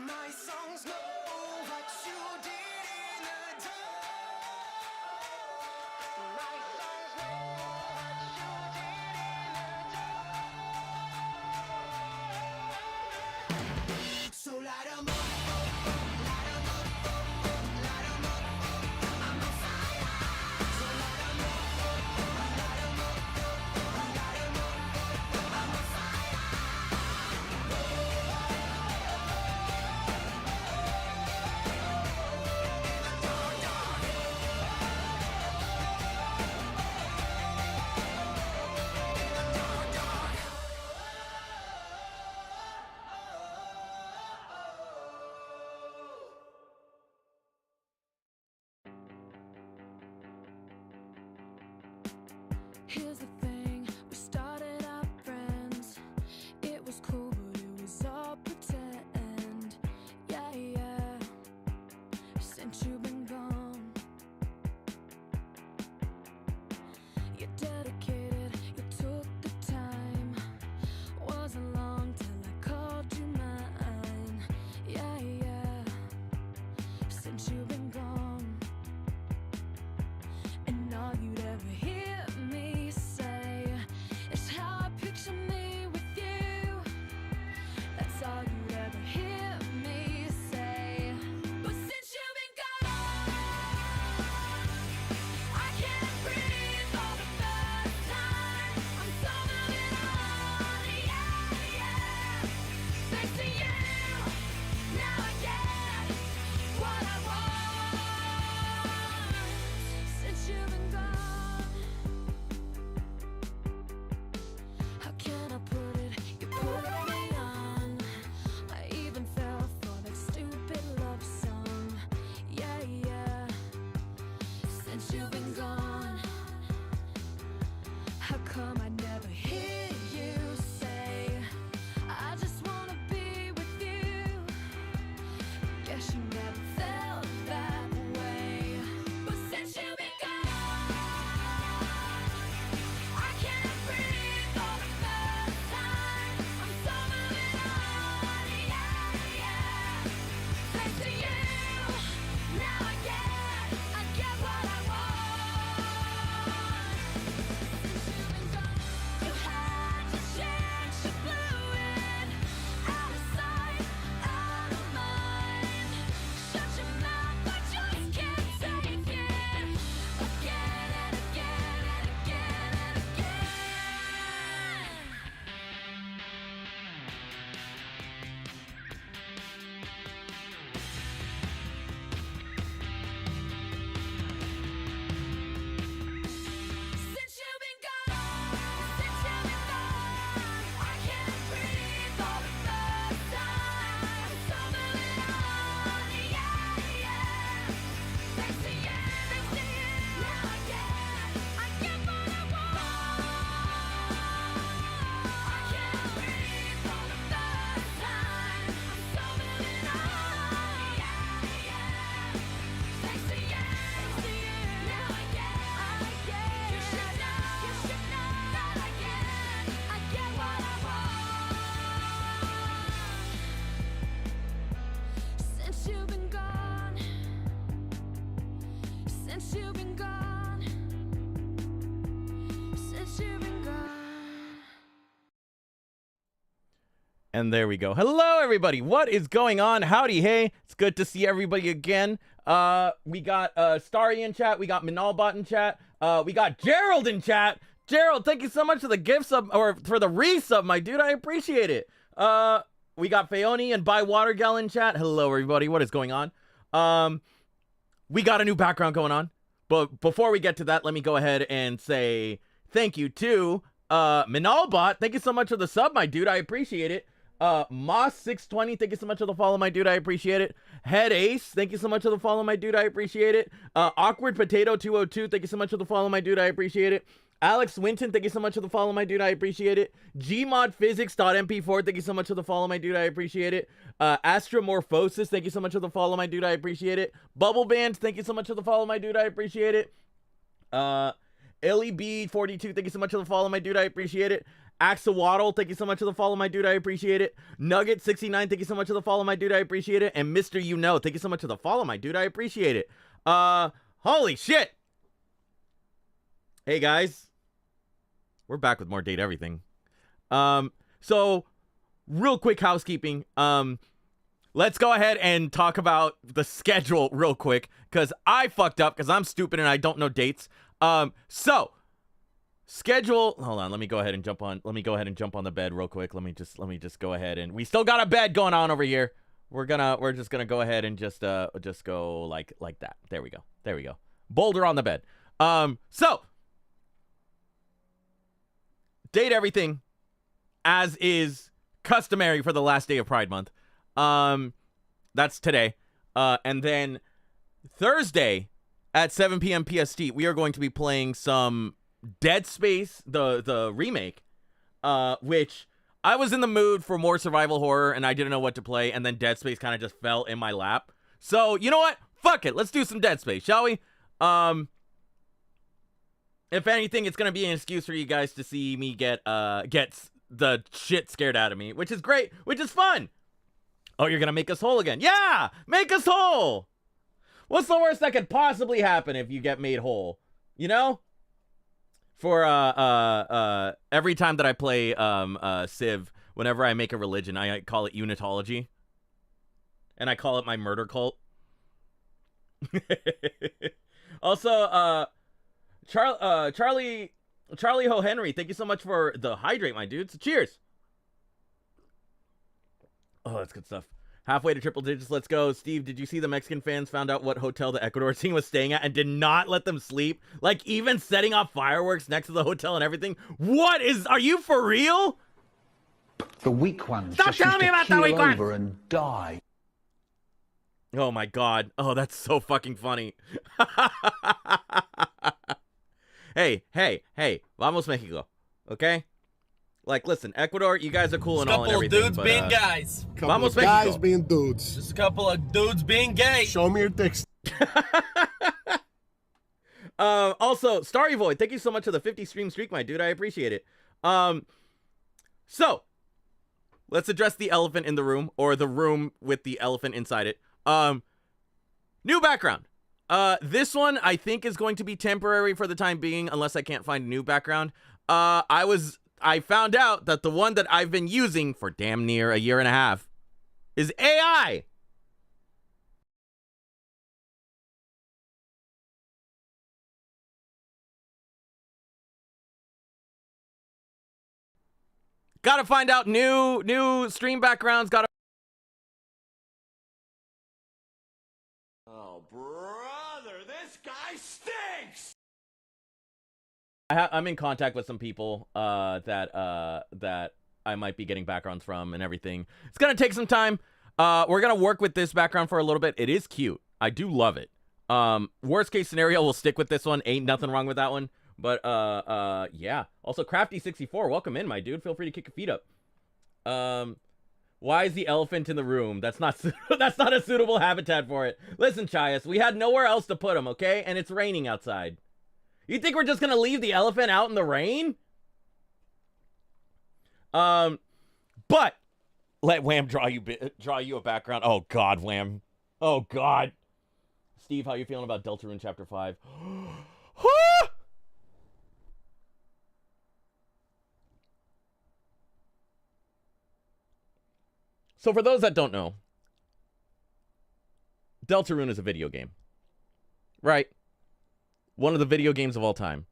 My songs know what you did in the dark. My songs know what you did in the dark. So light 'em up, light 'em up, light 'em up. I'm on fire. So light 'em up, light 'em up, light 'em up. I'm on fire. Here's the thing, we started out friends. It was cool, but it was all pretend. Yeah, yeah. Since you've been gone, you're dedicated, you took the time. Wasn't long till I called you mine. Yeah, yeah. Since you've been gone, and all you'd ever hear me say is how I picture me with you. That's all you'd ever hear me say. But since you've been gone, I can't breathe for the first time. I'm so moving on, yeah, yeah. Thanks to you, now I get what I want. Since you've been gone, how can I put it? You put me on. I even fell for that stupid love song. Yeah, yeah. Since you've been gone, how come I never hear you say, I just wanna be with you? Guess you never felt that way. But since you've been gone, I can't breathe for the first time. I'm so moving on, yeah, yeah. Thanks to you, now I get what I want. Since you've been gone, you had to change, you blew it. Out of sight, out of mind. Shut your mouth, I just can't take it. Again and again and again and again. Since you've been gone, I can't breathe for the first time. I'm so moving on, yeah, yeah. Thanks to you, now I get what I want. I can't breathe for the first time. I'm so moving on, yeah, yeah. Thanks to you, now I get. You should know that I get what I want. Since you've been gone, since you've been gone, since you've been gone. And there we go. Hello, everybody. What is going on? Howdy, hey. It's good to see everybody again. We got Starry in chat. We got Minalbot in chat. We got Gerald in chat. Gerald, thank you so much for the gift sub, or for the resub, my dude. I appreciate it. We got Feoni and Buy Water Gal in chat. Hello, everybody. What is going on? We got a new background going on. But before we get to that, let me go ahead and say thank you to Minalbot. Thank you so much for the sub, my dude. I appreciate it. Moss620, thank you so much for the follow, my dude. I appreciate it. Head Ace, thank you so much for the follow, my dude. I appreciate it. Awkward Potato 202, thank you so much for the follow, my dude. I appreciate it. Alex Winton, thank you so much for the follow, my dude. I appreciate it. Gmodphysics.mp4, thank you so much for the follow, my dude. I appreciate it. Astromorphosis, thank you so much for the follow, my dude. I appreciate it. Bubble Band, thank you so much for the follow, my dude. I appreciate it. LEB42, thank you so much for the follow, my dude. I appreciate it. Axawaddle, thank you so much for the follow, my dude. I appreciate it. Nugget69, thank you so much for the follow, my dude. I appreciate it. And Mr. You Know, thank you so much for the follow, my dude. I appreciate it. Holy shit. Hey, guys. We're back with more Date Everything. So, real quick housekeeping. Let's go ahead and talk about the schedule real quick, because I fucked up, because I'm stupid and I don't know dates. So, schedule, hold on, let me go ahead and jump on the bed real quick. Let me just go ahead, and we still got a bed going on over here. We're just gonna go ahead and just go like that. There we go. Boulder on the bed. So, Date Everything, as is customary for the last day of Pride Month. That's today. And then Thursday at 7 p.m. PST, we are going to be playing some Dead Space, the remake, which I was in the mood for more survival horror and I didn't know what to play, and then Dead Space kind of just fell in my lap. So, you know what? Fuck it. Let's do some Dead Space, shall we? If anything, it's gonna be an excuse for you guys to see me get the shit scared out of me, which is great, which is fun. Oh, you're gonna make us whole again? Yeah, make us whole. What's the worst that could possibly happen if you get made whole? You know? For every time that I play Civ, whenever I make a religion, I call it unitology, and I call it my murder cult. Also, Charlie Ho Henry, thank you so much for the hydrate, my dudes. Cheers. Oh, that's good stuff. Halfway to triple digits, let's go. Steve, did you see the Mexican fans found out what hotel the Ecuador team was staying at and did not let them sleep? Like, even setting off fireworks next to the hotel and everything? Are you for real? The weak ones Stop just telling me used to about the keel weak ones! over and die. Oh my god. Oh, that's so fucking funny. Hey, vamos Mexico, okay? Like, listen, Ecuador, you guys are cool and all and everything, dudes but, being guys. Vamos Guys Mexico. being dudes. Just a couple of dudes being gay. Show me your dicks. Also, Starry Void, thank you so much for the 50 stream streak, my dude. I appreciate it. So, let's address the elephant in the room, or the room with the elephant inside it. New background. This one I think is going to be temporary for the time being, unless I can't find a new background. I found out that the one that I've been using for damn near a year and a half is AI. Gotta find out new stream backgrounds, Oh, brother, this guy stinks! I'm in contact with some people that I might be getting backgrounds from and everything. It's gonna take some time. We're gonna work with this background for a little bit. It is cute. I do love it. Worst case scenario, we'll stick with this one. Ain't nothing wrong with that one. But yeah. Also, Crafty64, welcome in, my dude. Feel free to kick your feet up. Why is the elephant in the room? That's not that's not a suitable habitat for it. Listen, Chias, we had nowhere else to put him, okay? And it's raining outside. You think we're just gonna leave the elephant out in the rain? But let Wham draw you a background. Oh God, Wham. Oh God. Steve, how you feeling about Deltarune Chapter 5? So for those that don't know, Deltarune is a video game. Right? One of the video games of all time.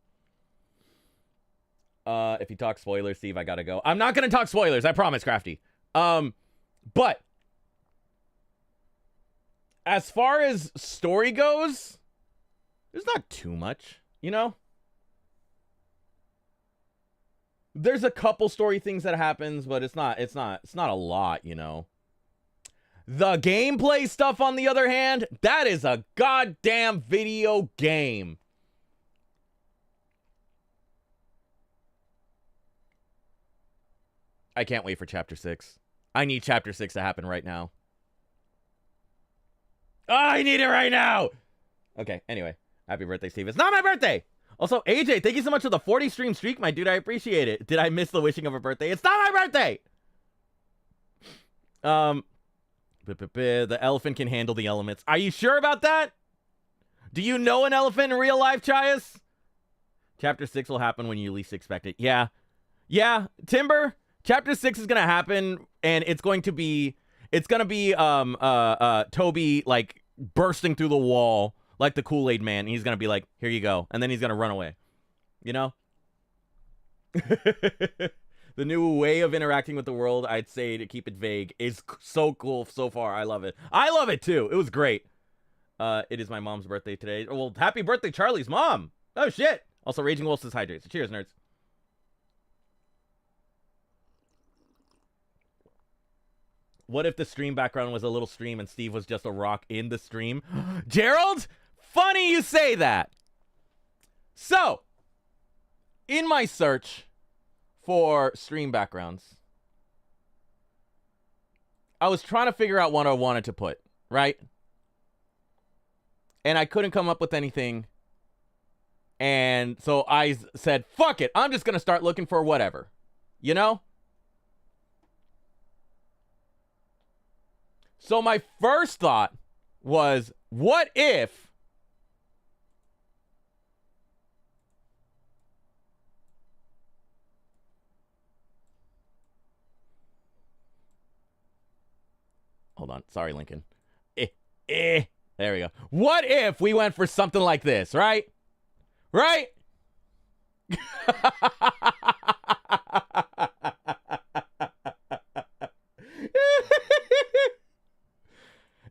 If you talk spoilers, Steve, I gotta go. I'm not gonna talk spoilers, I promise, Crafty. But as far as story goes, there's not too much, you know? there's a couple story things that happens, but it's not a lot, you know. The gameplay stuff, on the other hand, that is a goddamn video game. I can't wait for Chapter 6. I need Chapter 6 to happen right now. Oh, I need it right now! Okay, anyway. Happy birthday, Steve. It's not my birthday! Also, AJ, thank you so much for the 40 stream streak, my dude. I appreciate it. Did I miss the wishing of a birthday? It's not my birthday! The elephant can handle the elements. Are you sure about that? Do you know an elephant in real life, Chias? Chapter 6 will happen when you least expect it. Yeah. Yeah, Timber, Chapter 6 is gonna happen, and it's gonna be Toby, like, bursting through the wall like the Kool-Aid man, and he's gonna be like, here you go, and then he's gonna run away. You know? The new way of interacting with the world, I'd say, to keep it vague, is so cool so far. I love it. I love it too. It was great. It is my mom's birthday today. Well, happy birthday, Charlie's mom. Oh, shit. Also, Raging Wolf says hydrates. Cheers, nerds. What if the stream background was a little stream and Steve was just a rock in the stream? Gerald? Funny you say that. So, in my search for stream backgrounds, I was trying to figure out what I wanted to put, right? And I couldn't come up with anything. And so I said, fuck it. I'm just going to start looking for whatever. You know? So my first thought was, what if hold on, sorry, Lincoln. There we go. What if we went for something like this, right? Right?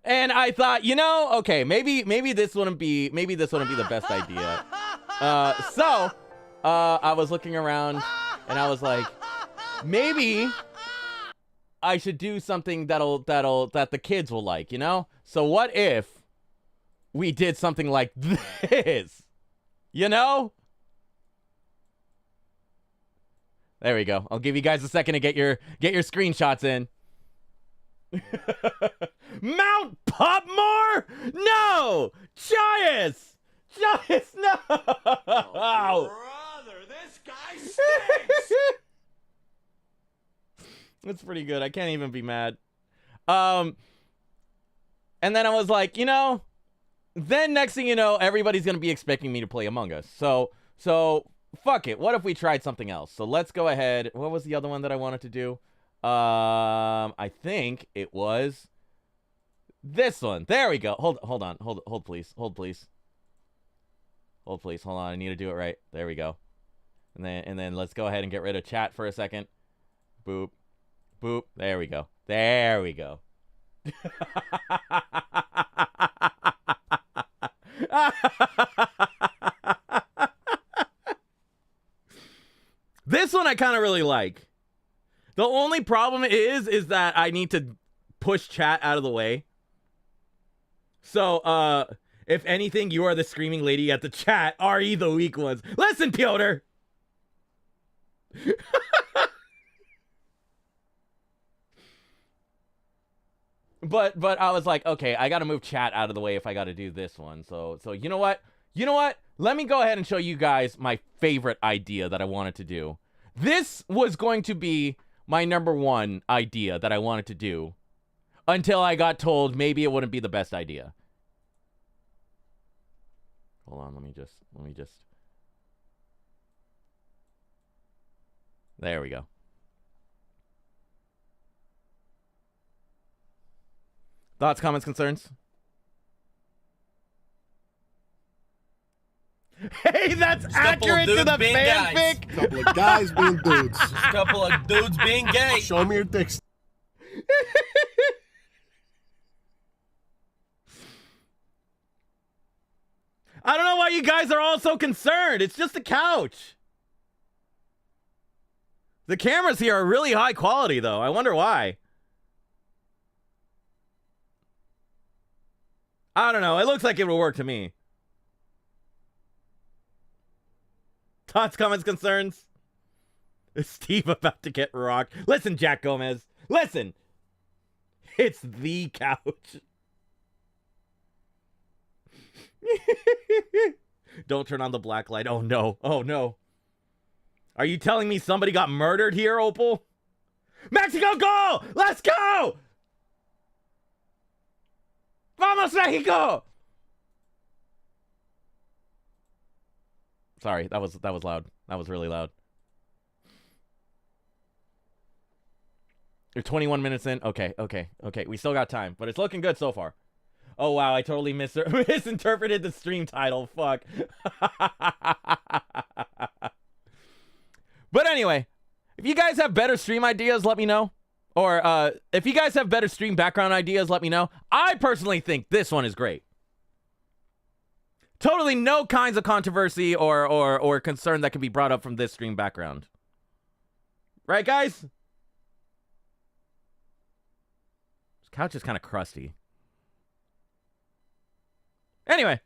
And I thought, you know, okay, maybe this wouldn't be the best idea. So I was looking around and I was like, maybe I should do something that the kids will like, you know? So what if we did something like this? You know? There we go. I'll give you guys a second to get your screenshots in. Mount Popmore? No! Chias! Chias, no! Oh, brother, this guy stinks! That's pretty good. I can't even be mad. And then I was like, you know, then next thing you know, everybody's going to be expecting me to play Among Us. So fuck it. What if we tried something else? So let's go ahead. What was the other one that I wanted to do? I think it was this one. There we go. Hold on. Hold please. Hold please. Hold please. Hold on. I need to do it right. There we go. And then let's go ahead and get rid of chat for a second. Boop. Boop. There we go. There we go. This one I kind of really like. The only problem is that I need to push chat out of the way. So, if anything, you are the screaming lady at the chat. RE the weak ones. Listen, Piotr! But I was like, okay, I gotta move chat out of the way if I gotta do this one. So you know what? You know what? Let me go ahead and show you guys my favorite idea that I wanted to do. This was going to be my number one idea that I wanted to do until I got told maybe it wouldn't be the best idea. Hold on, let me just. There we go. Thoughts, comments, concerns? Hey, that's accurate to the fanfic! Couple of guys being dudes. Couple of dudes being gay. Show me your dicks. I don't know why you guys are all so concerned. It's just a couch. The cameras here are really high quality, though. I wonder why. I don't know. It looks like it will work to me. Thoughts, comments, concerns? Is Steve about to get rocked? Listen, Jack Gomez. Listen. It's the couch. Don't turn on the black light. Oh, no. Oh, no. Are you telling me somebody got murdered here, Opal? Mexico, goal! Let's go! Vamos, Mexico! Sorry, that was loud. That was really loud. You're 21 minutes in. Okay. We still got time, but it's looking good so far. Oh, wow, I totally misinterpreted the stream title. Fuck. But anyway, if you guys have better stream ideas, let me know. Or if you guys have better stream background ideas, let me know. I personally think this one is great. Totally no kinds of controversy or concern that can be brought up from this stream background. Right, guys? This couch is kind of crusty. Anyway.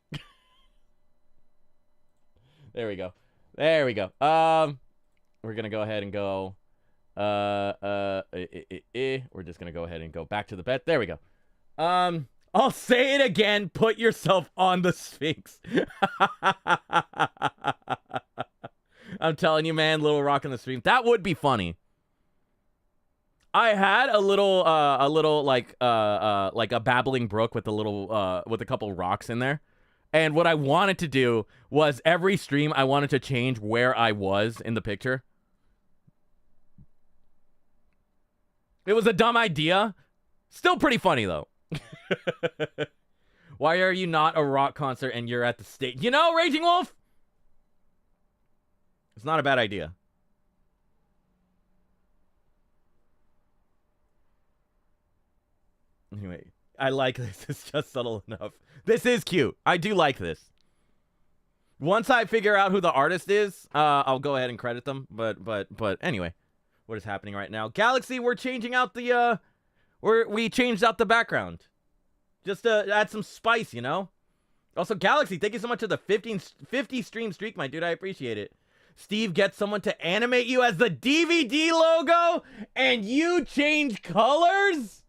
There we go. There we go. We're going to go ahead and go. We're just going to go ahead and go back to the bed. There we go. I'll say it again. Put yourself on the Sphinx. I'm telling you, man, Little Rock in the stream. That would be funny. I had a little like a babbling brook with a couple rocks in there. And what I wanted to do was every stream I wanted to change where I was in the picture. It was a dumb idea. Still pretty funny though. Why are you not a rock concert and you're at the stage? You know, Raging Wolf? It's not a bad idea. Anyway, I like this. It's just subtle enough. This is cute. I do like this. Once I figure out who the artist is, I'll go ahead and credit them. But anyway, what is happening right now? Galaxy, we're changing out the we changed out the background. Just to add some spice, you know? Also, Galaxy, thank you so much for the 50 stream streak, my dude. I appreciate it. Steve gets someone to animate you as the DVD logo, and you change colors?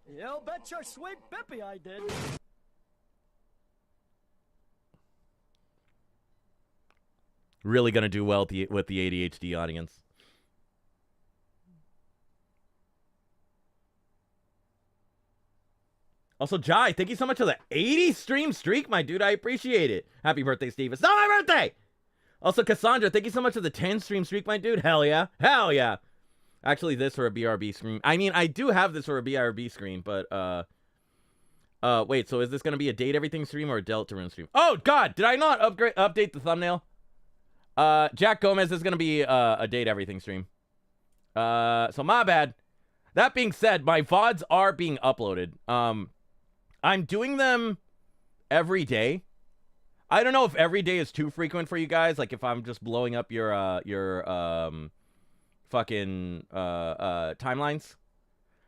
You bet your sweet Bippy I did. Really gonna do well with the ADHD audience. Also, Jai, thank you so much for the 80 stream streak, my dude. I appreciate it. Happy birthday, Steve. It's not my birthday! Also, Cassandra, thank you so much for the 10 stream streak, my dude. Hell yeah. Hell yeah. Actually, this for a BRB screen. I mean, I do have this for a BRB screen, but, wait, so is this going to be a Date Everything stream or a Deltarune stream? Oh, God, did I not update the thumbnail? Jack Gomez is going to be, a Date Everything stream. So my bad. That being said, my VODs are being uploaded. I'm doing them every day. I don't know if every day is too frequent for you guys. Like, if I'm just blowing up your fucking timelines,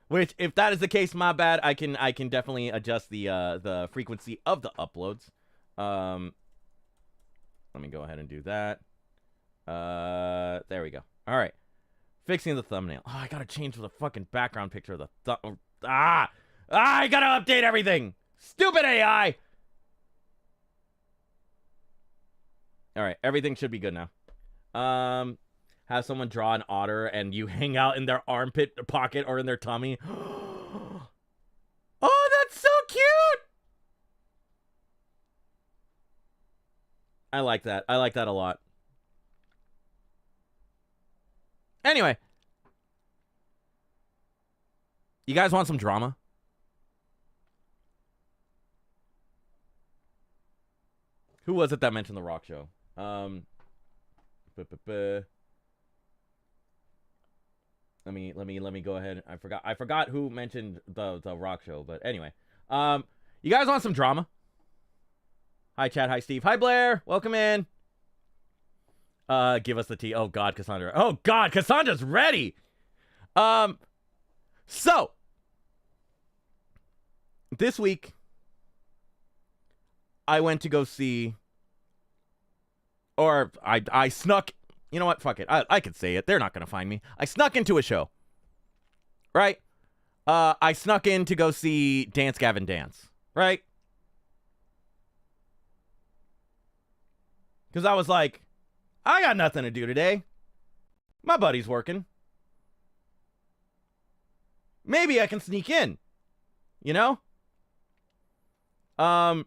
which if that is the case, my bad. I can definitely adjust the frequency of the uploads. Let me go ahead and do that. There we go. All right, fixing the thumbnail. Oh, I gotta change the fucking background picture of the I gotta update everything. Stupid AI. All right, everything should be good now. Have someone draw an otter and you hang out in their armpit pocket or in their tummy. Oh, that's so cute! I like that. I like that a lot. Anyway. You guys want some drama? Who was it that mentioned the rock show? Let me go ahead. I forgot who mentioned the rock show, but anyway. You guys want some drama? Hi Chad, hi Steve, hi Blair, welcome in. Give us the tea. Oh God, Cassandra. Oh God, Cassandra's ready. So this week I went to go see, or I snuck. You know what? Fuck it. I could say it. They're not gonna find me. I snuck into a show. Right? I snuck in to go see Dance Gavin Dance. Right? Because I was like, I got nothing to do today. My buddy's working. Maybe I can sneak in. You know? The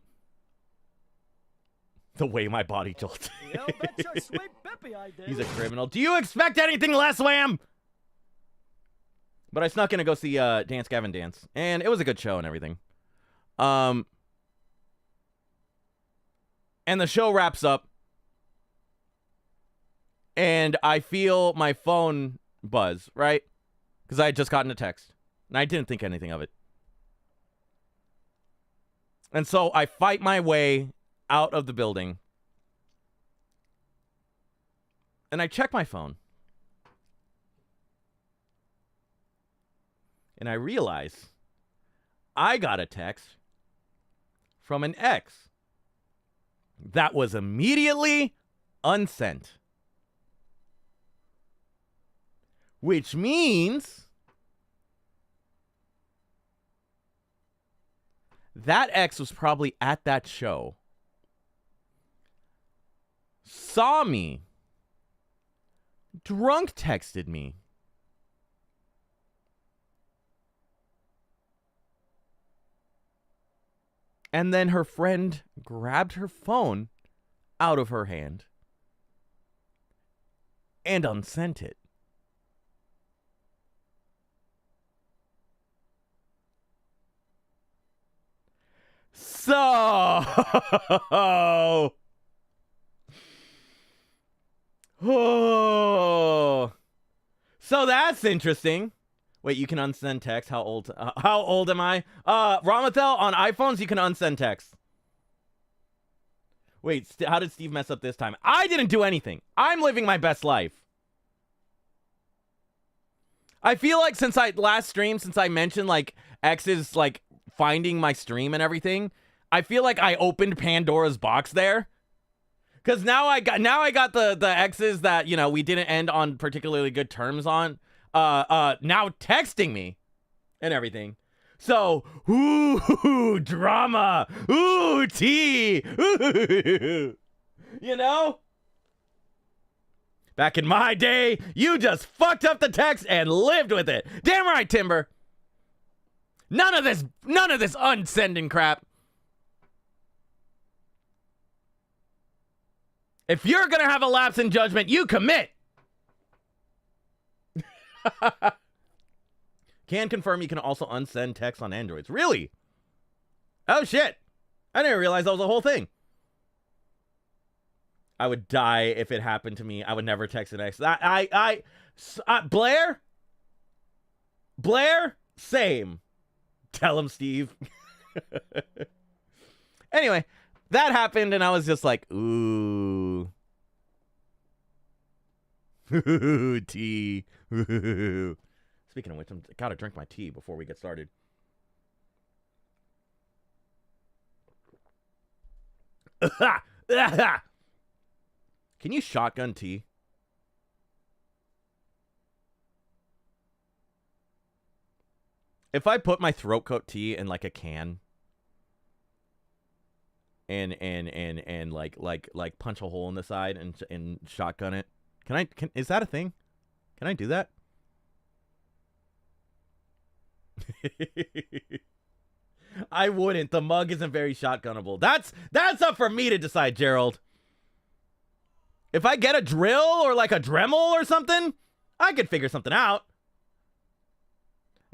way my body jolted. You bet your sweet bippy I did. He's a criminal. Do you expect anything less, Wham? But I snuck in to go see Dance Gavin Dance. And it was a good show and everything. And the show wraps up. And I feel my phone buzz, right? Because I had just gotten a text. And I didn't think anything of it. And so I fight my way out of the building. And I check my phone. And I realize I got a text from an ex that was immediately unsent. Which means that ex was probably at that show, saw me, drunk texted me, and then her friend grabbed her phone out of her hand and unsent it. So, so that's interesting. Wait, you can unsend text. How old am I? Ramathel, on iPhones, you can unsend text. Wait, how did Steve mess up this time? I didn't do anything. I'm living my best life. I feel like since I last streamed, since I mentioned like exes like finding my stream and everything, I feel like I opened Pandora's box there. Cause now I got the exes that, you know, we didn't end on particularly good terms on now texting me and everything. So, ooh, drama, ooh, tea, ooh, you know? Back in my day, you just fucked up the text and lived with it. Damn right, Timber. None of this unsending crap. If you're gonna have a lapse in judgment, you commit. Can confirm you can also unsend text on Androids. Really? Oh shit. I didn't realize that was a whole thing. I would die if it happened to me. I would never text an ex. Blair, same. Tell him, Steve. Anyway, that happened, and I was just like, ooh. Ooh, tea. Ooh. Speaking of which, I gotta drink my tea before we get started. Can you shotgun tea? If I put my throat coat tea in like a can and like punch a hole in the side and shotgun it, is that a thing? Can I do that? I wouldn't. The mug isn't very shotgunnable. That's up for me to decide, Gerald. If I get a drill or like a Dremel or something, I could figure something out.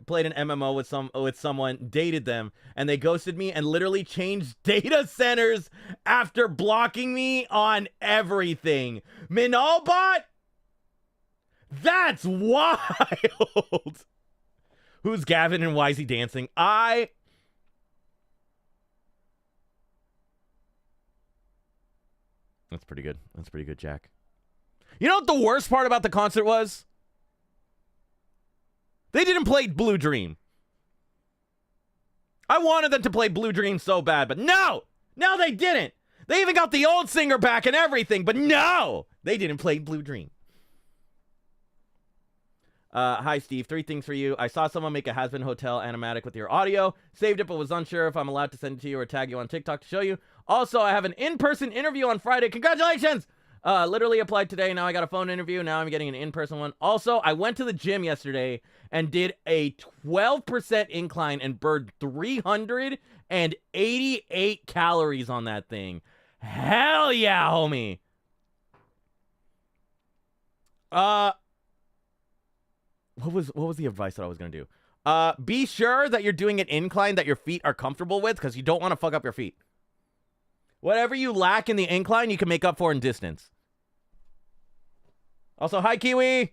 I played an MMO with someone, dated them, and they ghosted me and literally changed data centers after blocking me on everything. Minalbot? That's wild. Who's Gavin and why is he dancing? That's pretty good. That's pretty good, Jack. You know what the worst part about the concert was? They didn't play Blue Dream. I wanted them to play Blue Dream so bad, but no! No, they didn't! They even got the old singer back and everything, but no! They didn't play Blue Dream. Hi, Steve. 3 things for you. I saw someone make a Has-Been Hotel animatic with your audio. Saved it, but was unsure if I'm allowed to send it to you or tag you on TikTok to show you. Also, I have an in-person interview on Friday. Congratulations! Literally applied today. Now I got a phone interview. Now I'm getting an in-person one. Also, I went to the gym yesterday and did a 12% incline and burned 388 calories on that thing. Hell yeah, homie. What was the advice that I was going to do? Be sure that you're doing an incline that your feet are comfortable with, because you don't want to fuck up your feet. Whatever you lack in the incline, you can make up for in distance. Also, hi, Kiwi.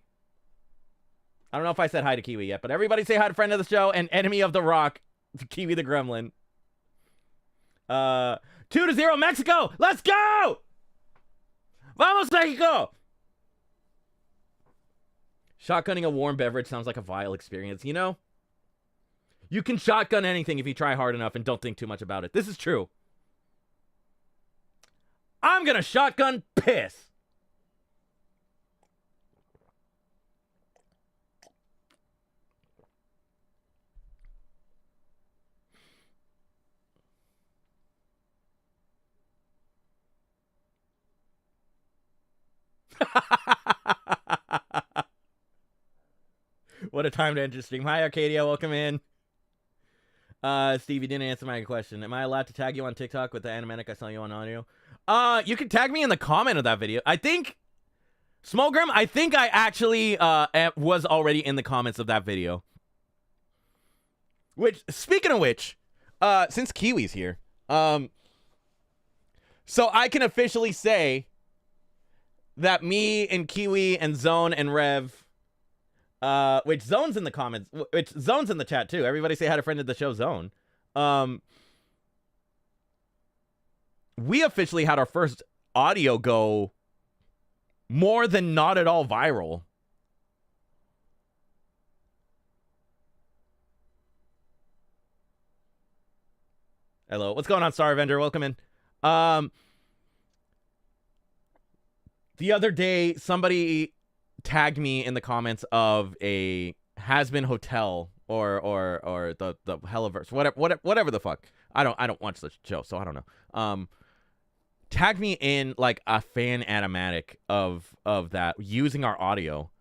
I don't know if I said hi to Kiwi yet, but everybody say hi to friend of the show and enemy of the rock, Kiwi the Gremlin. 2-0 Mexico. Let's go. Vamos, Mexico. Shotgunning a warm beverage sounds like a vile experience, you know? You can shotgun anything if you try hard enough and don't think too much about it. This is true. I'm gonna shotgun piss. What a time to enter stream. Hi, Arcadia. Welcome in. Steve, you didn't answer my question. Am I allowed to tag you on TikTok with the animatic I saw you on audio? You can tag me in the comment of that video. I think, Smogrim, I think I actually was already in the comments of that video. Which, speaking of which, since Kiwi's here, so I can officially say that me and Kiwi and Zone and Rev, which Zone's in the comments, which Zone's in the chat too. Everybody say hi to friend of the show, Zone. We officially had our first audio go more than not at all viral. Hello, what's going on, Star Avenger? Welcome in. The other day, somebody tagged me in the comments of a Has-Been Hotel or the Helliverse, whatever the fuck. I don't watch the show, so I don't know. Tagged me in like a fan animatic of that using our audio,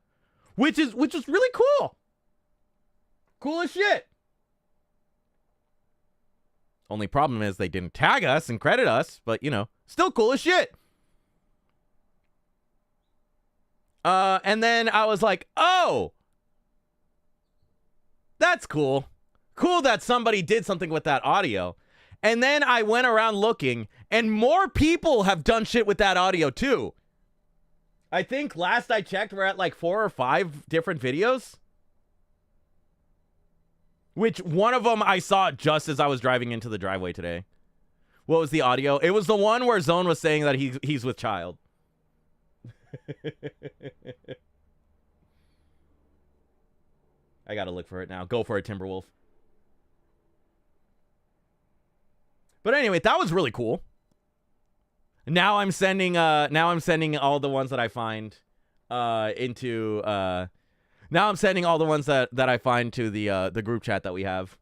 which is really cool. Cool as shit. Only problem is they didn't tag us and credit us, but you know, still cool as shit. And then I was like, oh, that's cool. Cool that somebody did something with that audio. And then I went around looking, and more people have done shit with that audio too. I think last I checked, we're at like 4 or 5 different videos. Which one of them I saw just as I was driving into the driveway today. What was the audio? It was the one where Zone was saying that he's with child. I gotta look for it now. Go for it, Timberwolf. But anyway, that was really cool. Now I'm sending all the ones that I find into now I'm sending all the ones that I find to the group chat that we have.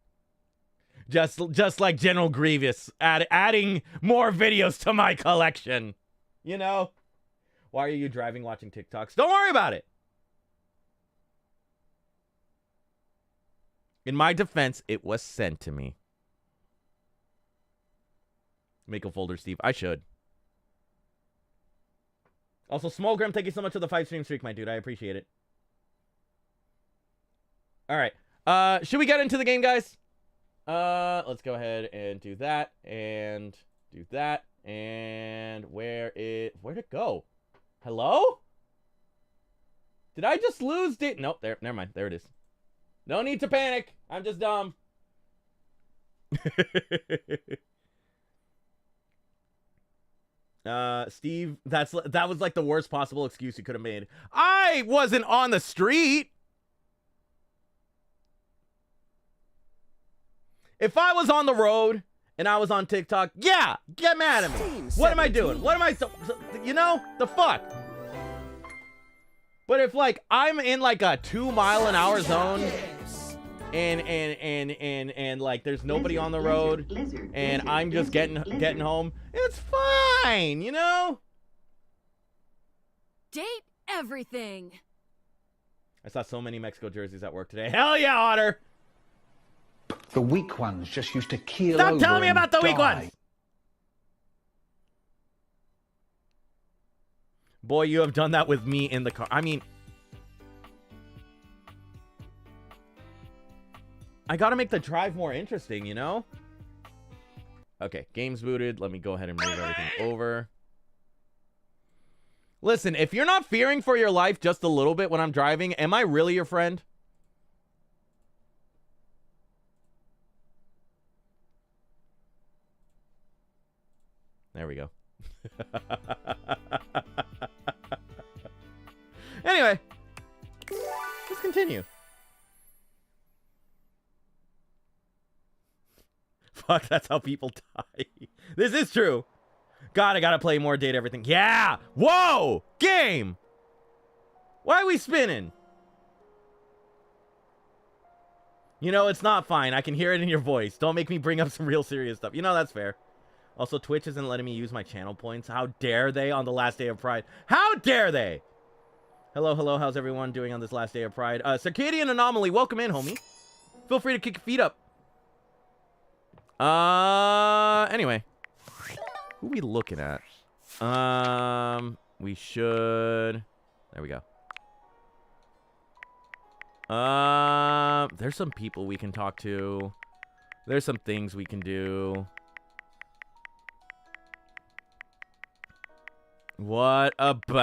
Just like General Grievous, adding more videos to my collection. You know? Why are you driving watching TikToks? Don't worry about it. In my defense, it was sent to me. Make a folder, Steve. I should. Also, Smolgrim, thank you so much for the 5-stream streak, my dude. I appreciate it. All right. Should we get into the game, guys? Let's go ahead and do that. And do that. And where'd it go? Hello? Did I just lose it? Nope, there, never mind. There it is. No need to panic. I'm just dumb. Steve, that was like the worst possible excuse you could have made. I wasn't on the street. If I was on the road and I was on TikTok, yeah, get mad at me. What am I doing? What am I, you know, the fuck? But if like I'm in like a 2 mile an hour zone and like there's nobody on the road and I'm just getting home, it's fine, you know? Date everything. I saw so many Mexico jerseys at work today. Hell yeah, Otter. The weak ones just used to keel Stop over telling me and about the weak die. ones. Boy, you have done that with me in the car. I mean, I gotta make the drive more interesting, you know? Okay, game's booted. Let me go ahead and move everything over. Listen, if you're not fearing for your life just a little bit when I'm driving, am I really your friend? There we go. Anyway, let's continue. Fuck, that's how people die. This is true. God, I gotta play more Date Everything. Yeah! Whoa! Game! Why are we spinning? You know, it's not fine. I can hear it in your voice. Don't make me bring up some real serious stuff. You know, that's fair. Also, Twitch isn't letting me use my channel points. How dare they on the last day of Pride? How dare they? Hello, hello. How's everyone doing on this last day of Pride? Circadian Anomaly, welcome in, homie. Feel free to kick your feet up. Anyway. Who are we looking at? We should... There we go. There's some people we can talk to. There's some things we can do. What about?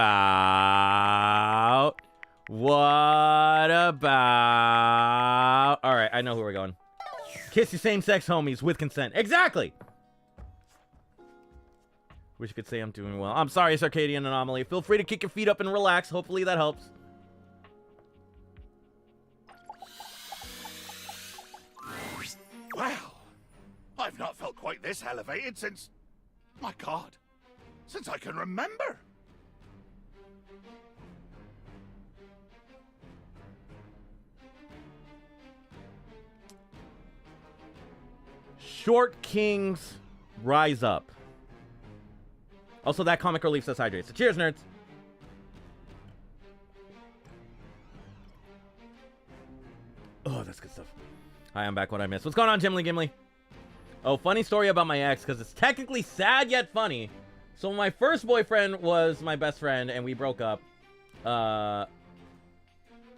What about? All right, I know who we're going. Kiss your same-sex homies with consent. Exactly. Wish you could say I'm doing well. I'm sorry, Circadian Anomaly. Feel free to kick your feet up and relax. Hopefully that helps. Wow. I've not felt quite this elevated since... My God. Since I can remember. Short Kings rise up. Also, that comic relief says hydrate. So cheers, nerds. Oh, that's good stuff. Hi, I'm back. What I missed? What's going on, Jimly Gimli? Oh, funny story about my ex, because it's technically sad yet funny. So my first boyfriend was my best friend, and we broke up.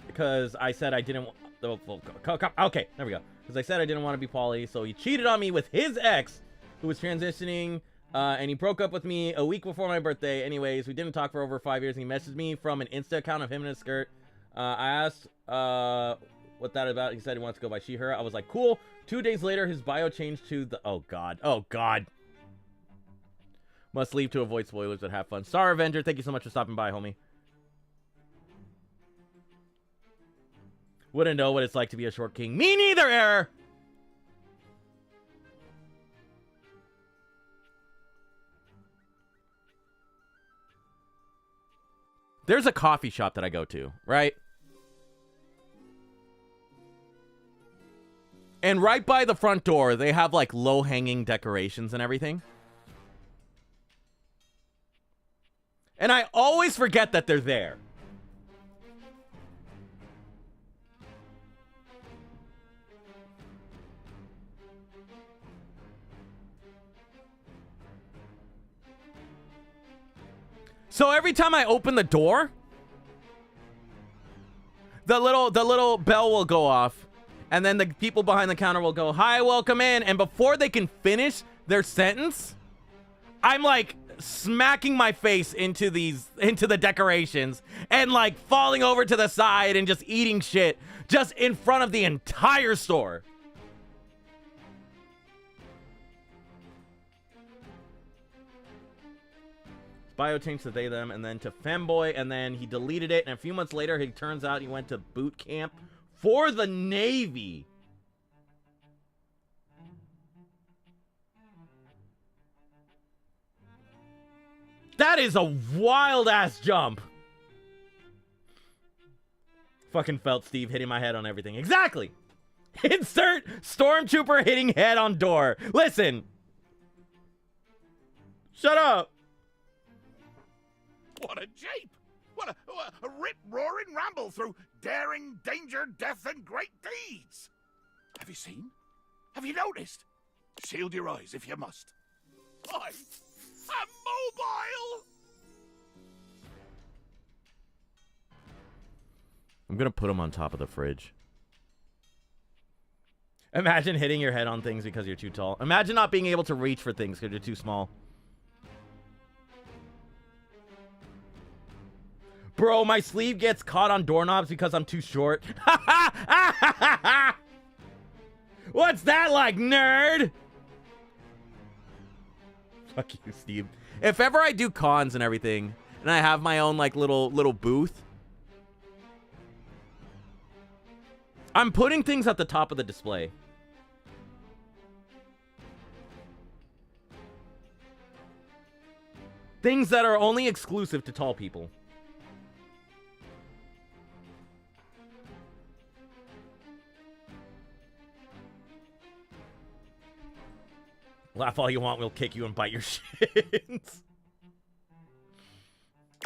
Because I said I didn't... Okay, there we go. Because I said I didn't want to be poly, so he cheated on me with his ex, who was transitioning, and he broke up with me a week before my birthday. Anyways, we didn't talk for over 5 years, and he messaged me from an Insta account of him in a skirt. I asked what that about. He said he wants to go by she, her. I was like, cool. 2 days later, his bio changed to the... Oh, God. Oh, God. Must leave to avoid spoilers, but have fun. Star Avenger, thank you so much for stopping by, homie. Wouldn't know what it's like to be a short king. Me neither, Error! There's a coffee shop that I go to, right? And right by the front door, they have like low-hanging decorations and everything. And I always forget that they're there. So every time I open the door, the little bell will go off, and then the people behind the counter will go, "Hi, welcome in." And before they can finish their sentence, I'm like smacking my face into the decorations and like falling over to the side and just eating shit just in front of the entire store. His bio changed to they, them, and then to femboy, and then he deleted it, and a few months later, it turns out he went to boot camp for the Navy. That is a wild-ass jump. Fucking felt Steve hitting my head on everything. Exactly! Insert stormtrooper hitting head on door. Listen. Shut up. What a jape! What a rip-roaring ramble through daring, danger, death, and great deeds! Have you seen? Have you noticed? Shield your eyes if you must. I'm mobile! I'm gonna put him on top of the fridge. Imagine hitting your head on things because you're too tall. Imagine not being able to reach for things because you're too small. Bro, my sleeve gets caught on doorknobs because I'm too short. What's that like, nerd? Fuck you, Steve. If ever I do cons and everything, and I have my own like little booth, I'm putting things at the top of the display. Things that are only exclusive to tall people. Laugh all you want, we'll kick you and bite your shins.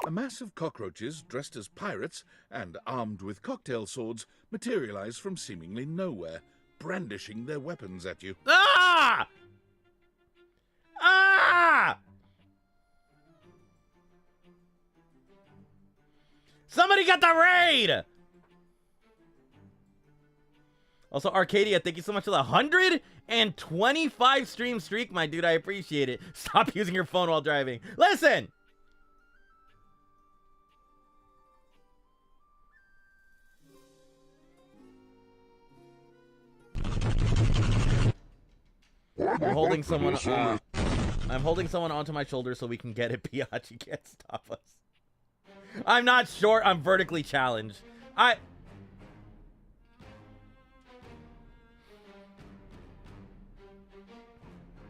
A mass of cockroaches dressed as pirates and armed with cocktail swords materialize from seemingly nowhere, brandishing their weapons at you. Ah! Ah! Somebody got the raid! Also, Arcadia, thank you so much for the 125 stream streak, my dude. I appreciate it. Stop using your phone while driving. Listen! I'm holding someone. I'm holding someone onto my shoulder so we can get it. Piachi can't stop us. I'm not short. I'm vertically challenged.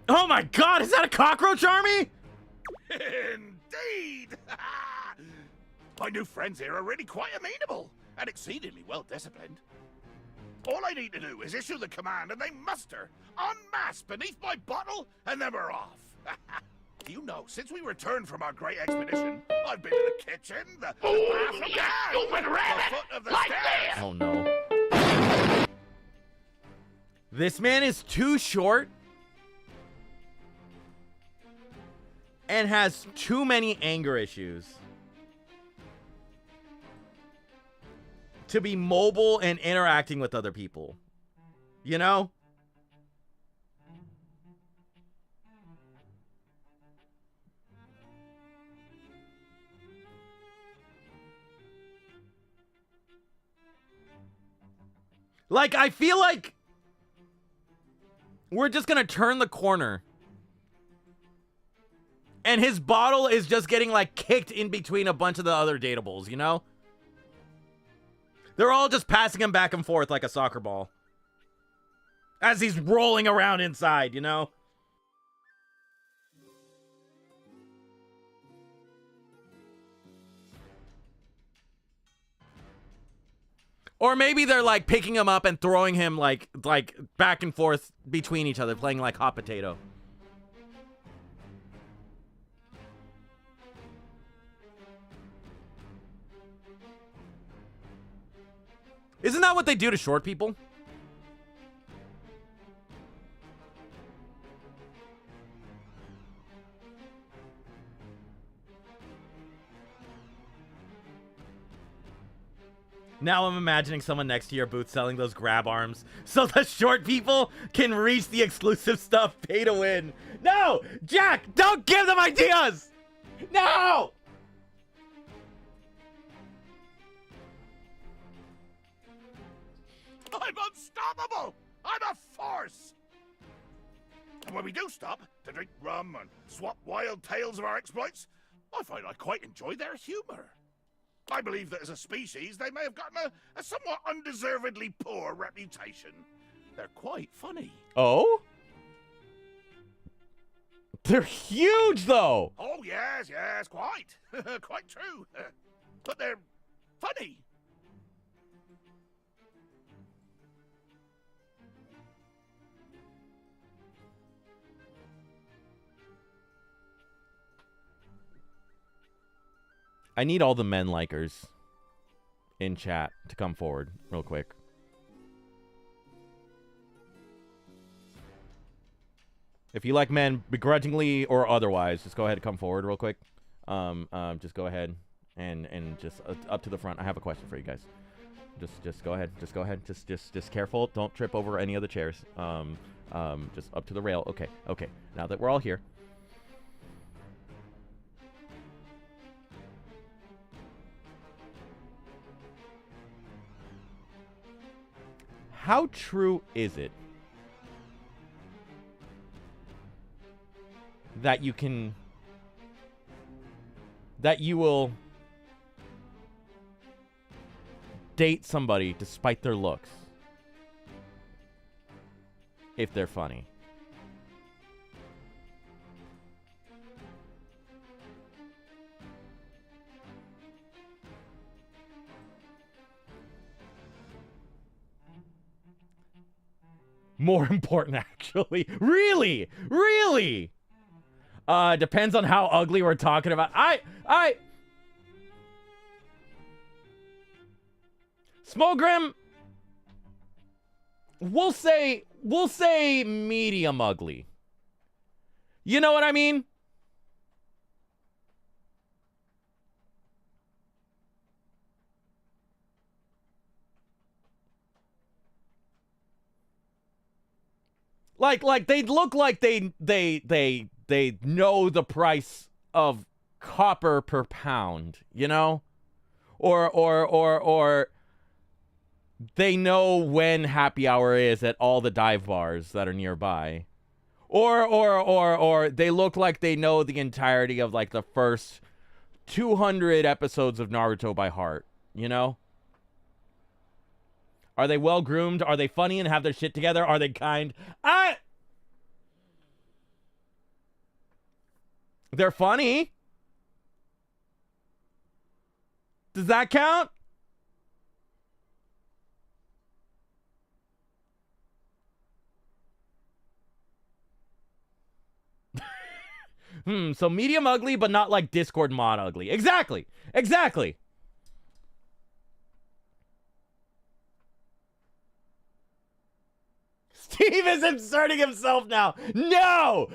Oh my God! Is that a cockroach army? Indeed! My new friends here are really quite amenable and exceedingly well disciplined. All I need to do is issue the command and they muster en masse beneath my bottle and then we're off. You know, since we returned from our great expedition, I've been to the kitchen, the bathroom, the foot of the stairs. Oh no. This man is too short and has too many anger issues to be mobile and interacting with other people. You know? Like, I feel like we're just gonna turn the corner and his bottle is just getting, like, kicked in between a bunch of the other dateables, you know? They're all just passing him back and forth like a soccer ball as he's rolling around inside, you know? Or maybe they're, like, picking him up and throwing him, like back and forth between each other, playing like hot potato. Isn't that what they do to short people? Now I'm imagining someone next to your booth selling those grab arms so the short people can reach the exclusive stuff, pay to win. No! Jack, don't give them ideas! No! I'm unstoppable! I'm a force! And when we do stop to drink rum and swap wild tales of our exploits, I find I quite enjoy their humor. I believe that as a species, they may have gotten a somewhat undeservedly poor reputation. They're quite funny. Oh? They're huge, though! Oh, yes, quite. Quite true. But they're funny. I need all the men likers in chat to come forward real quick. If you like men, begrudgingly or otherwise, just go ahead and come forward real quick. Just go ahead and just up to the front. I have a question for you guys. Just go ahead. Just go ahead. Just careful. Don't trip over any of the chairs. Just up to the rail. Okay. Now that we're all here. How true is it that you will date somebody despite their looks if they're funny? More important, actually. Really? Depends on how ugly we're talking about. Smogrim, we'll say medium ugly. You know what I mean? Like they look like they know the price of copper per pound, you know? Or they know when happy hour is at all the dive bars that are nearby. Or they look like they know the entirety of like the first 200 episodes of Naruto by heart, you know? Are they well groomed? Are they funny and have their shit together? Are they kind? They're funny. Does that count? So medium ugly, but not like Discord mod ugly. Exactly. Steve is inserting himself now. No!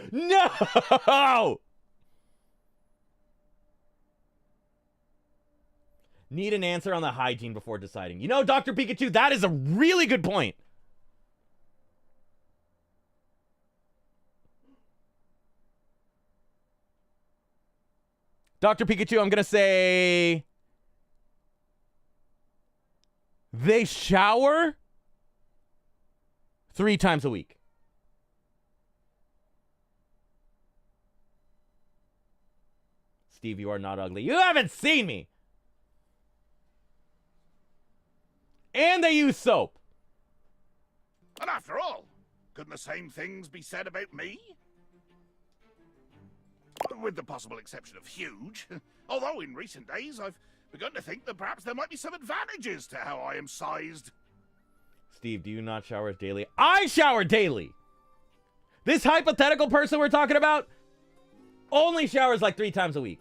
Need an answer on the hygiene before deciding. You know, Dr. Pikachu, that is a really good point. Dr. Pikachu, I'm going to say they shower 3 times a week. Steve, you are not ugly. You haven't seen me. And they use soap. And after all, couldn't the same things be said about me? With the possible exception of huge. Although in recent days I've begun to think that perhaps there might be some advantages to how I am sized. Steve, do you not shower daily? I shower daily. This hypothetical person we're talking about only showers like 3 times a week.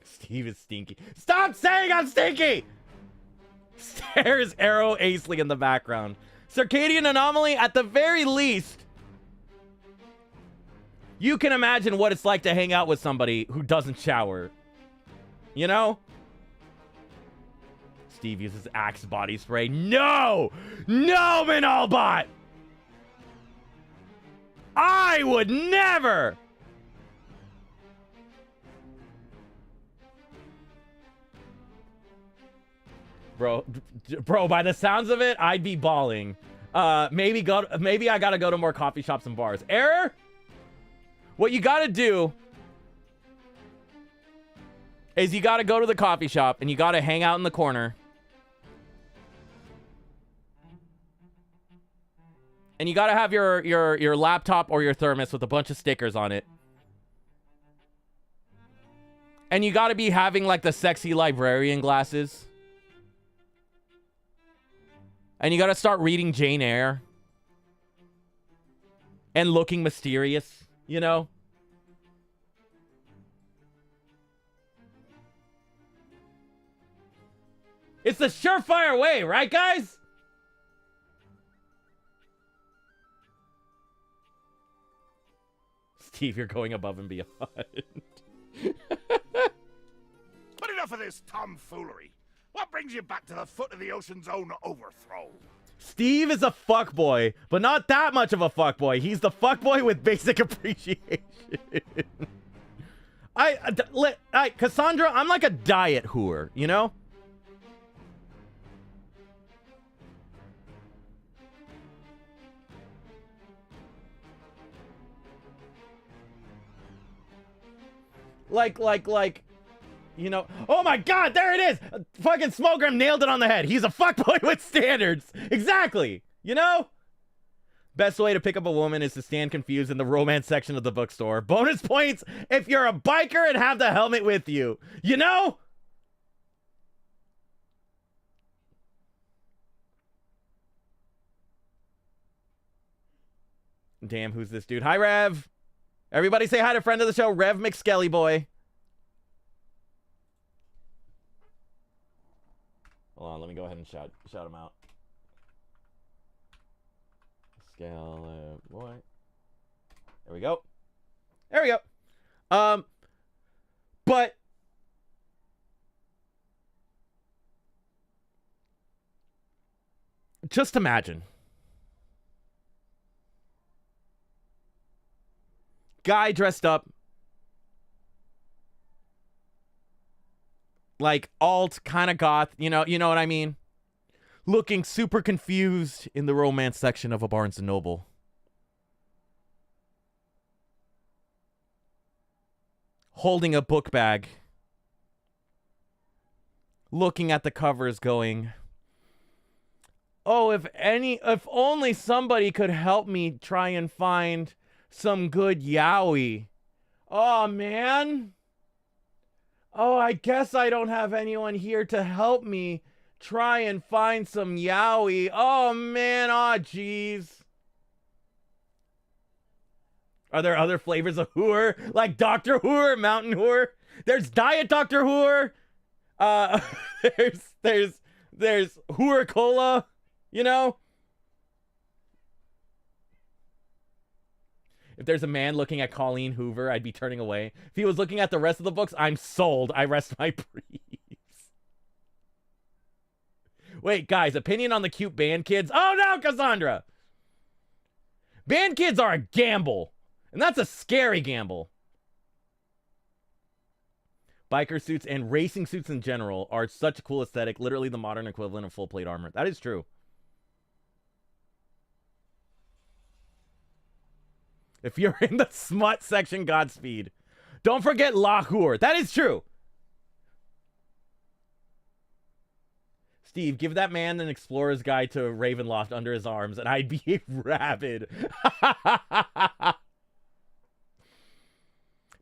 Steve is stinky. Stop saying I'm stinky! Stares Arrow Aisley in the background. Circadian Anomaly, at the very least, you can imagine what it's like to hang out with somebody who doesn't shower. You know? Steve uses Axe body spray. No! No, Minalbot! I would never! Bro, by the sounds of it, I'd be bawling. Maybe I gotta go to more coffee shops and bars. Error? What you gotta do is you gotta go to the coffee shop and you gotta hang out in the corner. And you gotta have your laptop or your thermos with a bunch of stickers on it. And you gotta be having like the sexy librarian glasses. And you gotta start reading Jane Eyre. And looking mysterious, you know? It's the surefire way, right, guys? Steve, you're going above and beyond. But enough of this tomfoolery. What brings you back to the foot of the ocean's own overthrow? Steve is a fuckboy, but not that much of a fuckboy. He's the fuckboy with basic appreciation. Cassandra, I'm like a diet whore, you know? Like, you know, oh my god, there it is! Fucking Smokram nailed it on the head. He's a fuckboy with standards. Exactly. You know? Best way to pick up a woman is to stand confused in the romance section of the bookstore. Bonus points if you're a biker and have the helmet with you. You know? Damn, who's this dude? Hi, Rev. Everybody say hi to friend of the show, Rev McSkelly boy. Hold on, let me go ahead and shout him out. Skelly boy. There we go. There we go. But just imagine. Guy dressed up like alt, kind of goth, you know what I mean? Looking super confused in the romance section of a Barnes & Noble. Holding a book bag. Looking at the covers going, oh, if only somebody could help me try and find some good yaoi. Oh, man. Oh, I guess I don't have anyone here to help me try and find some yaoi. Oh, man. Oh, jeez. Are there other flavors of whore? Like Dr. Whore, Mountain Whore? There's Diet Dr. Whore. There's Whore Cola, you know? If there's a man looking at Colleen Hoover, I'd be turning away. If he was looking at the rest of the books, I'm sold. I rest my briefs. Wait, guys, opinion on the cute band kids? Oh no, Cassandra! Band kids are a gamble. And that's a scary gamble. Biker suits and racing suits in general are such a cool aesthetic. Literally the modern equivalent of full plate armor. That is true. If you're in the smut section, Godspeed. Don't forget La Hur. That is true. Steve, give that man an explorer's guide to Ravenloft under his arms, and I'd be rabid.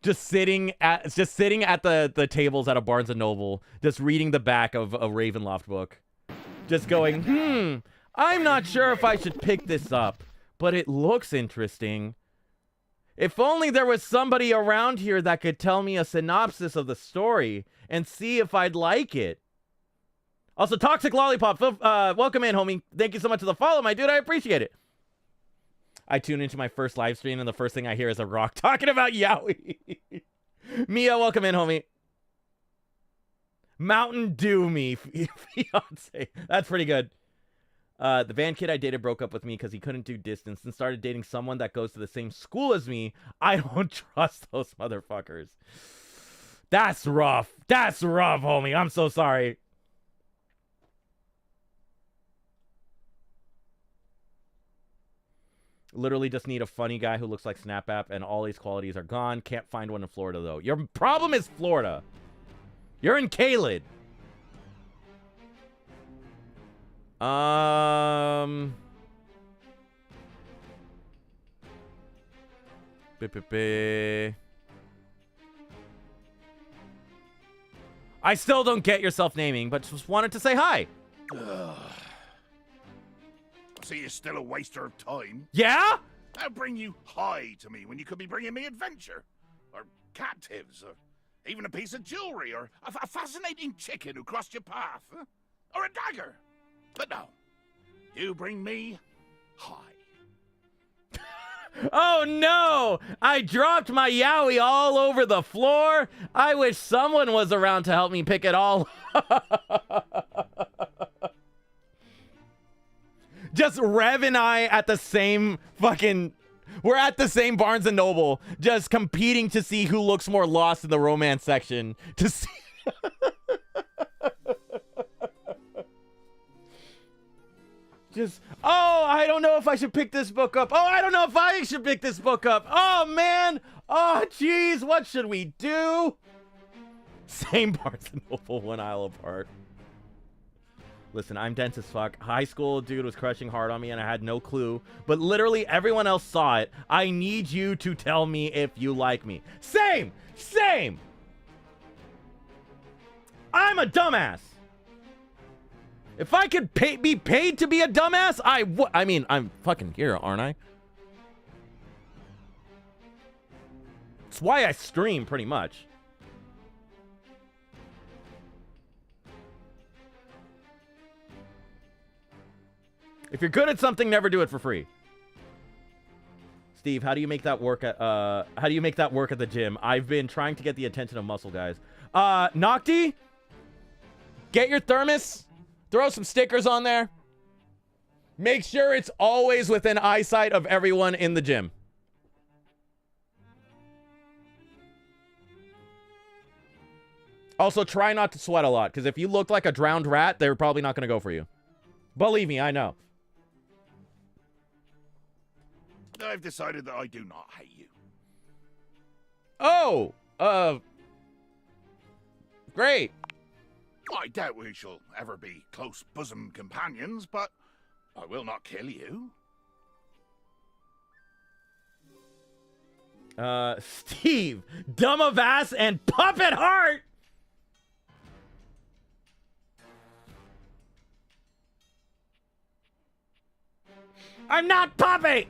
just sitting at the tables at a Barnes & Noble, just reading the back of a Ravenloft book. Just going, I'm not sure if I should pick this up, but it looks interesting. If only there was somebody around here that could tell me a synopsis of the story and see if I'd like it. Also, Toxic Lollipop, welcome in, homie. Thank you so much for the follow, my dude. I appreciate it. I tune into my first live stream, and the first thing I hear is a rock talking about yaoi. Mia, welcome in, homie. Mountain Dew me, fiance. That's pretty good. The band kid I dated broke up with me because he couldn't do distance and started dating someone that goes to the same school as me. I don't trust those motherfuckers. That's rough. That's rough, homie. I'm so sorry. Literally just need a funny guy who looks like Snap App, and all these qualities are gone. Can't find one in Florida, though. Your problem is Florida. You're in Kaled. I still don't get your self-naming, but just wanted to say hi. See, you're still a waster of time. Yeah? I'll bring you high to me when you could be bringing me adventure, or captives, or even a piece of jewelry, or a fascinating chicken who crossed your path, huh? Or a dagger. But no, you bring me high. Oh no! I dropped my Yowie all over the floor. I wish someone was around to help me pick it all up. Just Rev and I at the same fucking... We're at the same Barnes & Noble, just competing to see who looks more lost in the romance section. To see... Just, oh, I don't know if I should pick this book up. Oh, I don't know if I should pick this book up. Oh, man. Oh, jeez. What should we do? Same Barnes & Noble, 1 aisle apart. Listen, I'm dense as fuck. High school dude was crushing hard on me and I had no clue. But literally everyone else saw it. I need you to tell me if you like me. Same. Same. I'm a dumbass. If I could be paid to be a dumbass, I would. I mean, I'm fucking here, aren't I? It's why I stream, pretty much. If you're good at something, never do it for free. Steve, how do you make that work at the gym? I've been trying to get the attention of muscle guys. Nocti, get your thermos. Throw some stickers on there. Make sure it's always within eyesight of everyone in the gym. Also, try not to sweat a lot, because if you look like a drowned rat, they're probably not going to go for you. Believe me, I know. I've decided that I do not hate you. Oh, great. I doubt we shall ever be close bosom companions, but I will not kill you. Steve, dumb of ass and puppet heart. I'm not puppy.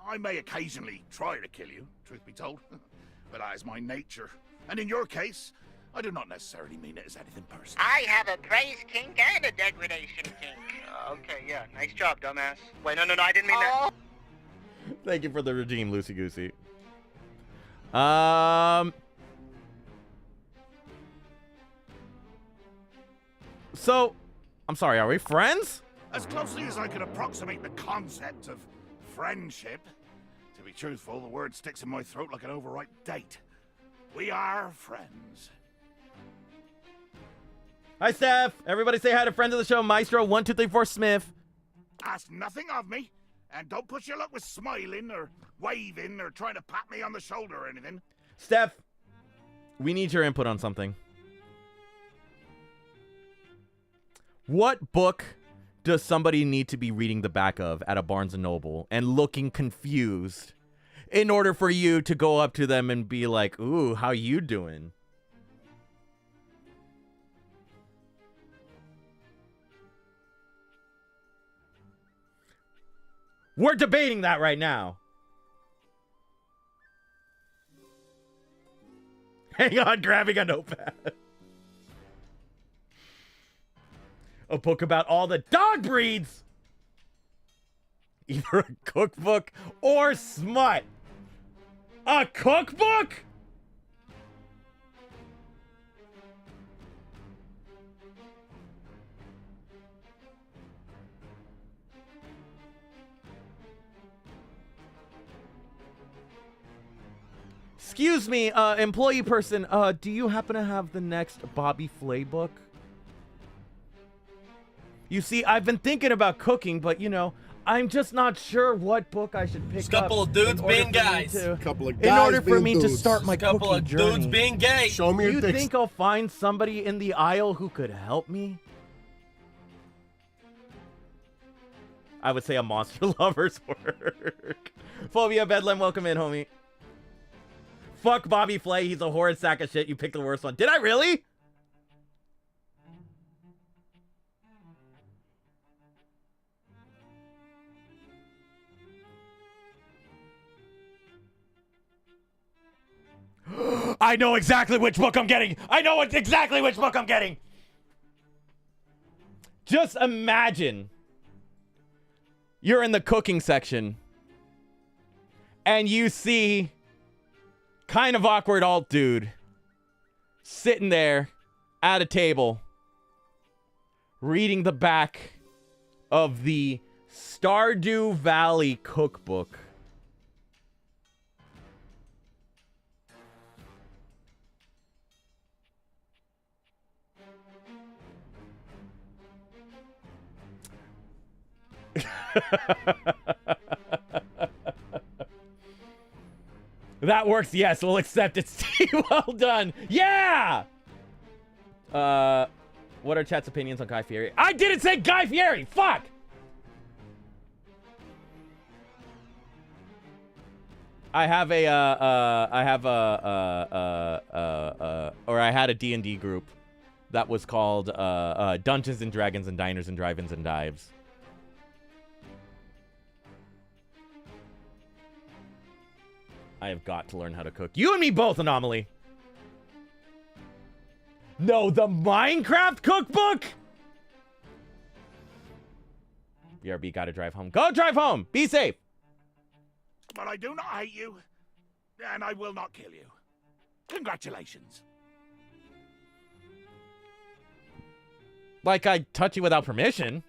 I may occasionally try to kill you, truth be told, but that is my nature. And in your case, I do not necessarily mean it as anything personal. I have a praise kink and a degradation kink. Okay, yeah, nice job, dumbass. Wait, no, I didn't mean that. Thank you for the redeem, Lucy Goosey. So, I'm sorry, are we friends? As closely as I could approximate the concept of friendship, to be truthful, the word sticks in my throat like an overripe date. We are friends. Hi, Steph. Everybody say hi to friends of the show, Maestro1234 Smith. Ask nothing of me, and don't push your luck with smiling or waving or trying to pat me on the shoulder or anything. Steph, we need your input on something. What book does somebody need to be reading the back of at a Barnes & Noble and looking confused in order for you to go up to them and be like, ooh, how you doing? We're debating that right now. Hang on, grabbing a notepad. A book about all the dog breeds. Either a cookbook or smut. A cookbook? Excuse me, employee person, do you happen to have the next Bobby Flay book? You see, I've been thinking about cooking, but you know, I'm just not sure what book I should pick Just a couple up of dudes in order being for me guys. to- Couple of in guys order for being me to dudes. start my A couple cooking of journey. dudes being gay. Show me Do your you dicks. think I'll find somebody in the aisle who could help me? I would say a monster lover's work. Phobia Bedlam, welcome in, homie. Fuck Bobby Flay, he's a horrid sack of shit. You picked the worst one. Did I really? I know exactly which book I'm getting. I know exactly which book I'm getting. Just imagine you're in the cooking section and you see kind of awkward alt dude sitting there at a table reading the back of the Stardew Valley cookbook. That works, yes, we'll accept it, Steve. Well done. Yeah! What are chat's opinions on Guy Fieri? I didn't say Guy Fieri! Fuck! I have a, I had a D&D group that was called, Dungeons and Dragons and Diners and Drive-Ins and Dives. I have got to learn how to cook. You and me both, Anomaly. No, the Minecraft cookbook? BRB, gotta drive home. Go drive home! Be safe! But I do not hate you, and I will not kill you. Congratulations. Like I touch you without permission.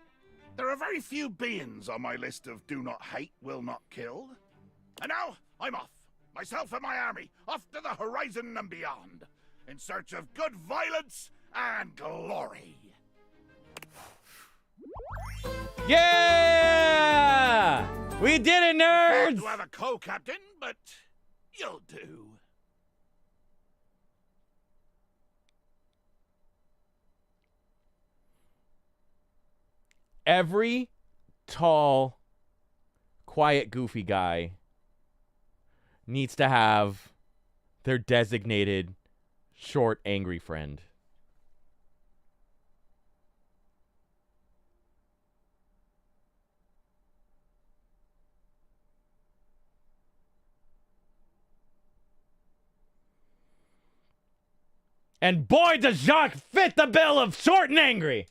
There are very few beings on my list of do not hate, will not kill. And now, I'm off. Myself and my army, off to the horizon and beyond, in search of good violence and glory. Yeah! We did it, Hard nerds! to have a co-captain, but you'll do. Every tall, quiet, goofy guy needs to have their designated short, angry friend. And boy, does Jacques fit the bill of short and angry!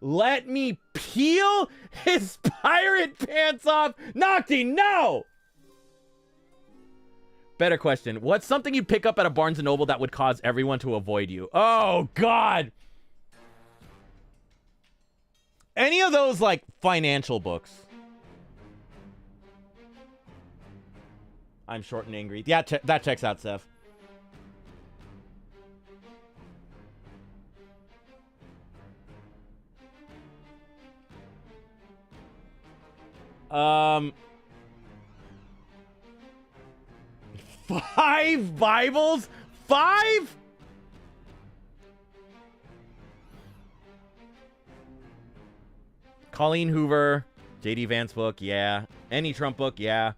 Let me peel his pirate pants off. Nocti, no! Better question. What's something you'd pick up at a Barnes & Noble that would cause everyone to avoid you? Oh, God. Any of those, like, financial books. I'm short and angry. Yeah, that checks out, Seth. Five Bibles? 5? Colleen Hoover, J.D. Vance book, yeah. Any Trump book, yeah.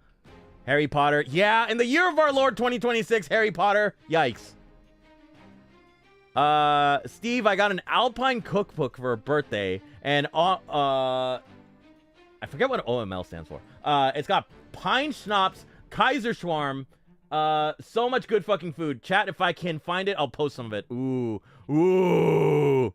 Harry Potter, yeah. In the year of our Lord 2026, Harry Potter, yikes. Steve, I got an Alpine cookbook for a birthday, and I forget what OML stands for. It's got pine schnapps, Kaiser Schwarm, so much good fucking food. Chat, if I can find it, I'll post some of it. Ooh. Ooh.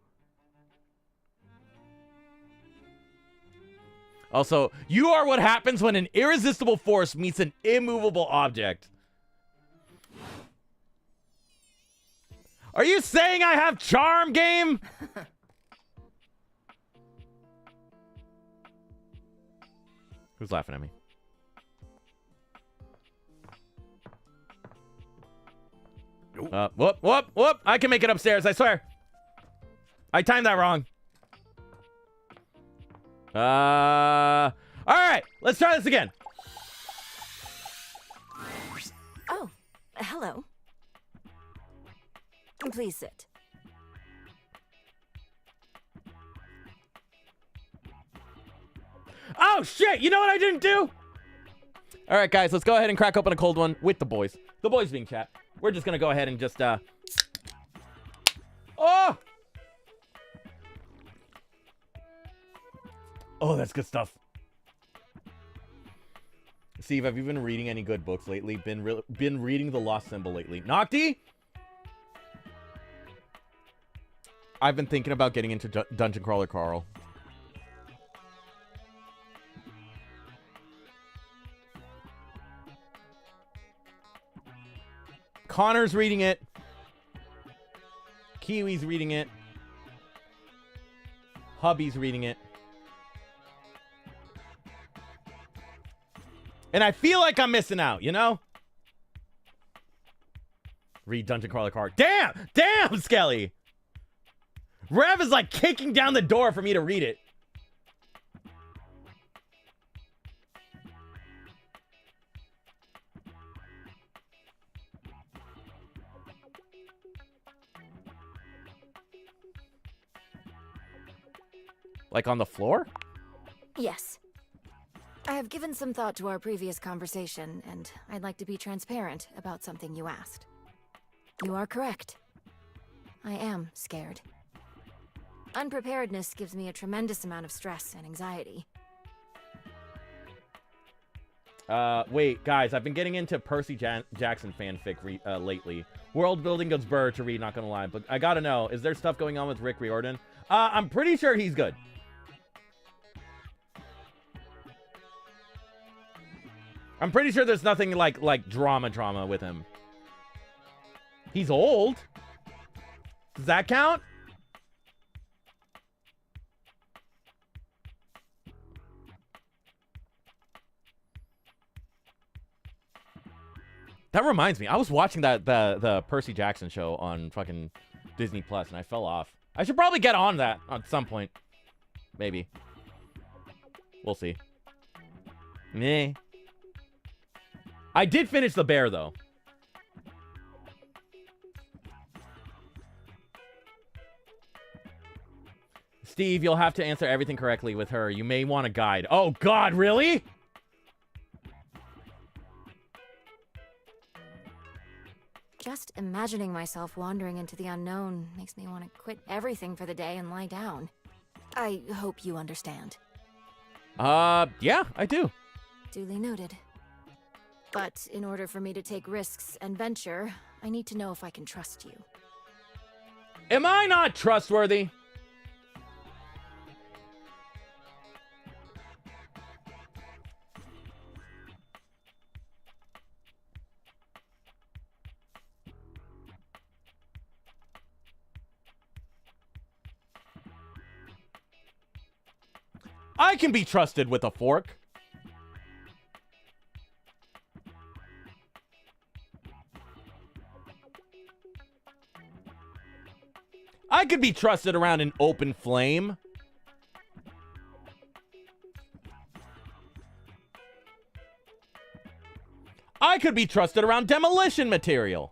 Also, you are what happens when an irresistible force meets an immovable object. Are you saying I have charm, game? Who's laughing at me? Whoop. I can make it upstairs, I swear. I timed that wrong. All right, let's try this again. Oh, hello. Please sit. Oh, shit. You know what I didn't do? All right, guys, let's go ahead and crack open a cold one with the boys. The boys being chat. We're just going to go ahead and just, Oh! Oh, that's good stuff. Steve, have you been reading any good books lately? Been reading The Lost Symbol lately. Nocti? I've been thinking about getting into Dungeon Crawler Carl. Connor's reading it. Kiwi's reading it. Hubby's reading it. And I feel like I'm missing out, you know? Read Dungeon Crawler Card. Damn! Damn, Skelly! Rev is like kicking down the door for me to read it. Like on the floor? Yes. I have given some thought to our previous conversation, and I'd like to be transparent about something you asked. You are correct. I am scared. Unpreparedness gives me a tremendous amount of stress and anxiety. Wait, guys, I've been getting into Percy Jackson fanfic lately. World building goes burr to read, not gonna lie. But I gotta know, is there stuff going on with Rick Riordan? I'm pretty sure he's good. I'm pretty sure there's nothing like drama with him. He's old. Does that count? That reminds me, I was watching the Percy Jackson show on fucking Disney Plus, and I fell off. I should probably get on that at some point. Maybe. We'll see. Meh. I did finish The Bear, though. Steve, you'll have to answer everything correctly with her. You may want a guide. Oh, God, really? Just imagining myself wandering into the unknown makes me want to quit everything for the day and lie down. I hope you understand. Yeah, I do. Duly noted. But in order for me to take risks and venture, I need to know if I can trust you. Am I not trustworthy? I can be trusted with a fork. I could be trusted around an open flame. I could be trusted around demolition material.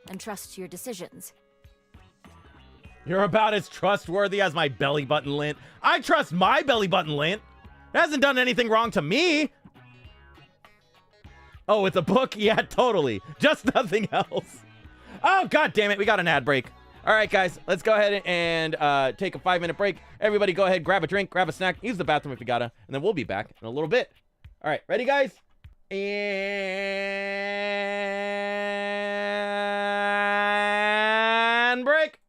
And trust your decisions. You're about as trustworthy as my belly button lint. I trust my belly button lint. It hasn't done anything wrong to me. Oh, it's a book? Yeah, totally. Just nothing else. Oh, God damn it. We got an ad break. All right, guys, let's go ahead and take a 5-minute break. Everybody go ahead, grab a drink, grab a snack, use the bathroom if you gotta, and then we'll be back in a little bit. All right, ready, guys? And break.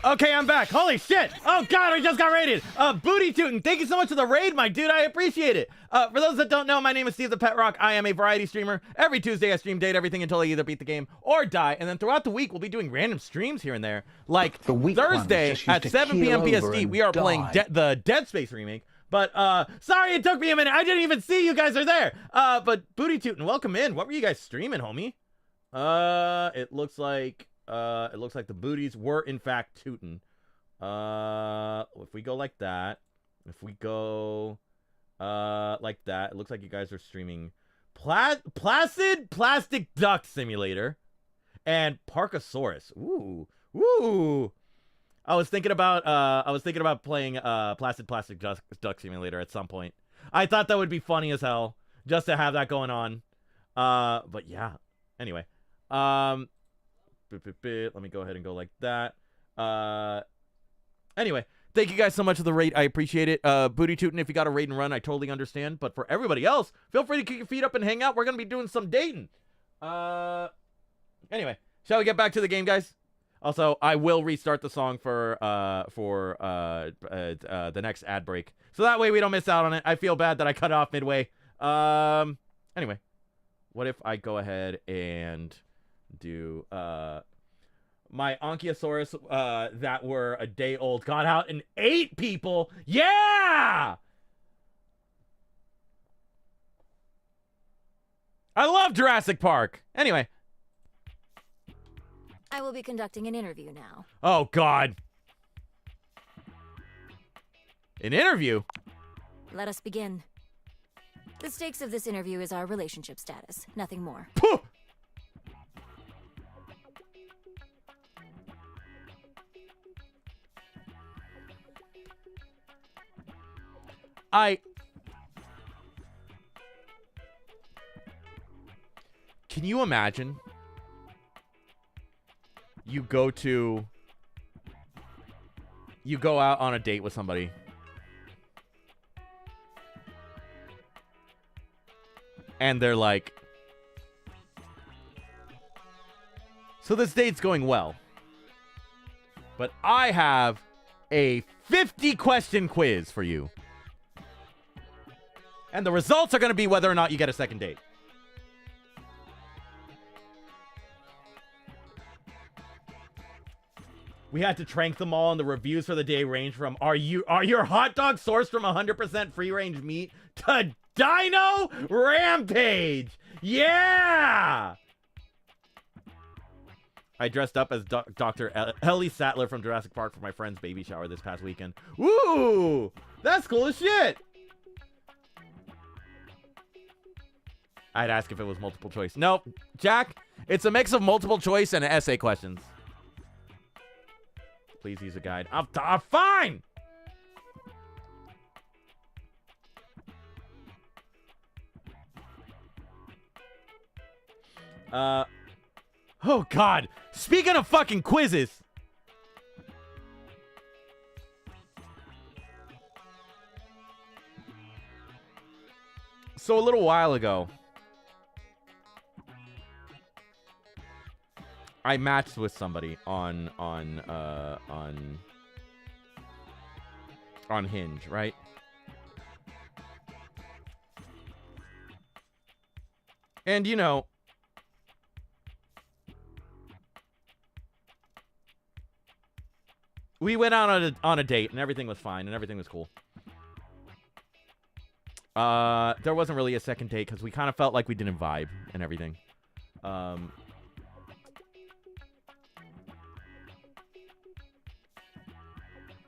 Okay, I'm back. Holy shit! Oh god, I just got raided! Booty Tootin', thank you so much for the raid, my dude. I appreciate it. For those that don't know, my name is Steve the Pet Rock. I am a variety streamer. Every Tuesday I stream Date Everything until I either beat the game or die. And then throughout the week, we'll be doing random streams here and there. Like The weak ones Thursday just used at to 7 p.m. keel over PST, and we are playing die. the Dead Space remake. But sorry it took me a minute. I didn't even see you guys are there. But Booty Tootin', welcome in. What were you guys streaming, homie? It looks like the booties were in fact tootin'. If we go like that, if we go like that, it looks like you guys are streaming Placid Plastic Duck Simulator and Parkasaurus. Ooh. I was thinking about playing Placid Plastic Duck Simulator at some point. I thought that would be funny as hell just to have that going on. But yeah. Anyway, let me go ahead and go like that. Anyway, thank you guys so much for the raid. I appreciate it. Booty Tootin', if you got a raid and run, I totally understand. But for everybody else, feel free to kick your feet up and hang out. We're going to be doing some dating. Anyway, shall we get back to the game, guys? Also, I will restart the song for the next ad break. So that way we don't miss out on it. I feel bad that I cut it off midway. Anyway, what if I go ahead and do... my Ankylosaurus that were a day old got out and ate people. Yeah! I love Jurassic Park. Anyway. I will be conducting an interview now. Oh, God. An interview? Let us begin. The stakes of this interview is our relationship status, nothing more. Pooh! Can you imagine? You go out on a date with somebody. And they're like, so this date's going well. But I have a 50-question quiz for you. And the results are going to be whether or not you get a second date. We had to rank them all, and the reviews for the day range from are your hot dogs sourced from 100% free-range meat to Dino Rampage? Yeah! I dressed up as Dr. Ellie Sattler from Jurassic Park for my friend's baby shower this past weekend. Woo! That's cool as shit! I'd ask if it was multiple choice. Nope. Jack, it's a mix of multiple choice and essay questions. Please use a guide. I'm fine! Oh, God. Speaking of fucking quizzes. So a little while ago, I matched with somebody on Hinge, right? And you know, we went out on a date and everything was fine and everything was cool. There wasn't really a second date because we kind of felt like we didn't vibe and everything.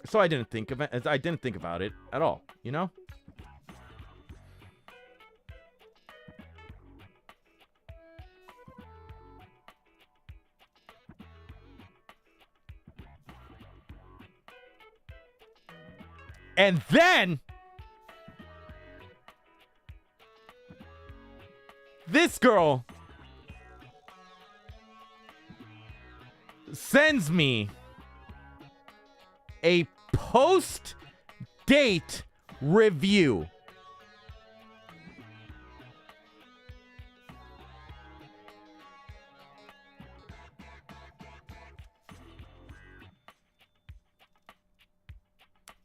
So I didn't think of it. I didn't think about it at all, you know? And then this girl sends me a post-date review.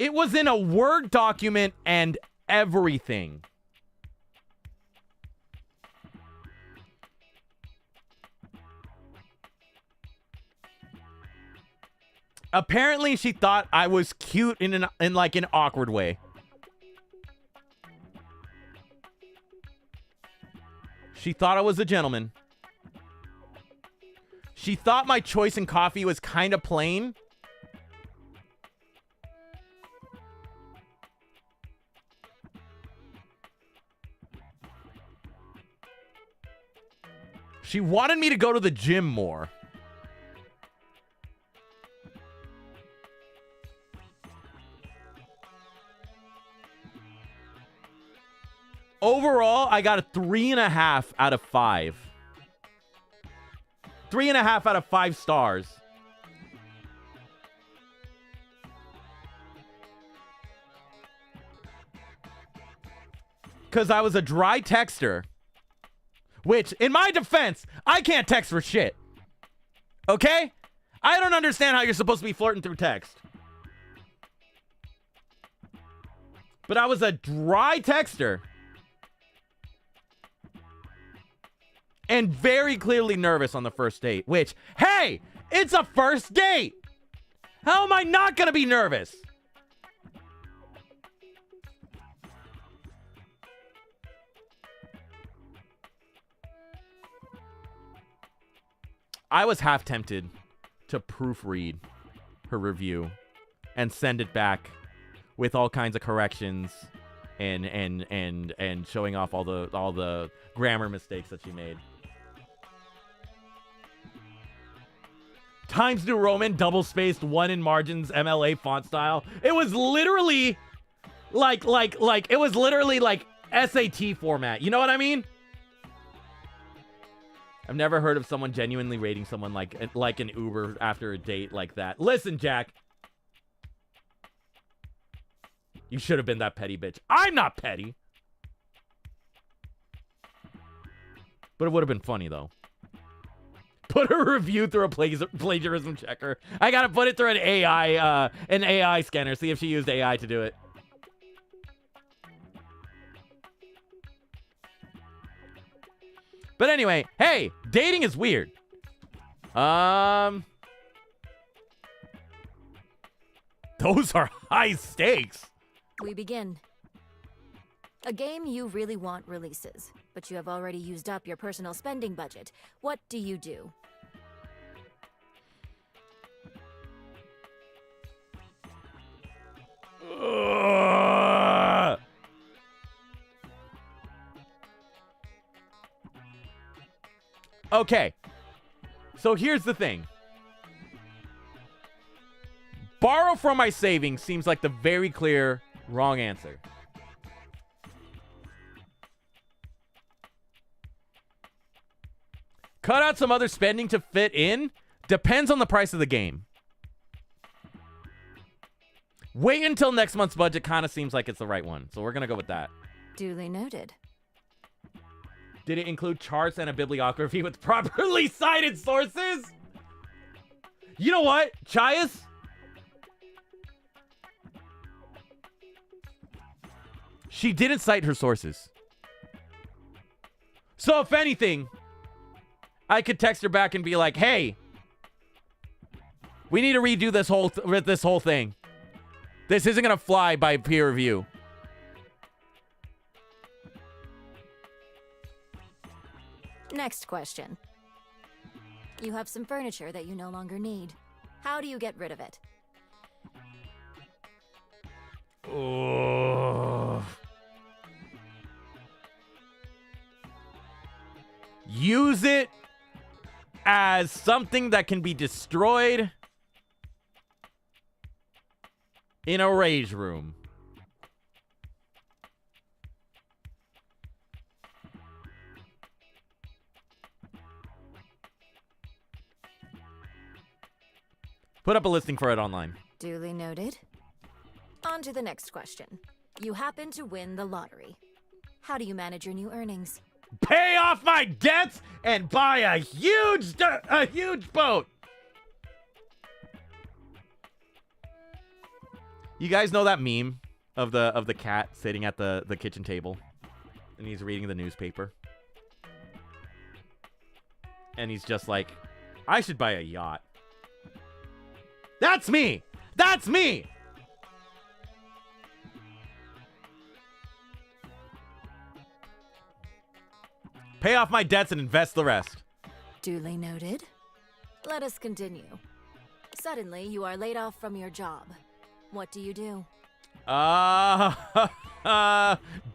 It was in a Word document and everything. Apparently, she thought I was cute in like an awkward way. She thought I was a gentleman. She thought my choice in coffee was kind of plain. She wanted me to go to the gym more. Overall, I got a 3.5 out of 5. 3.5 out of 5 stars. Because I was a dry texter. Which, in my defense, I can't text for shit. Okay? I don't understand how you're supposed to be flirting through text. But I was a dry texter. And very clearly nervous on the first date. Which, hey, it's a first date. How am I not going to be nervous? I was half tempted to proofread her review and send it back with all kinds of corrections and showing off all the grammar mistakes that she made. Times New Roman, double-spaced, 1 in margins, MLA font style. It was literally like it was literally like SAT format. You know what I mean? I've never heard of someone genuinely rating someone like an Uber after a date like that. Listen, Jack. You should have been that petty bitch. I'm not petty. But it would have been funny, though. Put a review through a plagiarism checker. I gotta put it through an AI scanner. See if she used AI to do it. But anyway, hey, dating is weird. Those are high stakes. We begin. A game you really want releases, but you have already used up your personal spending budget. What do you do? Okay. So here's the thing. Borrow from my savings seems like the very clear wrong answer. Cut out some other spending to fit in? Depends on the price of the game. Wait until next month's budget kind of seems like it's the right one. So we're going to go with that. Duly noted. Did it include charts and a bibliography with properly cited sources? You know what, Chias? She didn't cite her sources. So if anything, I could text her back and be like, hey, we need to redo this whole thing. This isn't going to fly by peer review. Next question. You have some furniture that you no longer need. How do you get rid of it? Oh. Use it as something that can be destroyed in a rage room. Put up a listing for it online. Duly noted. On to the next question. You happen to win the lottery. How do you manage your new earnings? Pay off my debts and buy a huge boat. You guys know that meme of the cat sitting at the kitchen table and he's reading the newspaper. And he's just like, I should buy a yacht. That's me. That's me. Pay off my debts and invest the rest. Duly noted. Let us continue. Suddenly, you are laid off from your job. What do you do?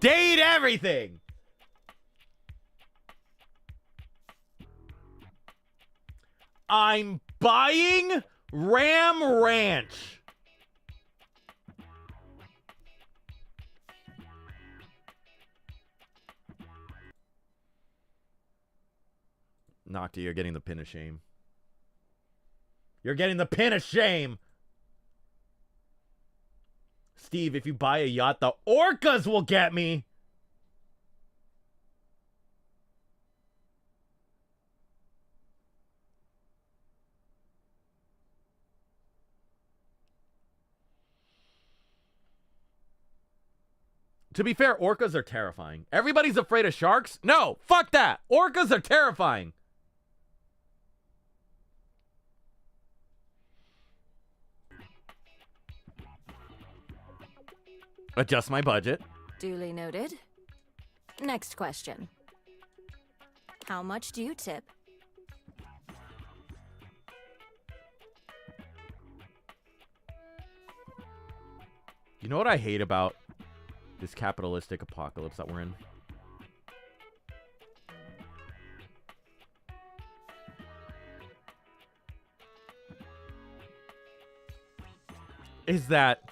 Date everything. I'm buying Ram Ranch. Nocta, you're getting the pin of shame. You're getting the pin of shame. Steve, if you buy a yacht, the orcas will get me. To be fair, orcas are terrifying. Everybody's afraid of sharks? No, fuck that. Orcas are terrifying. Adjust my budget. Duly noted. Next question. How much do you tip? You know what I hate about this capitalistic apocalypse that we're in? Is that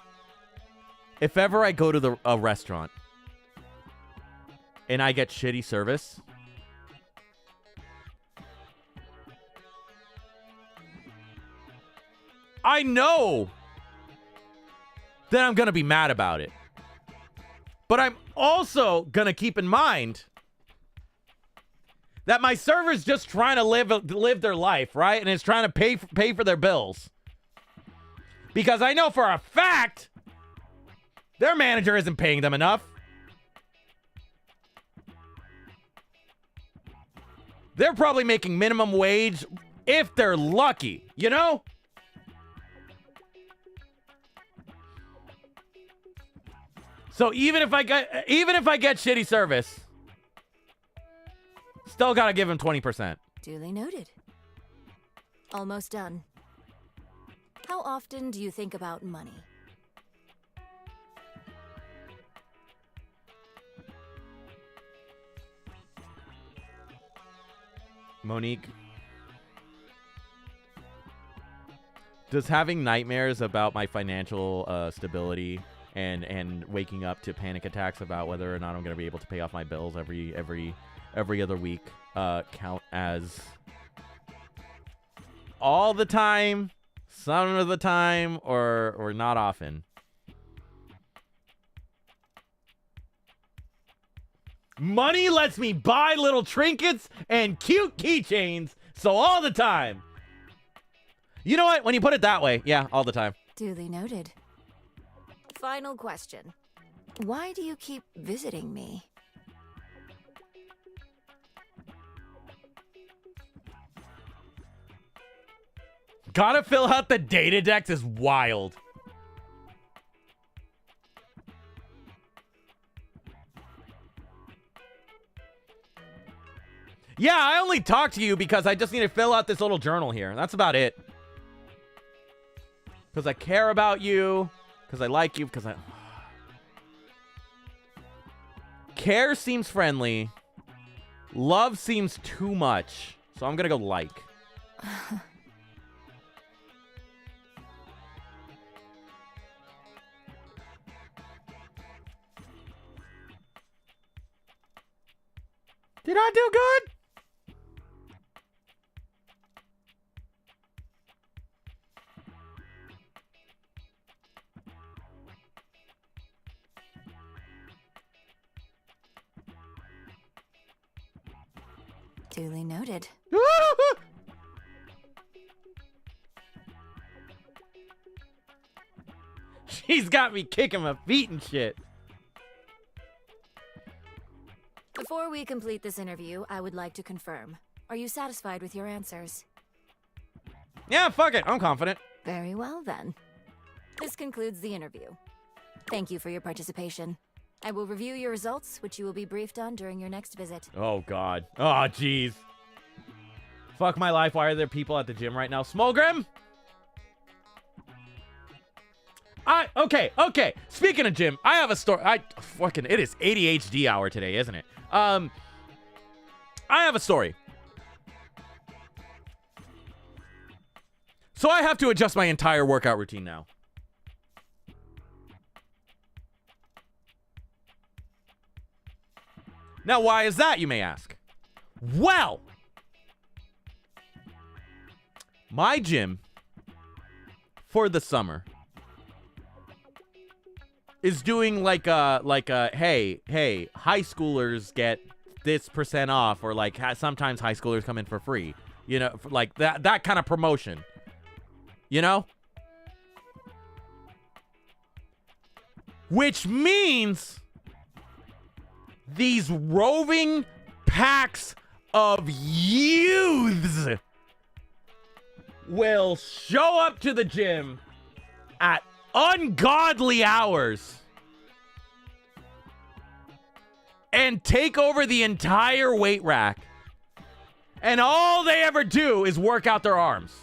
if ever I go to a restaurant and I get shitty service, I know that I'm going to be mad about it. But I'm also going to keep in mind that my server's just trying to live their life, right? And it's trying to pay for their bills. Because I know for a fact their manager isn't paying them enough. They're probably making minimum wage if they're lucky, you know? So even if I get shitty service, still gotta give him 20%. Duly noted. Almost done. How often do you think about money? Monique, does having nightmares about my financial stability and waking up to panic attacks about whether or not I'm going to be able to pay off my bills every other week count as all the time, some of the time, or not often? Money lets me buy little trinkets and cute keychains, so all the time. You know what? When you put it that way, yeah, all the time. Duly noted. Final question. Why do you keep visiting me? Gotta fill out the data decks is wild. Yeah, I only talk to you because I just need to fill out this little journal here. That's about it. Because I care about you. Because I like you. Because I... Care seems friendly. Love seems too much. So I'm going to go like. Did I do good? Duly noted. She's got me kicking my feet and shit. Before we complete this interview, I would like to confirm. Are you satisfied with your answers? Yeah, fuck it. I'm confident. Very well, then. This concludes the interview. Thank you for your participation. I will review your results, which you will be briefed on during your next visit. Oh, God. Oh, jeez. Fuck my life. Why are there people at the gym right now? Smolgrim? Okay. Speaking of gym, I have a story. It is ADHD hour today, isn't it? I have a story. So I have to adjust my entire workout routine now. Now, why is that, you may ask? Well, my gym for the summer is doing like a hey, high schoolers get this % off, or like sometimes high schoolers come in for free. You know, like that kind of promotion. You know? Which means these roving packs of youths will show up to the gym at ungodly hours and take over the entire weight rack. And all they ever do is work out their arms.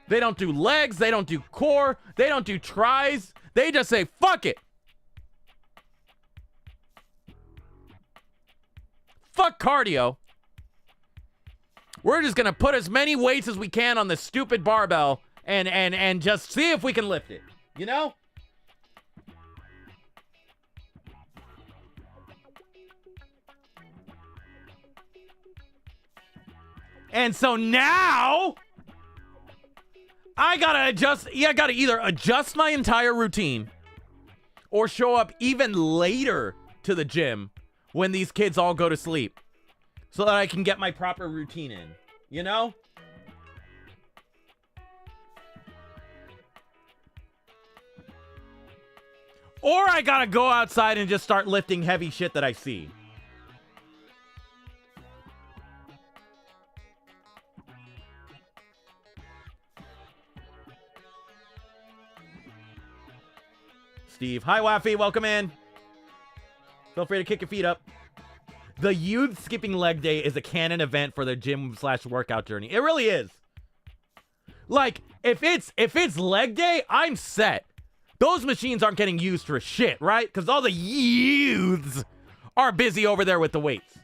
They don't do legs, they don't do core, they don't do tries. They just say, fuck it. Fuck cardio. We're just gonna put as many weights as we can on this stupid barbell and just see if we can lift it. You know? And so now I gotta adjust. Yeah, I gotta either adjust my entire routine or show up even later to the gym when these kids all go to sleep so that I can get my proper routine in, you know? Or I gotta go outside and just start lifting heavy shit that I see. Steve. Hi, Waffy. Welcome in. Feel free to kick your feet up. The youth skipping leg day is a canon event for the gym/workout journey. It really is. Like, if it's leg day, I'm set. Those machines aren't getting used for shit, right? Because all the youths are busy over there with the weights.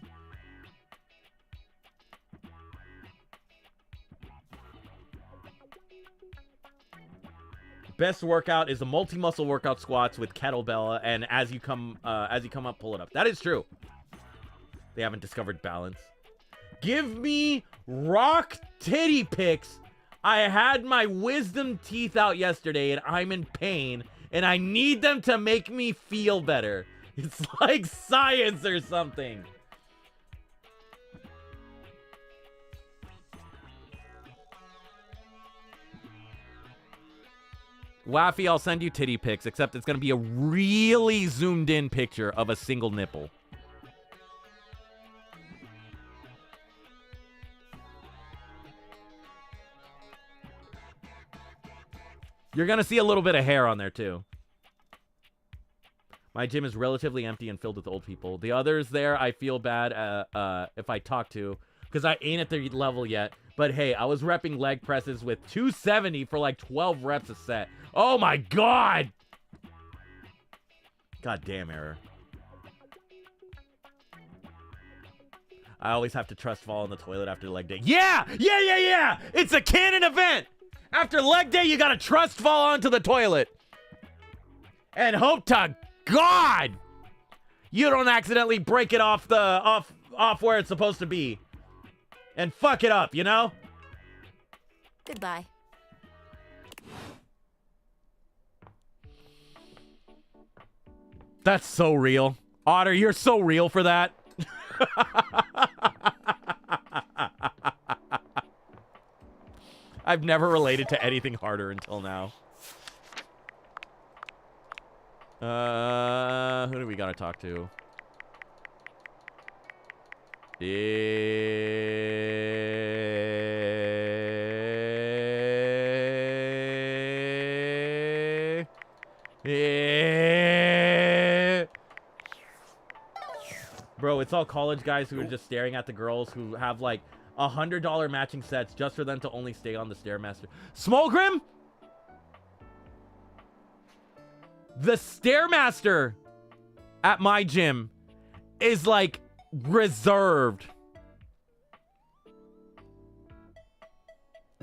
Best workout is the multi-muscle workout squats with kettlebell, and as you come up, pull it up. That is true. They haven't discovered balance. Give me rock titty pics. I had my wisdom teeth out yesterday, and I'm in pain, and I need them to make me feel better. It's like science or something. Waffy, I'll send you titty pics, except it's going to be a really zoomed in picture of a single nipple. You're going to see a little bit of hair on there, too. My gym is relatively empty and filled with old people. The others there, I feel bad if I talk to, because I ain't at their level yet. But hey, I was repping leg presses with 270 for like 12 reps a set. Oh my God! Goddamn error. I always have to trust fall in the toilet after leg day. Yeah! It's a canon event! After leg day, you gotta trust fall onto the toilet. And hope to God you don't accidentally break it off where it's supposed to be. And fuck it up, you know? Goodbye. That's so real. Otter, you're so real for that. I've never related to anything harder until now. Who do we gotta talk to? Bro, it's all college guys who are just staring at the girls who have like $100 matching sets just for them to only stay on the Stairmaster. Smolgrim? The Stairmaster at my gym is like reserved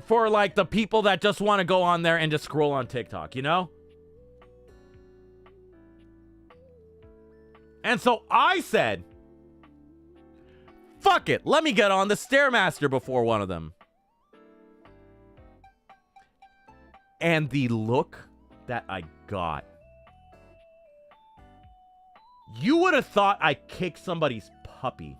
for like the people that just want to go on there and just scroll on TikTok, you know? And so I said, fuck it, let me get on the Stairmaster before one of them. And the look that I got. You would have thought I kicked somebody's puppy.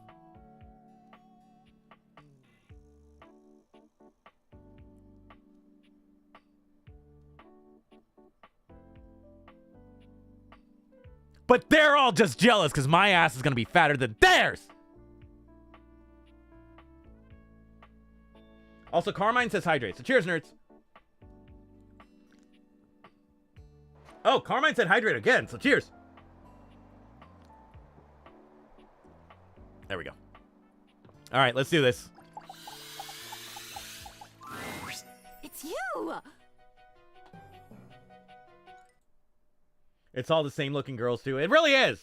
But they're all just jealous because my ass is going to be fatter than theirs. Also, Carmine says hydrate. So cheers, nerds. Oh, Carmine said hydrate again. So cheers. There we go. All right, let's do this. It's you! It's all the same looking girls, too. It really is.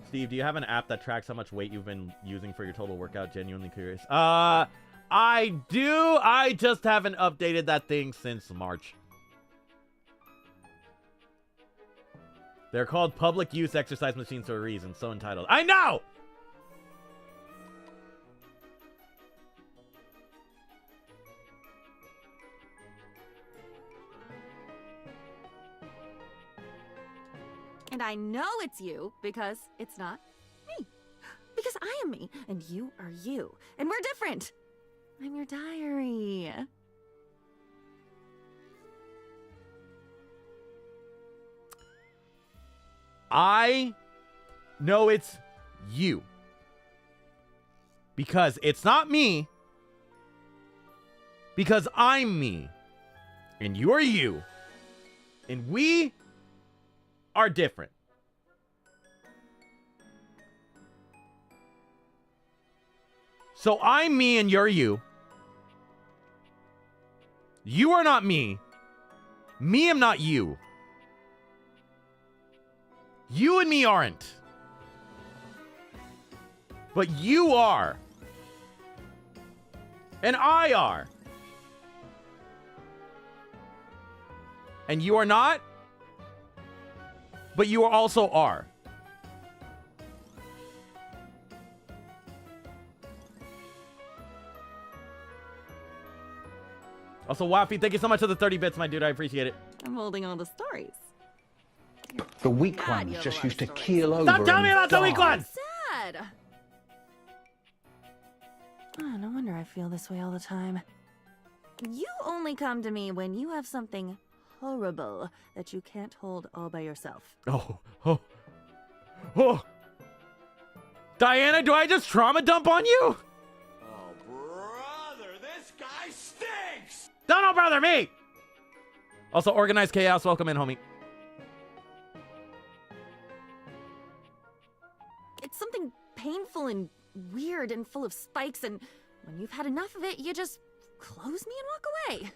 Steve, do you have an app that tracks how much weight you've been using for your total workout? Genuinely curious. I do. I just haven't updated that thing since March. They're called public use exercise machines for a reason. So entitled. I know! And I know it's you because it's not me. Because I am me, and you are you. And we're different. I'm your diary. I know it's you. Because it's not me. Because I'm me. And you are you. And we are different. So I'm me and you're you. You are not me. Me am not you. You and me aren't. But you are. And I are. And you are not. But you also are. Also, Waffy, thank you so much for the 30 bits, my dude. I appreciate it. I'm holding all the stories. The weak God, ones you have just a lot used to of stories. keel over. Stop telling me and about the weak die. ones! Sad. Oh, no wonder I feel this way all the time. You only come to me when you have something horrible that you can't hold all by yourself. Oh. Diana, do I just trauma dump on you? Oh, brother, this guy stinks! Don't bother me! Also, Organized Chaos, welcome in, homie. It's something painful and weird and full of spikes, and when you've had enough of it, you just close me and walk away.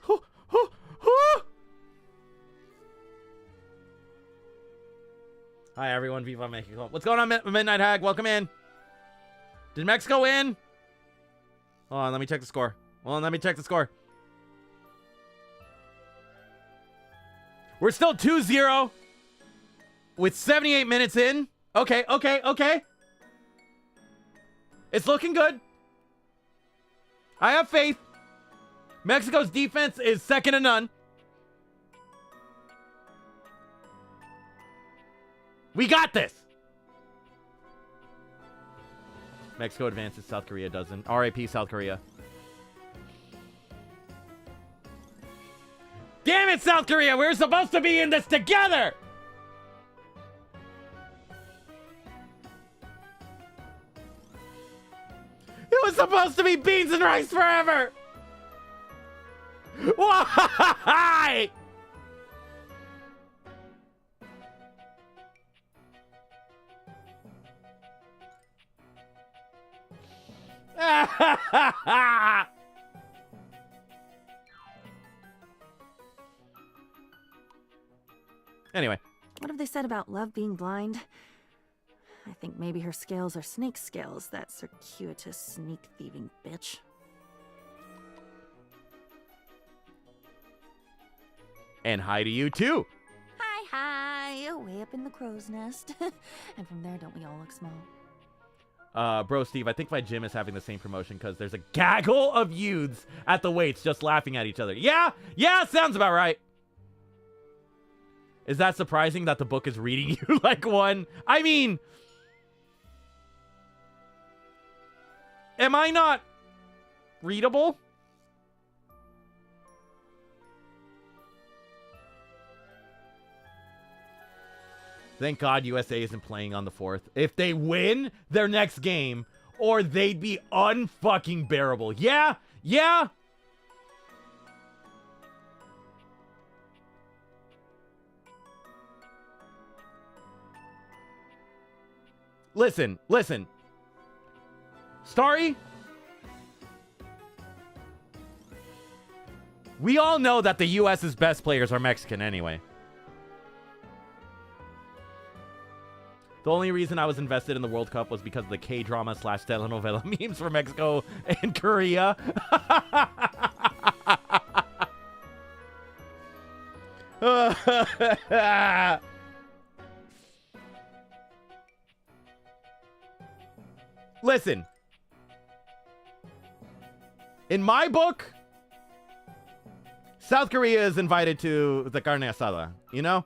Hi, everyone. Viva Mexico. What's going on, Midnight Hag? Welcome in. Did Mexico win? Hold on, let me check the score. We're still 2-0 with 78 minutes in. Okay. It's looking good. I have faith. Mexico's defense is second to none. We got this. Mexico advances, South Korea doesn't. RIP South Korea. it, South Korea! We're supposed to be in this together! It was supposed to be beans and rice forever! Why? Anyway. What have they said about love being blind? I think maybe her scales are snake scales, that circuitous, sneak-thieving bitch. And hi to you, too. Hi, way up in the crow's nest. And from there, don't we all look small? Bro, Steve, I think my gym is having the same promotion because there's a gaggle of youths at the weights just laughing at each other. Yeah, sounds about right. Is that surprising that the book is reading you like one? I mean, am I not readable? Thank God USA isn't playing on the 4th. If they win their next game, or they'd be unfucking bearable. Yeah. Listen. Starry? We all know that the US's best players are Mexican anyway. The only reason I was invested in the World Cup was because of the K-drama / telenovela memes for Mexico and Korea. Listen. In my book, South Korea is invited to the carne asada, you know?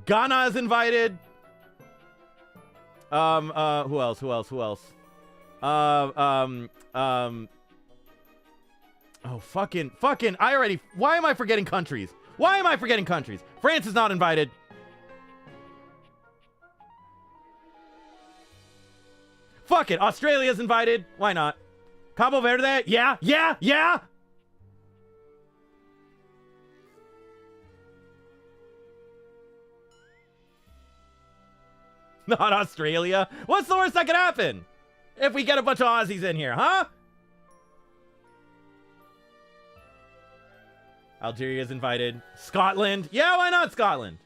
Ghana is invited. Who else? Oh, fucking, why am I forgetting countries? France is not invited. Fuck it, Australia's invited. Why not? Cabo Verde? Yeah. Not Australia. What's the worst that could happen? If we get a bunch of Aussies in here, huh? Algeria's invited. Scotland? Yeah, why not Scotland?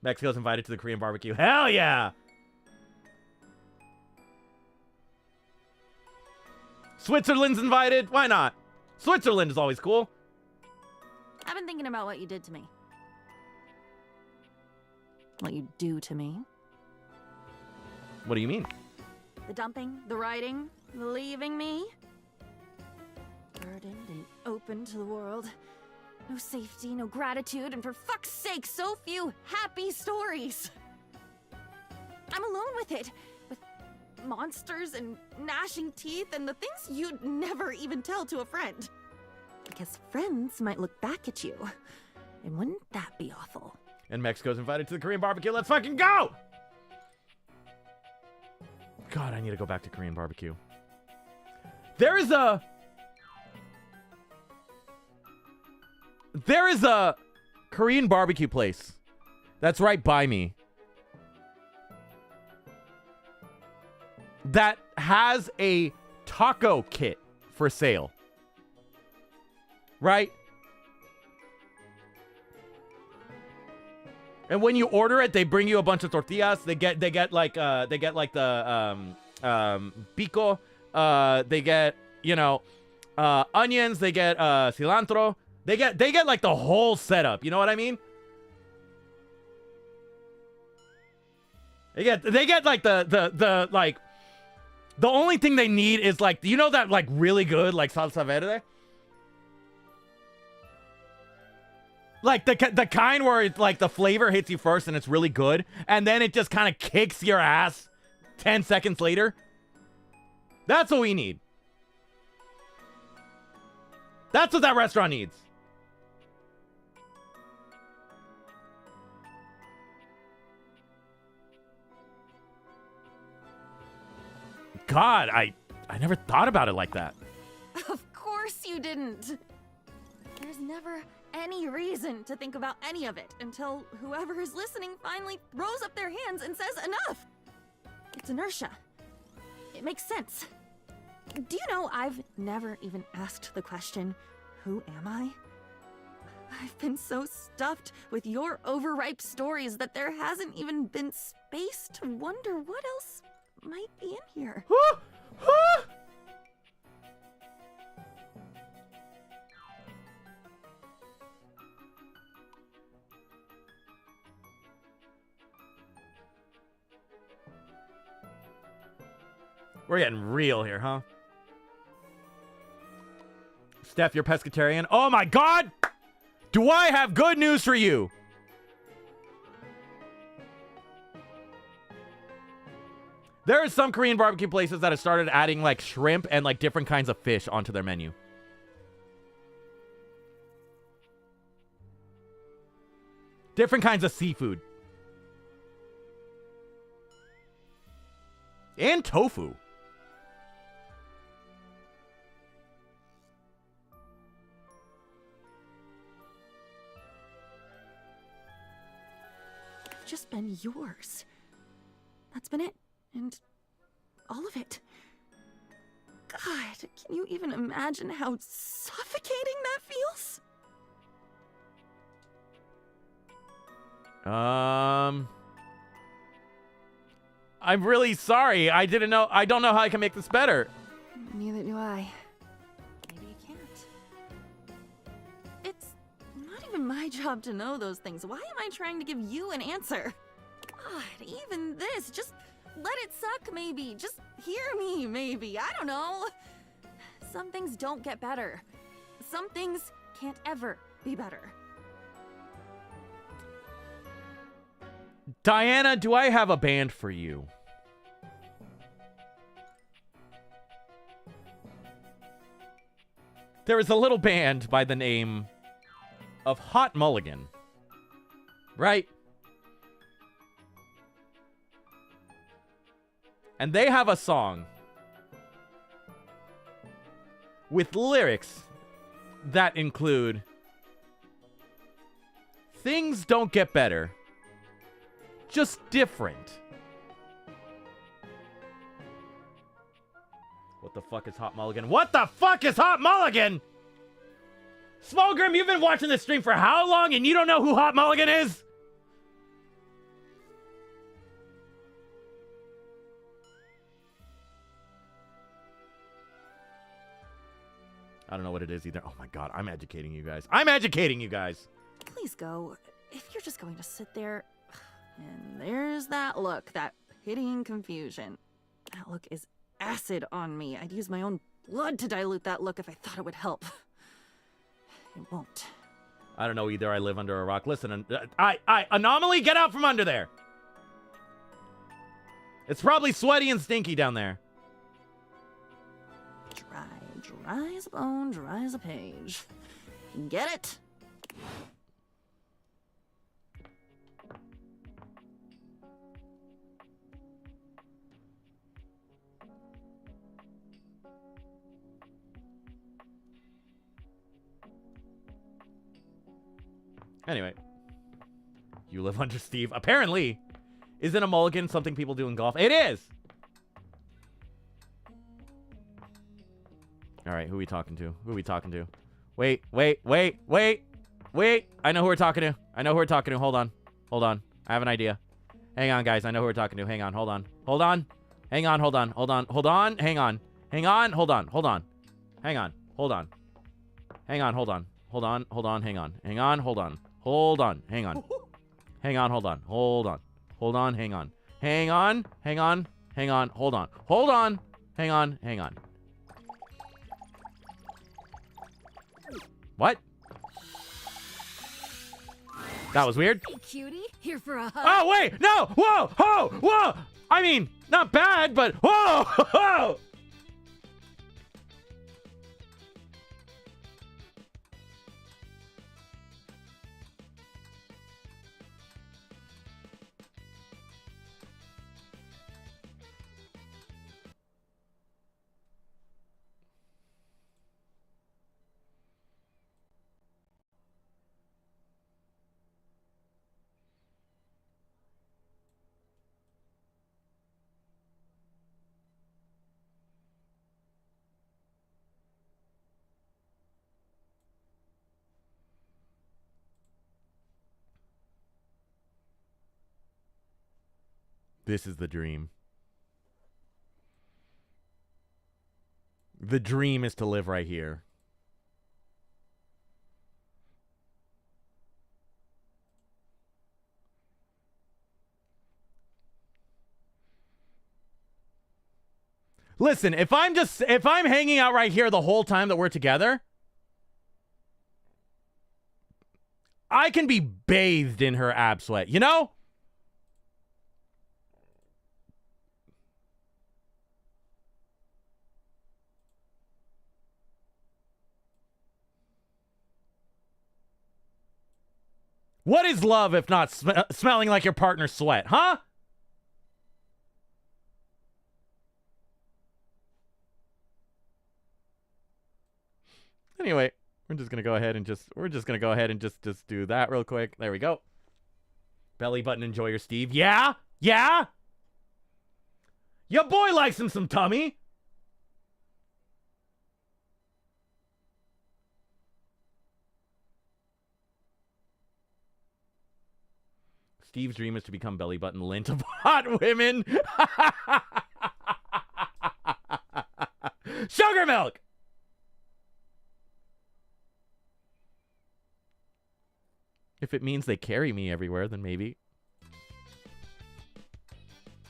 Mexico's invited to the Korean barbecue. Hell yeah! Switzerland's invited. Why not? Switzerland is always cool. I've been thinking about what you did to me. What you do to me. What do you mean? The dumping, the writing, the leaving me. Burdened and open to the world. No safety, no gratitude, and for fuck's sake, so few happy stories. I'm alone with it. With monsters and gnashing teeth and the things you'd never even tell to a friend. Because friends might look back at you. And wouldn't that be awful? And Mexico's invited to the Korean barbecue. Let's fucking go! God, I need to go back to Korean barbecue. There is a Korean barbecue place that's right by me that has a taco kit for sale. Right? And when you order it, they bring you a bunch of tortillas. They get like the pico. They get, onions. They get cilantro. They get like the whole setup. You know what I mean? They get like the like the only thing they need is like, you know, that like really good like salsa verde. Like the kind where it's like the flavor hits you first and it's really good, and then it just kind of kicks your ass 10 seconds later. That's what we need. That's what that restaurant needs. God, I never thought about it like that. Of course you didn't. There's never any reason to think about any of it until whoever is listening finally throws up their hands and says enough. It's inertia. It makes sense. Do you know I've never even asked the question, who am I? I've been so stuffed with your overripe stories that there hasn't even been space to wonder what else might be in here. We're getting real here, huh? Steph, you're pescatarian. Oh my God! Do I have good news for you? There are some Korean barbecue places that have started adding like shrimp and like different kinds of fish onto their menu. Different kinds of seafood. And tofu. I've just been yours. That's been it. And all of it. God, can you even imagine how suffocating that feels? I'm really sorry. I don't know how I can make this better. Neither do I. Maybe you can't. It's not even my job to know those things. Why am I trying to give you an answer? God, even this, just let it suck maybe. Just hear me maybe. I don't know. Some things don't get better. Some things can't ever be better. Diana, do I have a band for you? There is a little band by the name of Hot Mulligan. Right? And they have a song with lyrics that include things don't get better, just different. What the fuck is Hot Mulligan? What the fuck is Hot Mulligan? Smallgrim, you've been watching this stream for how long and you don't know who Hot Mulligan is? I don't know what it is either. Oh my God, I'm educating you guys. I'm educating you guys. Please go. If you're just going to sit there, and there's that look, that pitying confusion. That look is acid on me. I'd use my own blood to dilute that look if I thought it would help. It won't. I don't know either. I live under a rock. Listen, Anomaly, get out from under there. It's probably sweaty and stinky down there. Dry as a bone, dry as a page. Get it? Anyway. You live under Steve. Apparently. Isn't a mulligan something people do in golf? It is! Alright, who are we talking to? Who are we talking to? Wait. I know who we're talking to. Hold on. I have an idea. Hang on, guys. I know who we're talking to. Hang on. Hold on. Hang on. Hold on. Hang on. Hang on. Hold on. Hang on. Hang on. Hold on. Hang on. Hold on. Hold on. Hold on. Hang on. Hang on. Hold on. Hold on. Hang on. Hang on. Hold on. Hold on. Hold on. Hang on. Hang on. Hang on. Hang on. Hold on. Hold on. Hang on. Hang on. What? That was weird. Hey, cutie, here for a hug. Oh, wait! No! Whoa! Whoa! I mean, not bad, but whoa! This is the dream. The dream is to live right here. Listen, if I'm hanging out right here the whole time that we're together, I can be bathed in her ab sweat, you know? What is love if not smelling like your partner's sweat, huh? Anyway, we're just gonna go ahead and just do that real quick. There we go. Belly button enjoyer Steve. Yeah? Yeah? Your boy likes him some tummy. Steve's dream is to become belly button lint of hot women. Sugar milk. If it means they carry me everywhere, then maybe.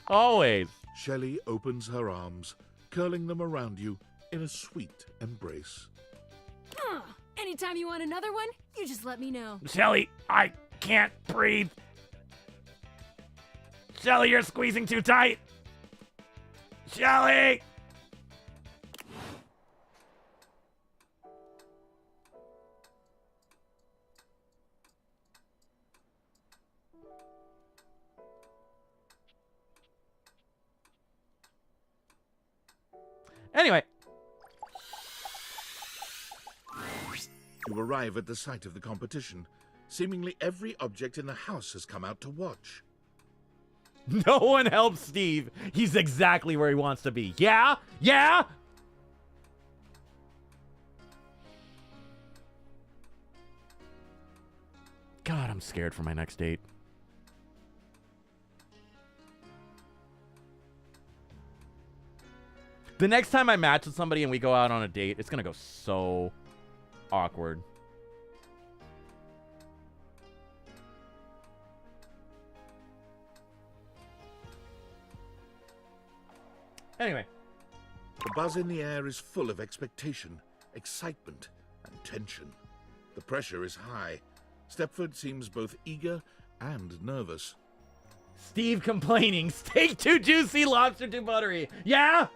Always. Shelley opens her arms, curling them around you in a sweet embrace. Anytime you want another one, you just let me know. Shelley, I can't breathe. Shelley, you're squeezing too tight. Shelley! Anyway. You arrive at the site of the competition. Seemingly every object in the house has come out to watch. No one helps Steve. He's exactly where he wants to be. Yeah? Yeah? God, I'm scared for my next date. The next time I match with somebody and we go out on a date, it's gonna go so awkward. Anyway. The buzz in the air is full of expectation, excitement, and tension. The pressure is high. Stepford seems both eager and nervous. Steve complaining, steak too juicy, lobster too buttery. Yeah?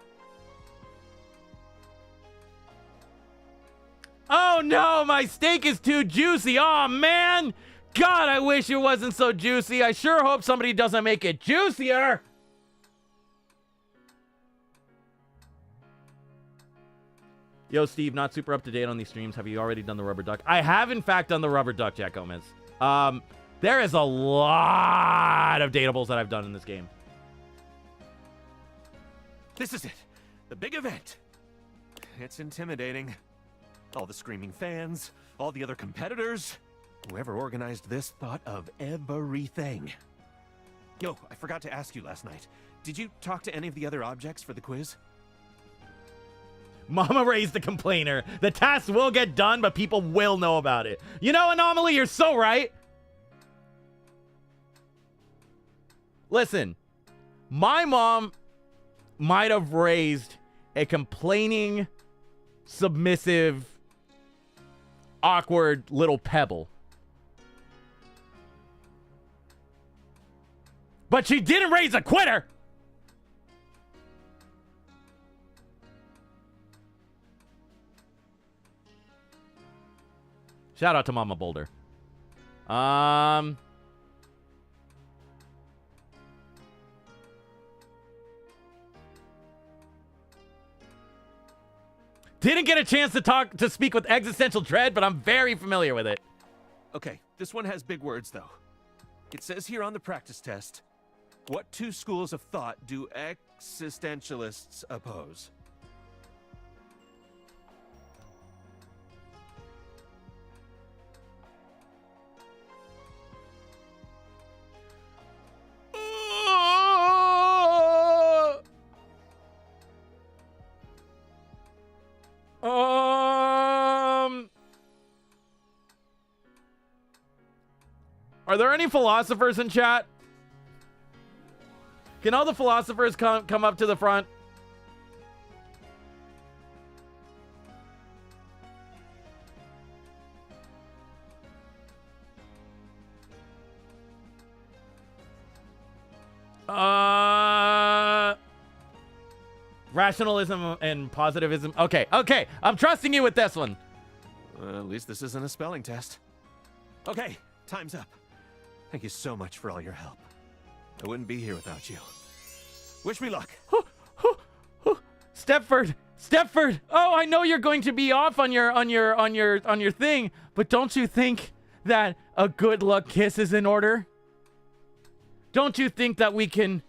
Oh no, my steak is too juicy. Oh man. God, I wish it wasn't so juicy. I sure hope somebody doesn't make it juicier. Yo, Steve, not super up to date on these streams. Have you already done the rubber duck? I have, in fact, done the rubber duck, Jack Gomez. There is a lot of dateables that I've done in this game. This is it. The big event. It's intimidating. All the screaming fans, all the other competitors. Whoever organized this thought of everything. Yo, I forgot to ask you last night. Did you talk to any of the other objects for the quiz? Mama raised the complainer. The task will get done, but people will know about it. You know, Anomaly, you're so right. Listen, my mom might have raised a complaining, submissive, awkward little pebble. But she didn't raise a quitter. Shout out to Mama Boulder. Didn't get a chance to speak with Existential Dread, but I'm very familiar with it. Okay, this one has big words, though. It says here on the practice test, what two schools of thought do existentialists oppose? Are there any philosophers in chat? Can all the philosophers come up to the front? Rationalism and positivism. Okay, okay. I'm trusting you with this one. At least this isn't a spelling test. Okay, time's up. Thank you so much for all your help. I wouldn't be here without you. Wish me luck. Stepford, Stepford. Oh, I know you're going to be off on your thing, but don't you think that a good luck kiss is in order? Don't you think that we can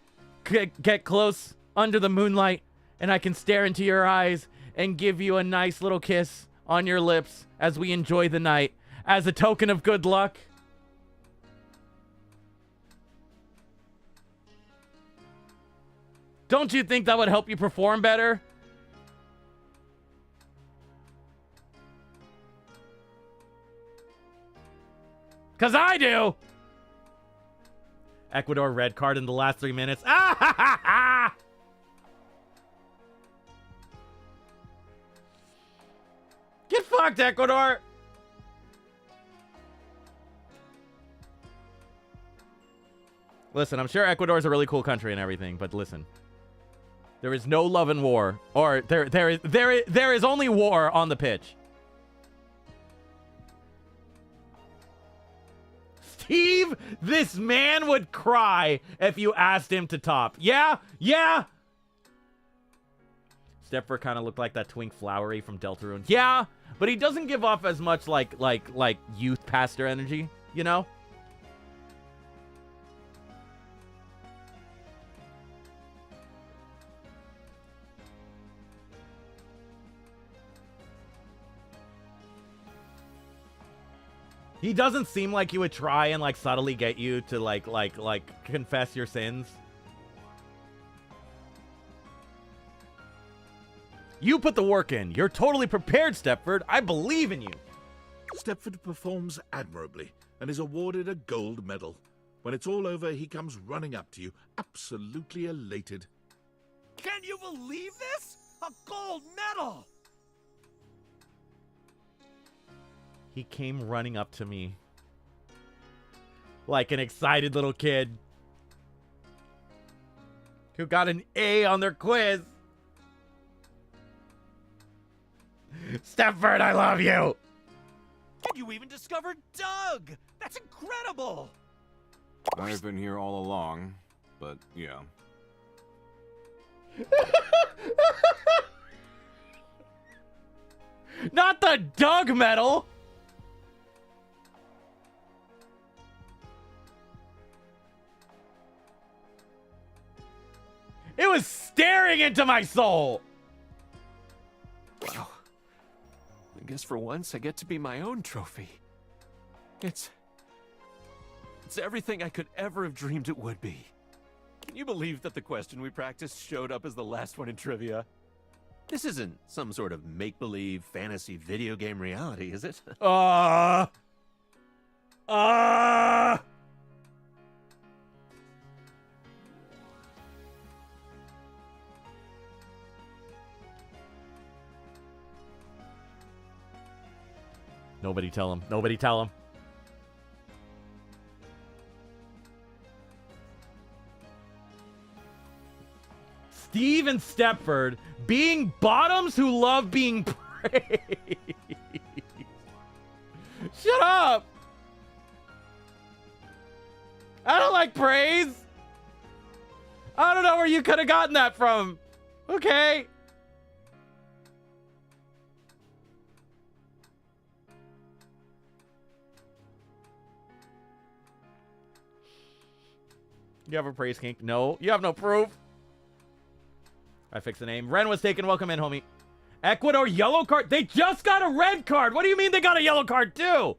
get close under the moonlight and I can stare into your eyes and give you a nice little kiss on your lips as we enjoy the night as a token of good luck? Don't you think that would help you perform better? Because I do! Ecuador red card in the last 3 minutes. Ah ha ha ha! Get fucked, Ecuador! Listen, I'm sure Ecuador is a really cool country and everything, but listen. There is no love and war. Or there is only war on the pitch. Steve, this man would cry if you asked him to top. Yeah? Yeah? Stepford kind of looked like that Twink Flowery from Deltarune. Yeah, but he doesn't give off as much like youth pastor energy, you know? He doesn't seem like he would try and like subtly get you to like confess your sins. You put the work in. You're totally prepared, Stepford. I believe in you. Stepford performs admirably and is awarded a gold medal. When it's all over, he comes running up to you, absolutely elated. Can you believe this? A gold medal! He came running up to me like an excited little kid who got an A on their quiz. Stepford, I love you. And you even discovered Doug. That's incredible. I've been here all along, but yeah. Not the Doug medal. It was staring into my soul. Wow. I guess for once I get to be my own trophy. It's everything I could ever have dreamed it would be. Can you believe that the question we practiced showed up as the last one in trivia? This isn't some sort of make-believe fantasy video game reality, is it? Nobody tell him. Nobody tell him. Steve and Stepford being bottoms who love being praised. Shut up. I don't like praise. I don't know where you could have gotten that from. Okay. You have a praise kink? No. You have no proof. I fixed the name. Ren was taken. Welcome in, homie. Ecuador yellow card. They just got a red card. What do you mean they got a yellow card too?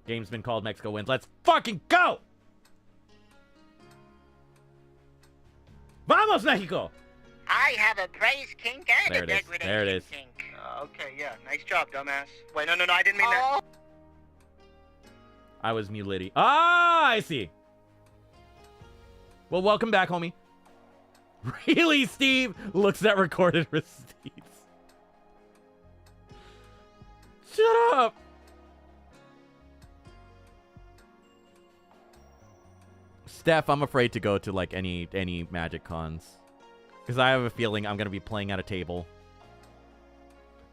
Game's been called. Mexico wins. Let's fucking go. Vamos, Mexico. I have a praise kink and There a it is. degradation There it is. kink. Okay, yeah. Nice job, dumbass. Wait, no, I didn't mean that. I was Mulity. Ah, I see. Well, welcome back, homie. Really, Steve? Looks at recorded receipts. Shut up. Steph, I'm afraid to go to like any Magic cons. Because I have a feeling I'm gonna be playing at a table.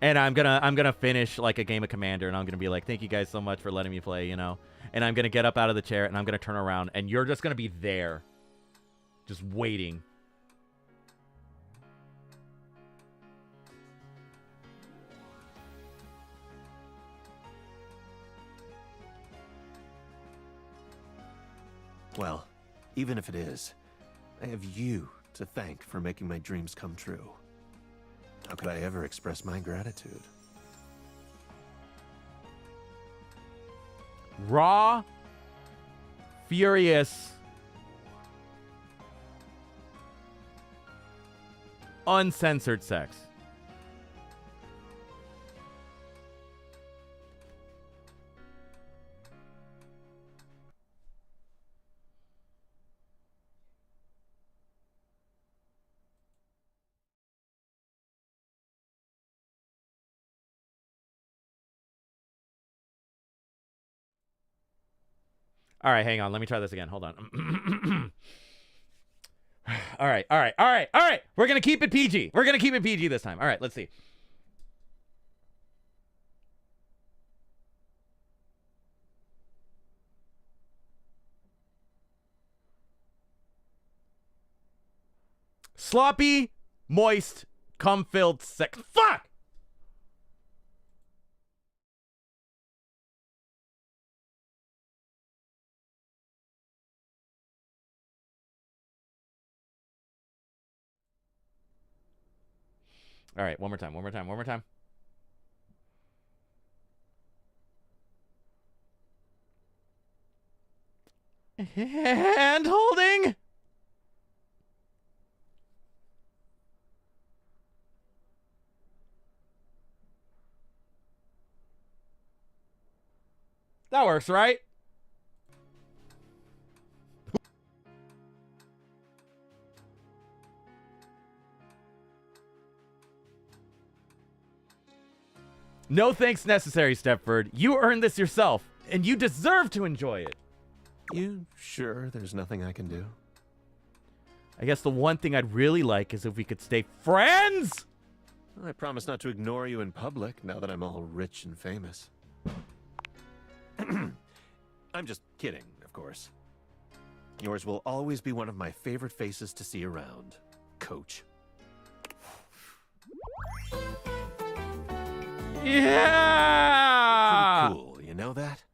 And I'm gonna finish like a game of Commander, and I'm gonna be like, thank you guys so much for letting me play, you know. And I'm gonna get up out of the chair, and I'm gonna turn around, and you're just gonna be there, just waiting. Well, even if it is, I have you to thank for making my dreams come true. How could I ever express my gratitude? Raw, furious, uncensored sex. All right, hang on. Let me try this again. Hold on. All right. We're going to keep it PG. We're going to keep it PG this time. All right, let's see. Sloppy, moist, cum-filled sex. Fuck! All right, one more time. Hand holding. That works, right? No thanks necessary, Stepford. You earned this yourself, and you deserve to enjoy it. You sure there's nothing I can do? I guess the one thing I'd really like is if we could stay friends! I promise not to ignore you in public now that I'm all rich and famous. I'm just kidding, of course. Yours will always be one of my favorite faces to see around, Coach. Yeah! Pretty cool, you know that?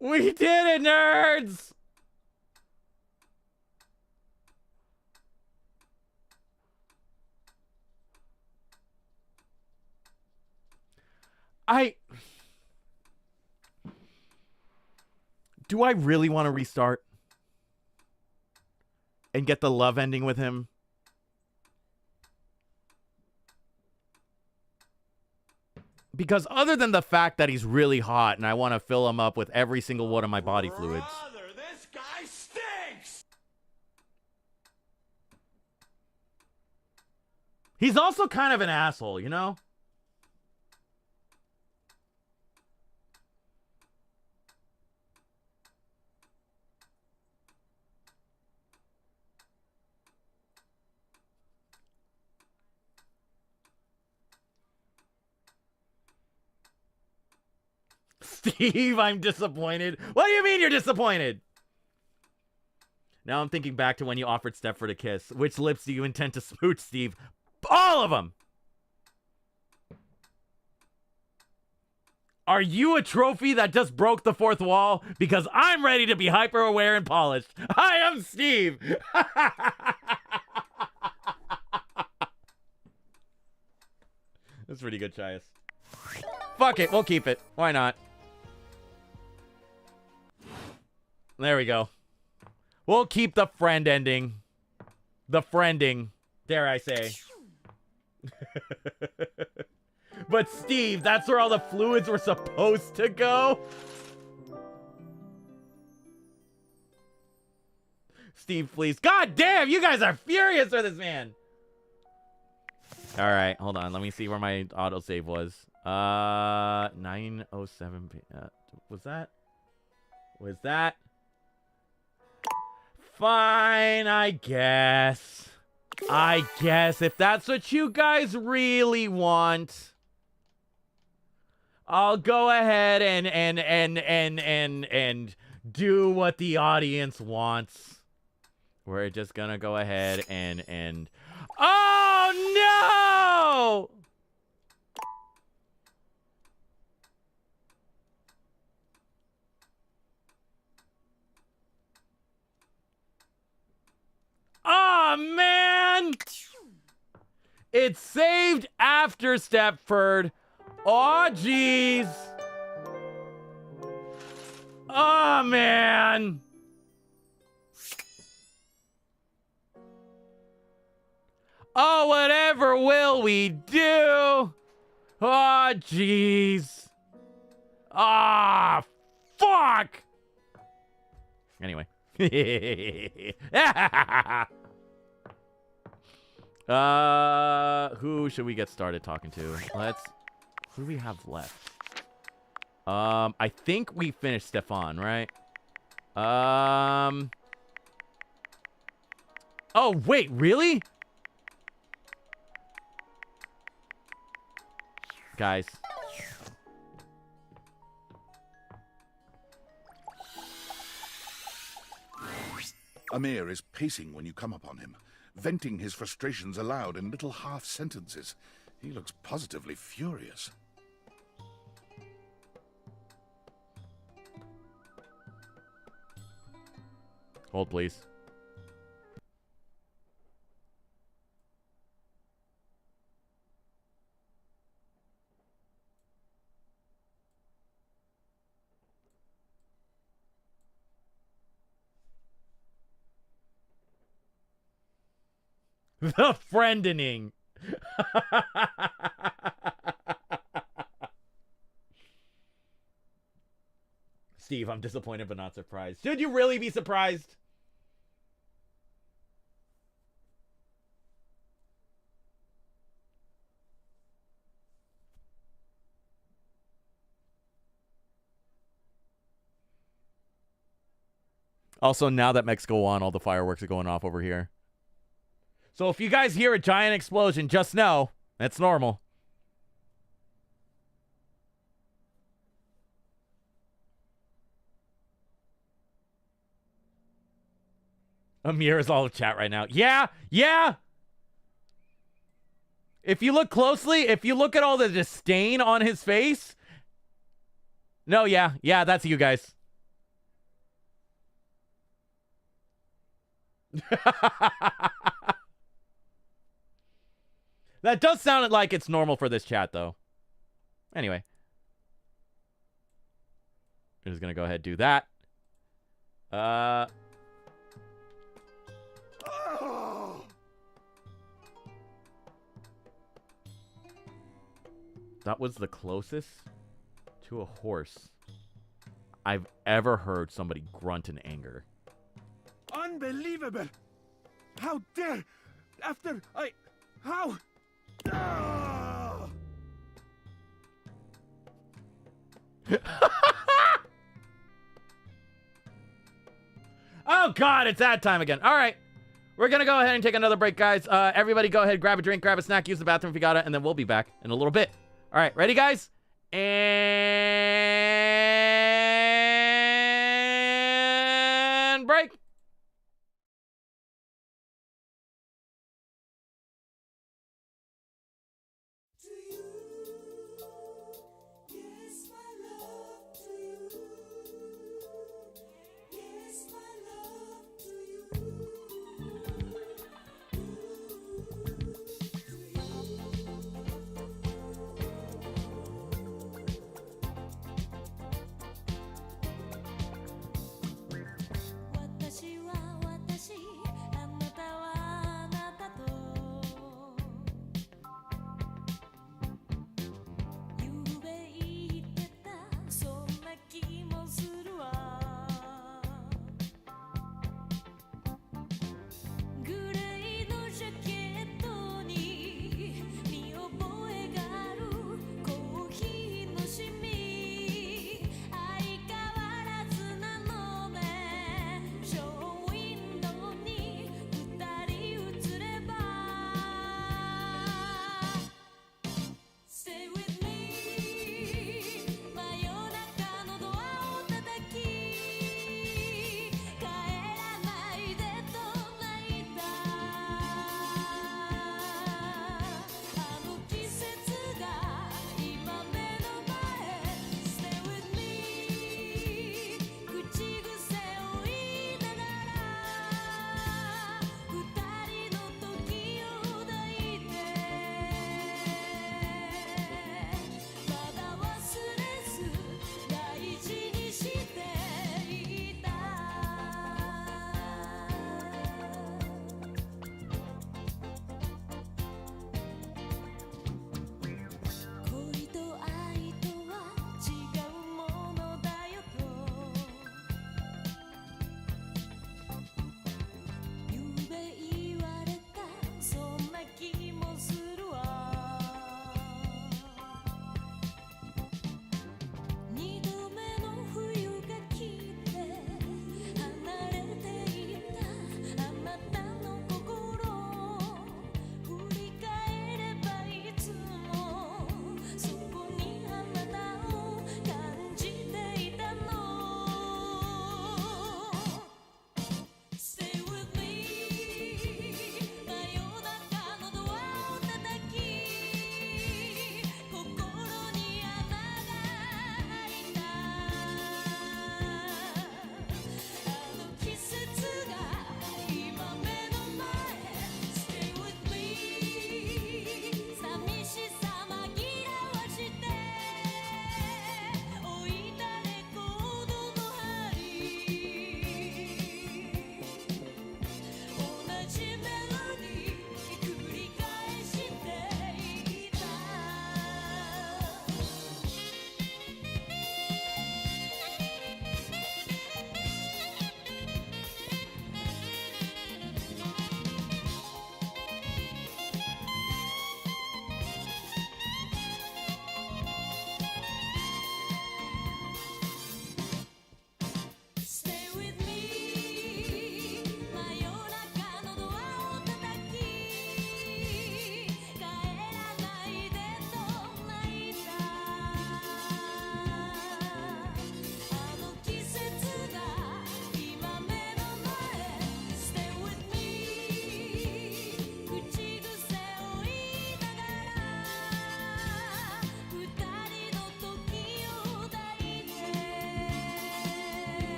We did it, nerds! Do I really want to restart? And get the love ending with him? Because other than the fact that he's really hot and I want to fill him up with every single one of my body fluids. Brother, this guy stinks! He's also kind of an asshole, you know? Steve, I'm disappointed. What do you mean you're disappointed? Now I'm thinking back to when you offered Stepford a kiss. Which lips do you intend to smooch, Steve? All of them! Are you a trophy that just broke the fourth wall? Because I'm ready to be hyper aware and polished. I am Steve! That's pretty good, Chias. Fuck it, we'll keep it. Why not? There we go. We'll keep the friend ending. The friending, dare I say. But Steve, that's where all the fluids were supposed to go? Steve, please. God damn, you guys are furious for this man. All right, hold on. Let me see where my autosave was. 9:07 p.m. Was that? Fine, I guess. If that's what you guys really want, I'll go ahead and do what the audience wants. We're just gonna go ahead and oh no! Oh man! It's saved after Stepford. Oh jeez. Oh man. Oh, whatever will we do? Oh, jeez. Ah, fuck. Anyway. Who should we get started talking to? Who do we have left? I think we finished Stefan, right? Oh, wait, really? Guys. Amir is pacing when you come upon him, venting his frustrations aloud in little half-sentences. He looks positively furious. Hold, please. The friendening. Steve, I'm disappointed but not surprised. Should you really be surprised? Also, now that Mexico won, all the fireworks are going off over here. So if you guys hear a giant explosion, just know that's normal. Amir is all in chat right now. Yeah, yeah. If you look closely, if you look at all the disdain on his face. No, yeah, that's you guys. That does sound like it's normal for this chat, though. Anyway. I'm just going to go ahead and do that. That was the closest to a horse I've ever heard somebody grunt in anger. Unbelievable! How dare... After I... How... Oh, God, it's that time again. All right. We're going to go ahead and take another break, guys. Everybody go ahead, grab a drink, grab a snack, use the bathroom if you got it, and then we'll be back in a little bit. All right. Ready, guys? And break.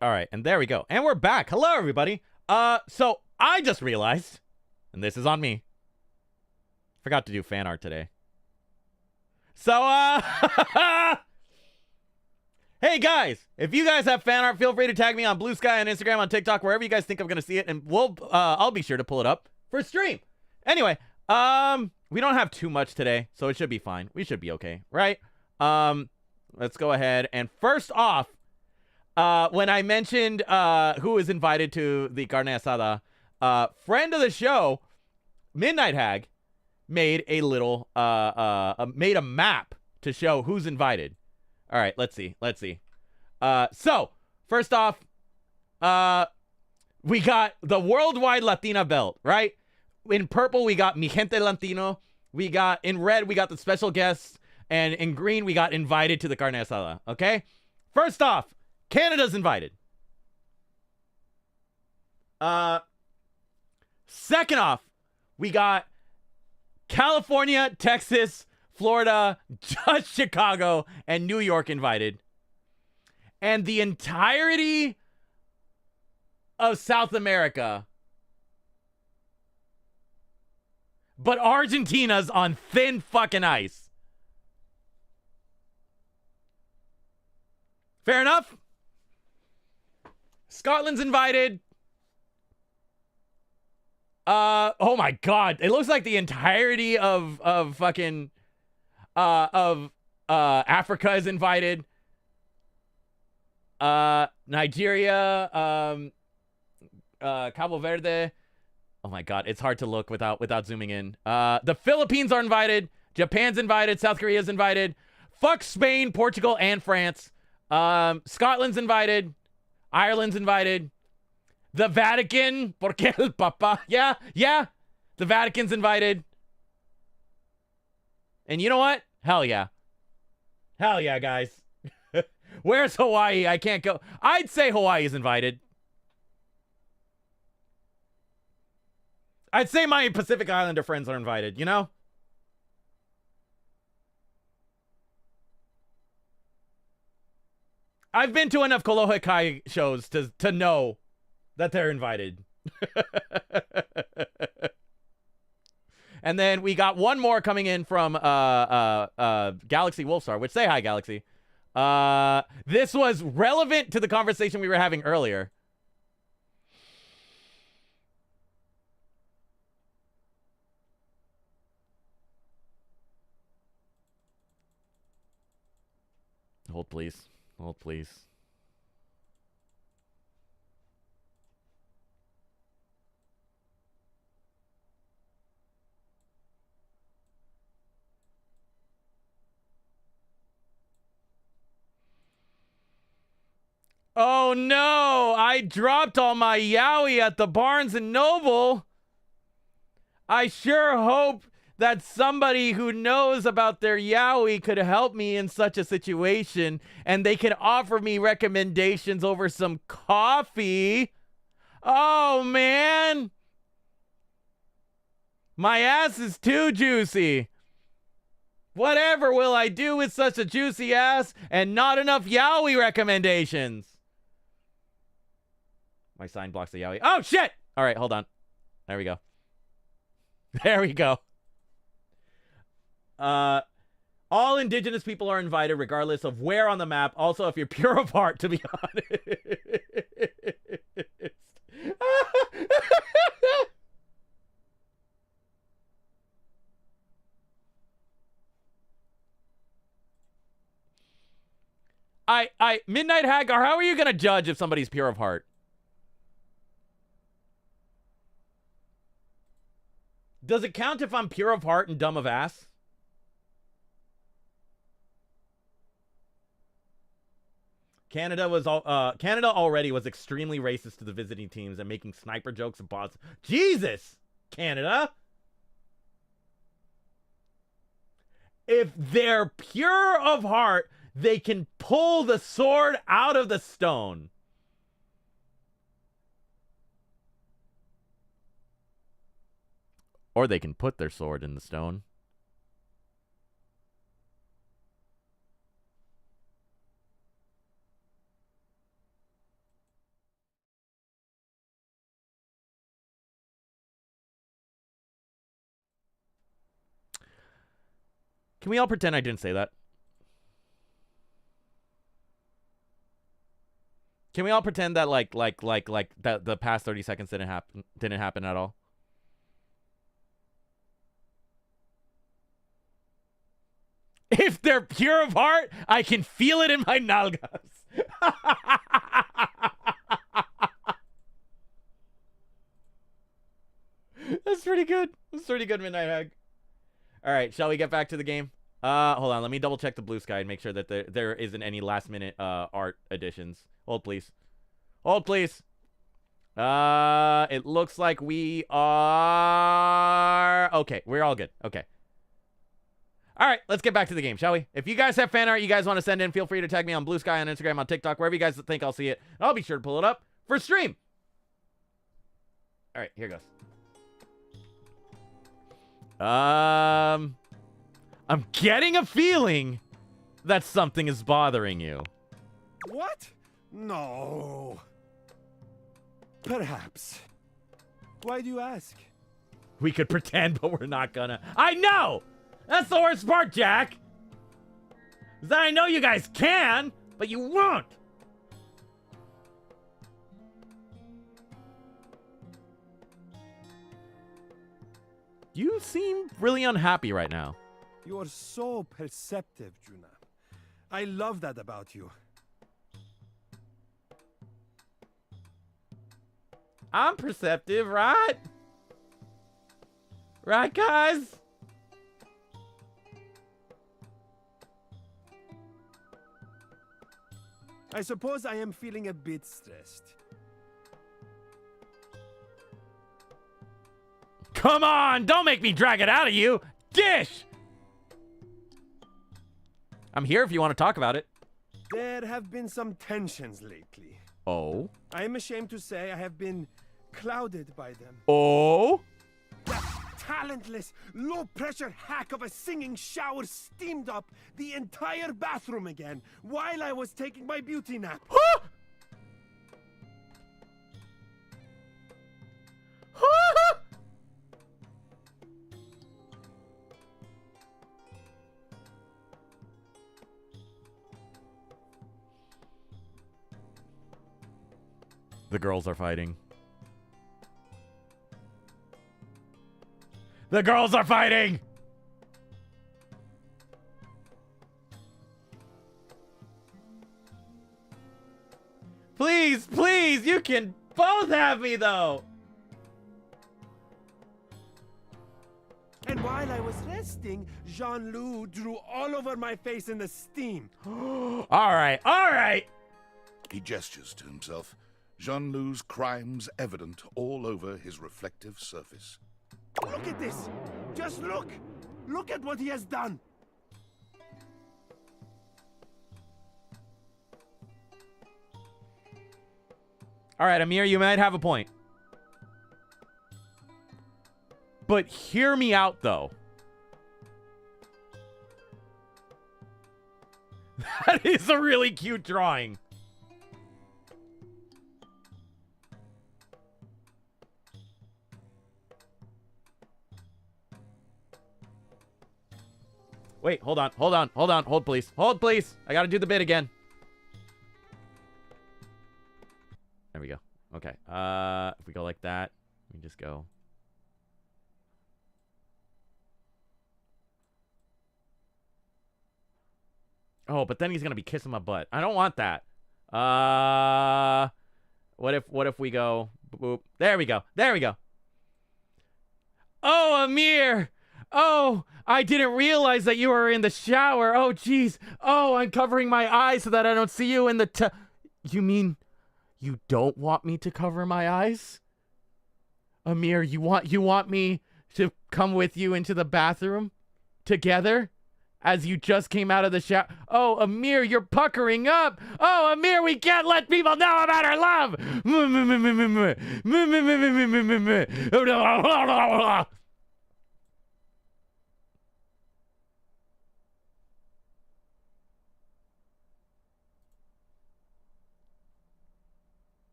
All right, and there we go. And we're back. Hello, everybody. So I just realized, and this is on me, forgot to do fan art today. So, hey guys, if you guys have fan art, feel free to tag me on Blue Sky, on Instagram, on TikTok, wherever you guys think I'm gonna see it, and I'll be sure to pull it up for stream. Anyway, we don't have too much today, so it should be fine. We should be okay, right? Let's go ahead and first off, when I mentioned who was invited to the carne asada, friend of the show, Midnight Hag, made a little made a map to show who's invited. All right, let's see. So first off, we got the worldwide Latina belt, right? In purple, we got Mi Gente Latino. We got in red, we got the special guests, and in green, we got invited to the carne asada. Okay. First off, Canada's invited. Second off, we got California, Texas, Florida, just Chicago, and New York invited. And the entirety of South America. But Argentina's on thin fucking ice. Fair enough? Scotland's invited. Oh my god. It looks like the entirety of fucking Africa is invited. Nigeria, Cabo Verde. Oh my god, it's hard to look without zooming in. The Philippines are invited. Japan's invited. South Korea's invited. Fuck Spain, Portugal, and France. Scotland's invited. Ireland's invited. The Vatican, porque el papa. Yeah. The Vatican's invited. And you know what? Hell yeah. Hell yeah, guys. Where's Hawaii? I can't go. I'd say Hawaii's invited. I'd say my Pacific Islander friends are invited, you know? I've been to enough Kolohe Kai shows to know that they're invited. And then we got one more coming in from Galaxy Wolfstar, which say hi, Galaxy. This was relevant to the conversation we were having earlier. Hold, please. Hold, please. Oh no! I dropped all my yaoi at the Barnes & Noble. I sure hope that somebody who knows about their yaoi could help me in such a situation, and they can offer me recommendations over some coffee. Oh, man. My ass is too juicy. Whatever will I do with such a juicy ass and not enough yaoi recommendations? My sign blocks the yaoi. Oh, shit! All right, hold on. There we go. There we go. All indigenous people are invited regardless of where on the map. Also, if you're pure of heart, to be honest. Midnight Hagar, how are you going to judge if somebody's pure of heart? Does it count if I'm pure of heart and dumb of ass? Canada already was extremely racist to the visiting teams and making sniper jokes and bots. Jesus, Canada. If they're pure of heart, they can pull the sword out of the stone. Or they can put their sword in the stone. Can we all pretend I didn't say that? Can we all pretend that like that the past 30 seconds didn't happen at all? If they're pure of heart, I can feel it in my nalgas. That's pretty good. That's pretty good, Midnight Hag. All right, shall we get back to the game? Hold on. Let me double check the blue sky and make sure that there isn't any last minute art additions. Hold, please. Hold, please. It looks like we are... Okay, we're all good. Okay. All right, let's get back to the game, shall we? If you guys have fan art you guys want to send in, feel free to tag me on Blue Sky, on Instagram, on TikTok, wherever you guys think I'll see it. I'll be sure to pull it up for stream. All right, here goes. I'm getting a feeling that something is bothering you. What? No. Perhaps. Why do you ask? We could pretend, but we're not gonna. I know! That's the worst part, Jack! Is that I know you guys can, but you won't! You seem really unhappy right now. You are so perceptive, Juna. I love that about you. I'm perceptive, right? Right, guys? I suppose I am feeling a bit stressed. Come on! Don't make me drag it out of you! Dish! I'm here if you want to talk about it. There have been some tensions lately. Oh? I am ashamed to say I have been clouded by them. Oh? That talentless, low-pressure hack of a singing shower steamed up the entire bathroom again while I was taking my beauty nap. The girls are fighting. The girls are fighting! Please, please, you can both have me though! And while I was resting, Jean-Loup drew all over my face in the steam. Alright, alright! He gestures to himself. Jean-Loup's crimes evident all over his reflective surface. Look at this! Just look! Look at what he has done! Alright, Amir, you might have a point. But hear me out, though. That is a really cute drawing. Wait, hold on, hold please. Hold please. I gotta do the bit again. There we go. Okay. If we go like that, we just go. Oh, but then he's gonna be kissing my butt. I don't want that. What if we go boop? There we go. There we go. Oh, Amir! Oh, I didn't realize that you were in the shower. Oh, jeez. Oh, I'm covering my eyes so that I don't see you in the You mean you don't want me to cover my eyes? Amir, you want me to come with you into the bathroom together as you just came out of the shower? Oh, Amir, you're puckering up. Oh, Amir, we can't let people know about our love.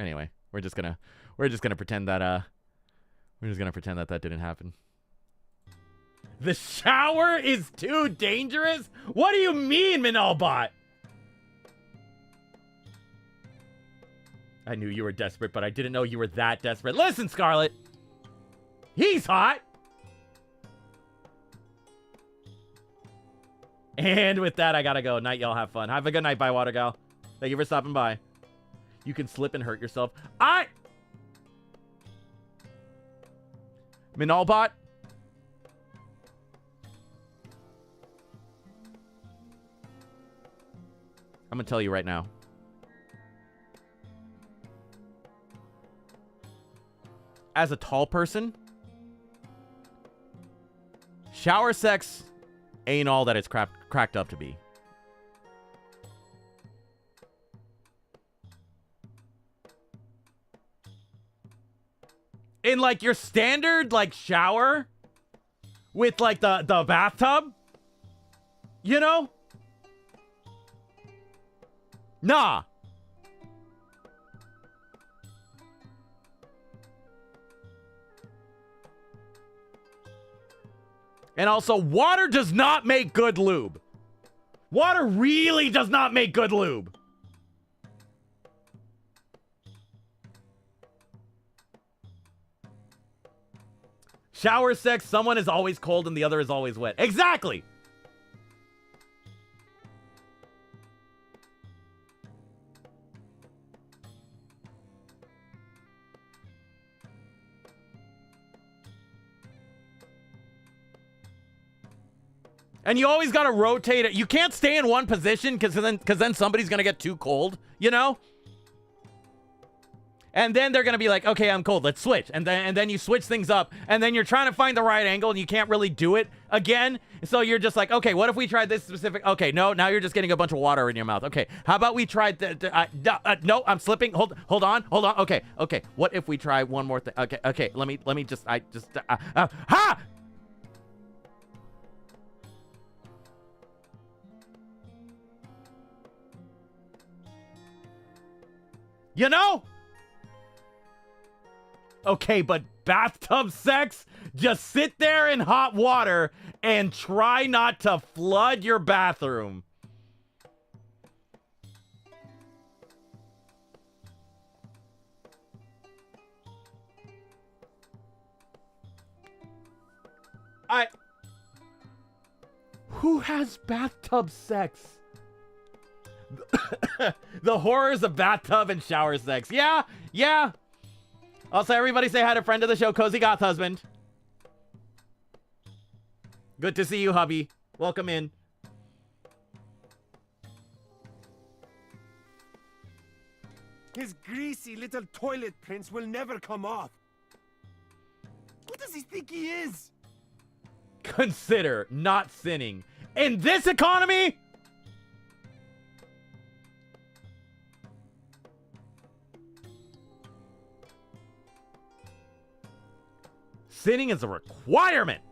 Anyway, we're just gonna pretend that that didn't happen. The shower is too dangerous? What do you mean, Minalbot? I knew you were desperate, but I didn't know you were that desperate. Listen, Scarlet. He's hot. And with that, I gotta go. Night, y'all. Have fun. Have a good night, Bywater Gal. Thank you for stopping by. You can slip and hurt yourself. Minalbot? I'm gonna tell you right now. As a tall person, shower sex ain't all that it's cracked up to be. In like your standard like shower with like the bathtub, you know? Nah. And also, water does not make good lube. Water really does not make good lube. Shower sex, someone is always cold and the other is always wet. Exactly! And you always gotta rotate it. You can't stay in one position because then somebody's gonna get too cold, you know? And then they're gonna be like, okay, I'm cold, let's switch. And then you switch things up, and then you're trying to find the right angle and you can't really do it again. So you're just like, okay, what if we tried this specific? Okay, no, now you're just getting a bunch of water in your mouth. Okay, how about we tried no, I'm slipping. Hold on. Okay. What if we try one more thing? Okay, let me just ha! You know? Okay, but bathtub sex? Just sit there in hot water and try not to flood your bathroom. Who has bathtub sex? The horrors of bathtub and shower sex. Yeah. Also, everybody say hi to friend of the show, Cozy Goth Husband. Good to see you, hubby. Welcome in. His greasy little toilet prints will never come off. What does he think he is? Consider not sinning. In this economy? Sinning is a requirement.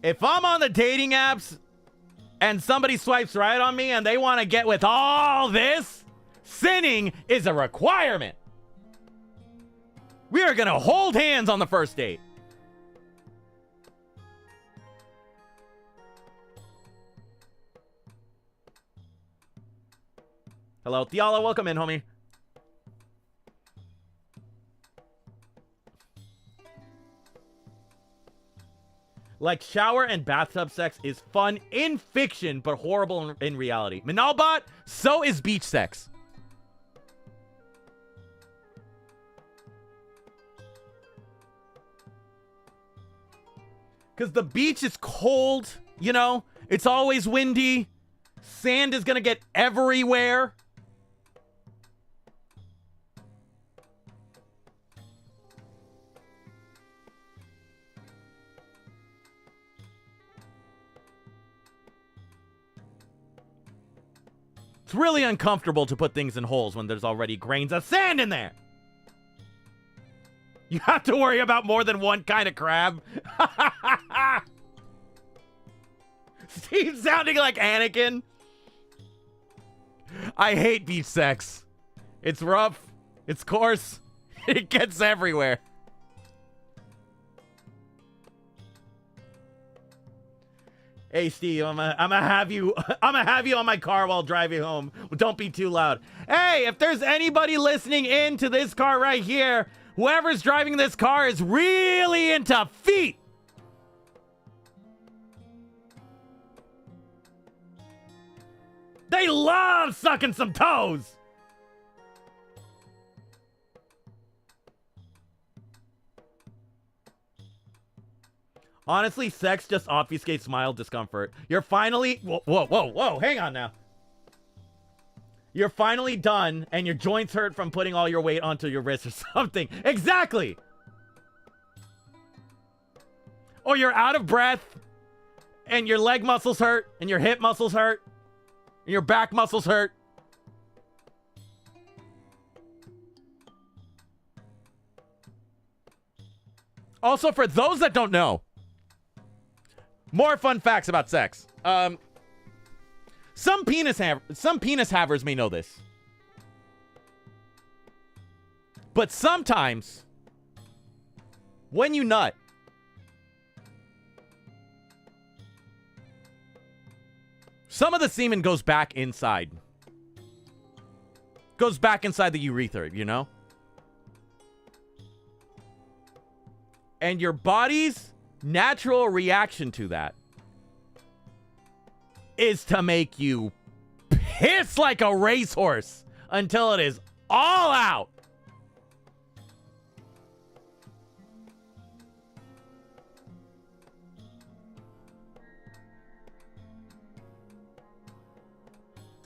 If I'm on the dating apps and somebody swipes right on me and they want to get with all this, sinning is a requirement. We are going to hold hands on the first date. Hello, Tiala. Welcome in, homie. Like, shower and bathtub sex is fun in fiction, but horrible in reality. Minalbot, so is beach sex. Because the beach is cold, you know? It's always windy. Sand is going to get everywhere. It's really uncomfortable to put things in holes when there's already grains of sand in there. You have to worry about more than one kind of crab. Steve sounding like Anakin. I hate beach sex. It's rough. It's coarse. It gets everywhere. Hey Steve, I'm gonna have you on my car while driving home. Don't be too loud. Hey, if there's anybody listening in to this car right here, whoever's driving this car is really into feet. They love sucking some toes. Honestly, sex just obfuscates mild discomfort. You're finally... Whoa, hang on now. You're finally done, and your joints hurt from putting all your weight onto your wrist or something. Exactly! Or you're out of breath, and your leg muscles hurt, and your hip muscles hurt, and your back muscles hurt. Also, for those that don't know, more fun facts about sex. Some penis havers may know this. But sometimes, when you nut, some of the semen goes back inside. Goes back inside the urethra, you know? And your body's natural reaction to that is to make you piss like a racehorse until it is all out.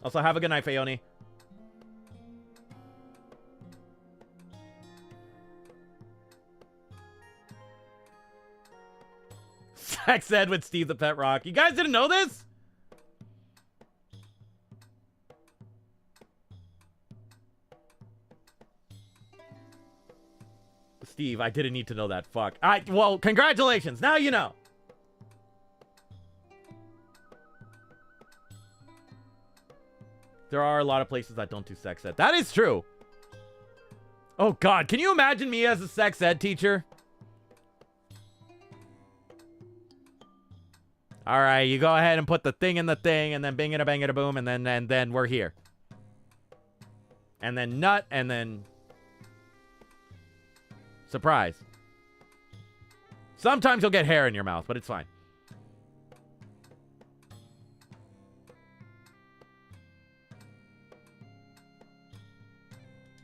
Also, have a good night, Fayoni. Sex ed with Steve the Pet Rock. You guys didn't know this? Steve, I didn't need to know that. Fuck. Well, congratulations. Now you know. There are a lot of places that don't do sex ed. That is true. Oh, God. Can you imagine me as a sex ed teacher? All right, you go ahead and put the thing in the thing, and then bing-a-da, boom, and then we're here. And then nut, and then... surprise. Sometimes you'll get hair in your mouth, but it's fine.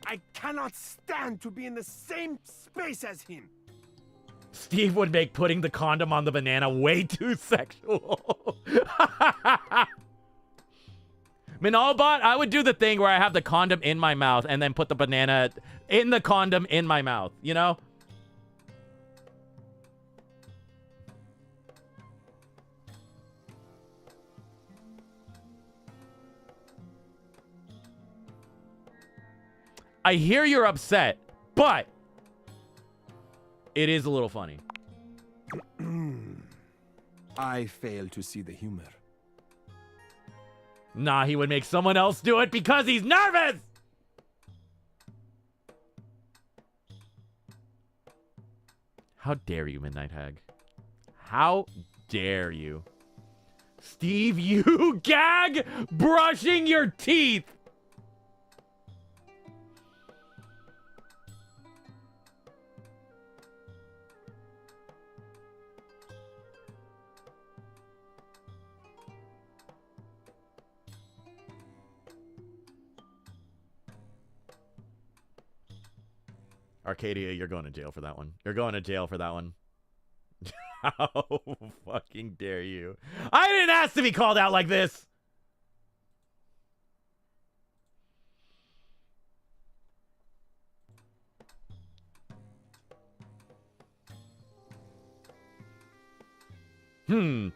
I cannot stand to be in the same space as him. Steve would make putting the condom on the banana way too sexual. Minalbot, I would do the thing where I have the condom in my mouth and then put the banana in the condom in my mouth, you know? I hear you're upset, but it is a little funny. I fail to see the humor. Nah, he would make someone else do it because he's nervous! How dare you, Midnight Hag? How dare you? Steve, you gag brushing your teeth! Arcadia, you're going to jail for that one. You're going to jail for that one. How fucking dare you? I didn't ask to be called out like this!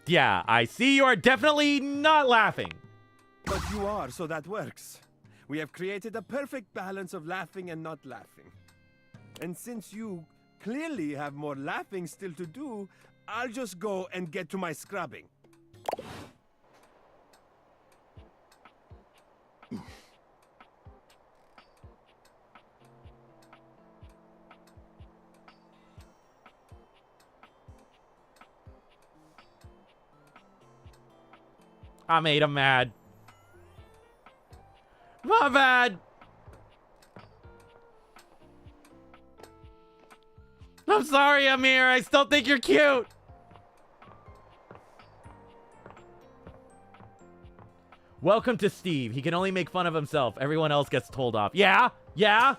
Yeah, I see you are definitely not laughing. But you are, so that works. We have created a perfect balance of laughing and not laughing. And since you clearly have more laughing still to do, I'll just go and get to my scrubbing. I made him mad. My bad. I'm sorry, Amir. I still think you're cute. Welcome to Steve. He can only make fun of himself. Everyone else gets told off. Yeah? Yeah?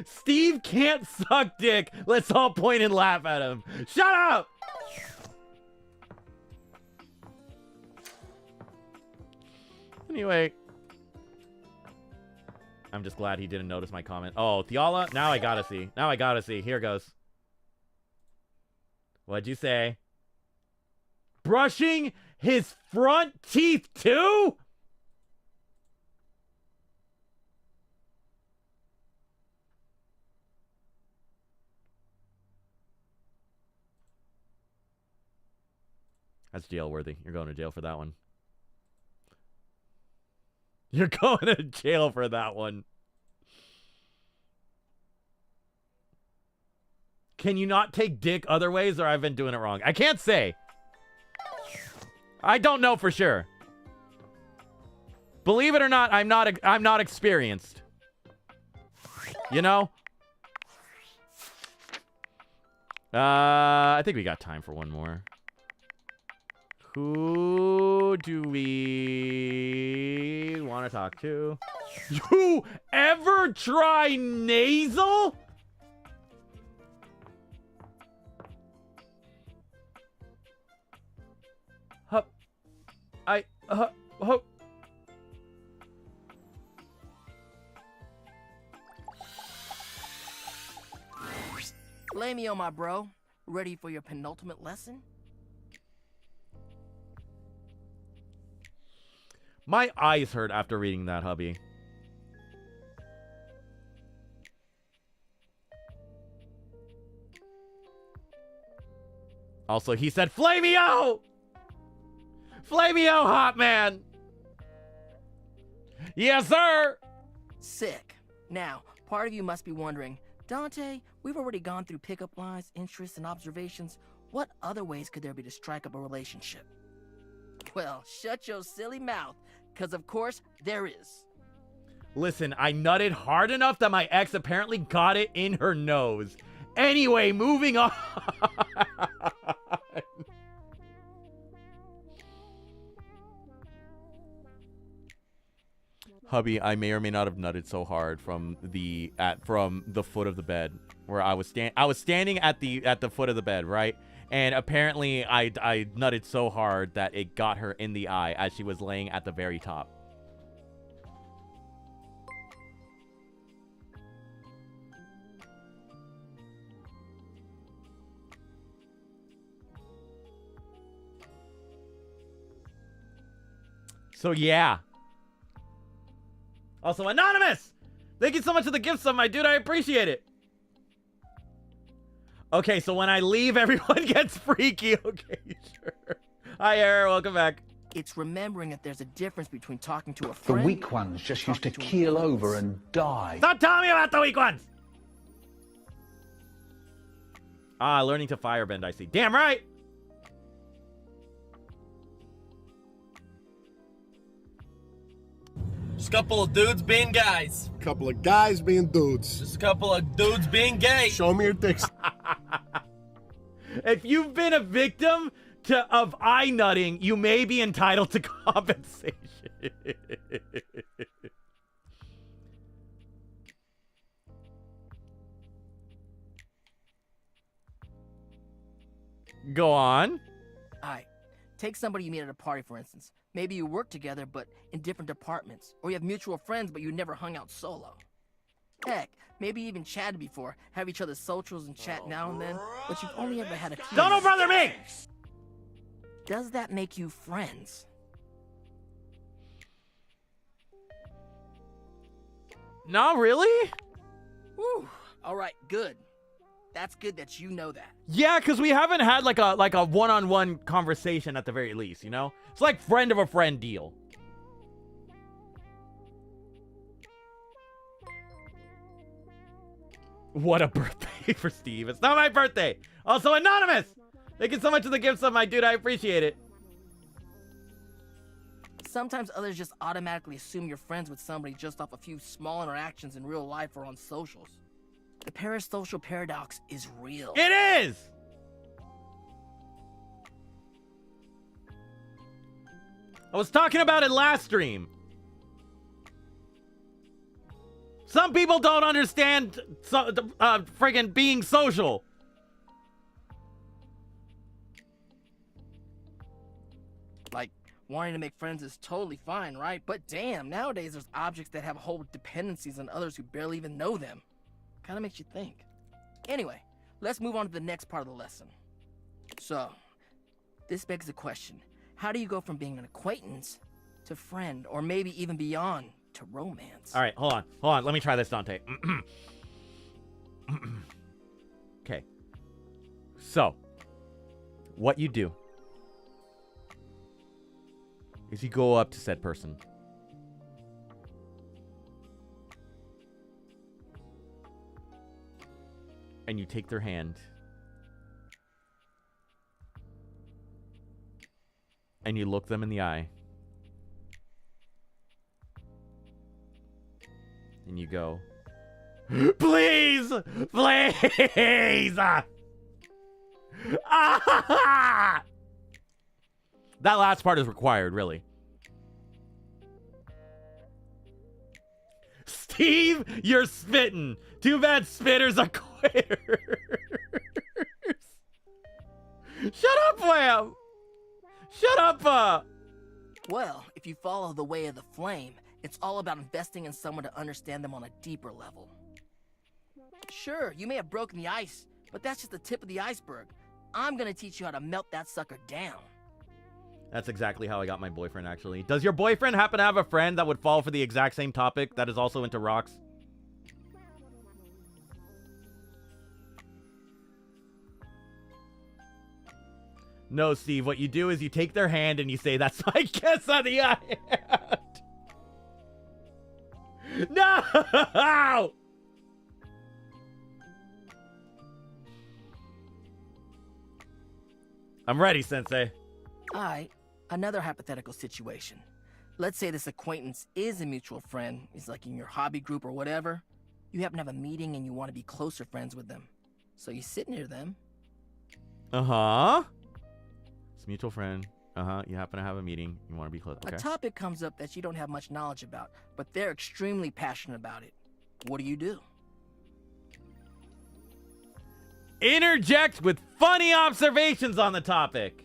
Steve can't suck dick. Let's all point and laugh at him. Shut up! Anyway. I'm just glad he didn't notice my comment. Oh, Theala? Now I gotta see. Now I gotta see. Here goes. What'd you say? Brushing his front teeth too? That's jail worthy. You're going to jail for that one. You're going to jail for that one. Can you not take dick other ways, or I've been doing it wrong? I can't say. I don't know for sure. Believe it or not, I'm not experienced. You know? I think we got time for one more. Who do we want to talk to? You ever try nasal? Hup. Hup. Lay me on my bro. Ready for your penultimate lesson? My eyes hurt after reading that, hubby. Also, he said, Flamio! Flamio, hot man! Yes, sir! Sick. Now, part of you must be wondering, Dante, we've already gone through pickup lines, interests, and observations. What other ways could there be to strike up a relationship? Well, shut your silly mouth, because of course there is. Listen, I nutted hard enough that my ex apparently got it in her nose. Anyway, moving on. Hubby, I may or may not have nutted so hard from the foot of the bed where I was standing at the foot of the bed, right? And apparently I nutted so hard that it got her in the eye as she was laying at the very top. So yeah. Also, Anonymous! Thank you so much for the gift sub, my dude. I appreciate it. Okay, so when I leave, everyone gets freaky. Okay, sure. Hi, Era. Welcome back. It's remembering that there's a difference between talking to a The friend. weak ones just used to keel over and die. Stop telling me about the weak ones! Ah, learning to firebend, I see. Damn right! Just a couple of dudes being guys. Couple of guys being dudes. Just a couple of dudes being gay. Show me your dicks. If you've been a victim of eye nutting, you may be entitled to compensation. Go on. Alright, take somebody you meet at a party, for instance. Maybe you work together, but in different departments. Or you have mutual friends, but you never hung out solo. Heck, maybe you even chatted before, have each other's socials and chat now and then, but you've only ever had a few. Don't brother me! Does that make you friends? Not really? Whew. Alright, good. That's good that you know that. Yeah, because we haven't had like a one-on-one conversation at the very least, you know? It's like friend of a friend deal. What a birthday for Steve. It's not my birthday. Also, Anonymous! Thank you so much for the gift sub, my dude. I appreciate it. Sometimes others just automatically assume you're friends with somebody just off a few small interactions in real life or on socials. The parasocial paradox is real. It is! I was talking about it last stream. Some people don't understand friggin' being social. Like, wanting to make friends is totally fine, right? But damn, nowadays there's objects that have whole dependencies on others who barely even know them. Kinda makes you think. Anyway, let's move on to the next part of the lesson. So, this begs the question. How do you go from being an acquaintance to friend, or maybe even beyond, to romance? All right, hold on. Let me try this, Dante. Okay. So, what you do is you go up to said person. And you take their hand. And you look them in the eye. And you go, please! Please! Ah! That last part is required, really. Steve, you're spitting. Too bad spitters are quitters. Shut up, Wham! Shut up, Well, if you follow the way of the flame, it's all about investing in someone to understand them on a deeper level. Sure, you may have broken the ice, but that's just the tip of the iceberg. I'm gonna teach you how to melt that sucker down. That's exactly how I got my boyfriend, actually. Does your boyfriend happen to have a friend that would fall for the exact same topic that is also into rocks? No, Steve. What you do is you take their hand and you say, that's my kiss on the eye. No! I'm ready, Sensei. Alright, another hypothetical situation. Let's say this acquaintance is a mutual friend. He's like in your hobby group or whatever. You happen to have a meeting and you want to be closer friends with them. So you sit near them. Uh-huh. It's a mutual friend. Uh-huh. You happen to have a meeting. You want to be close. Okay. A topic comes up that you don't have much knowledge about, but they're extremely passionate about it. What do? Interject with funny observations on the topic.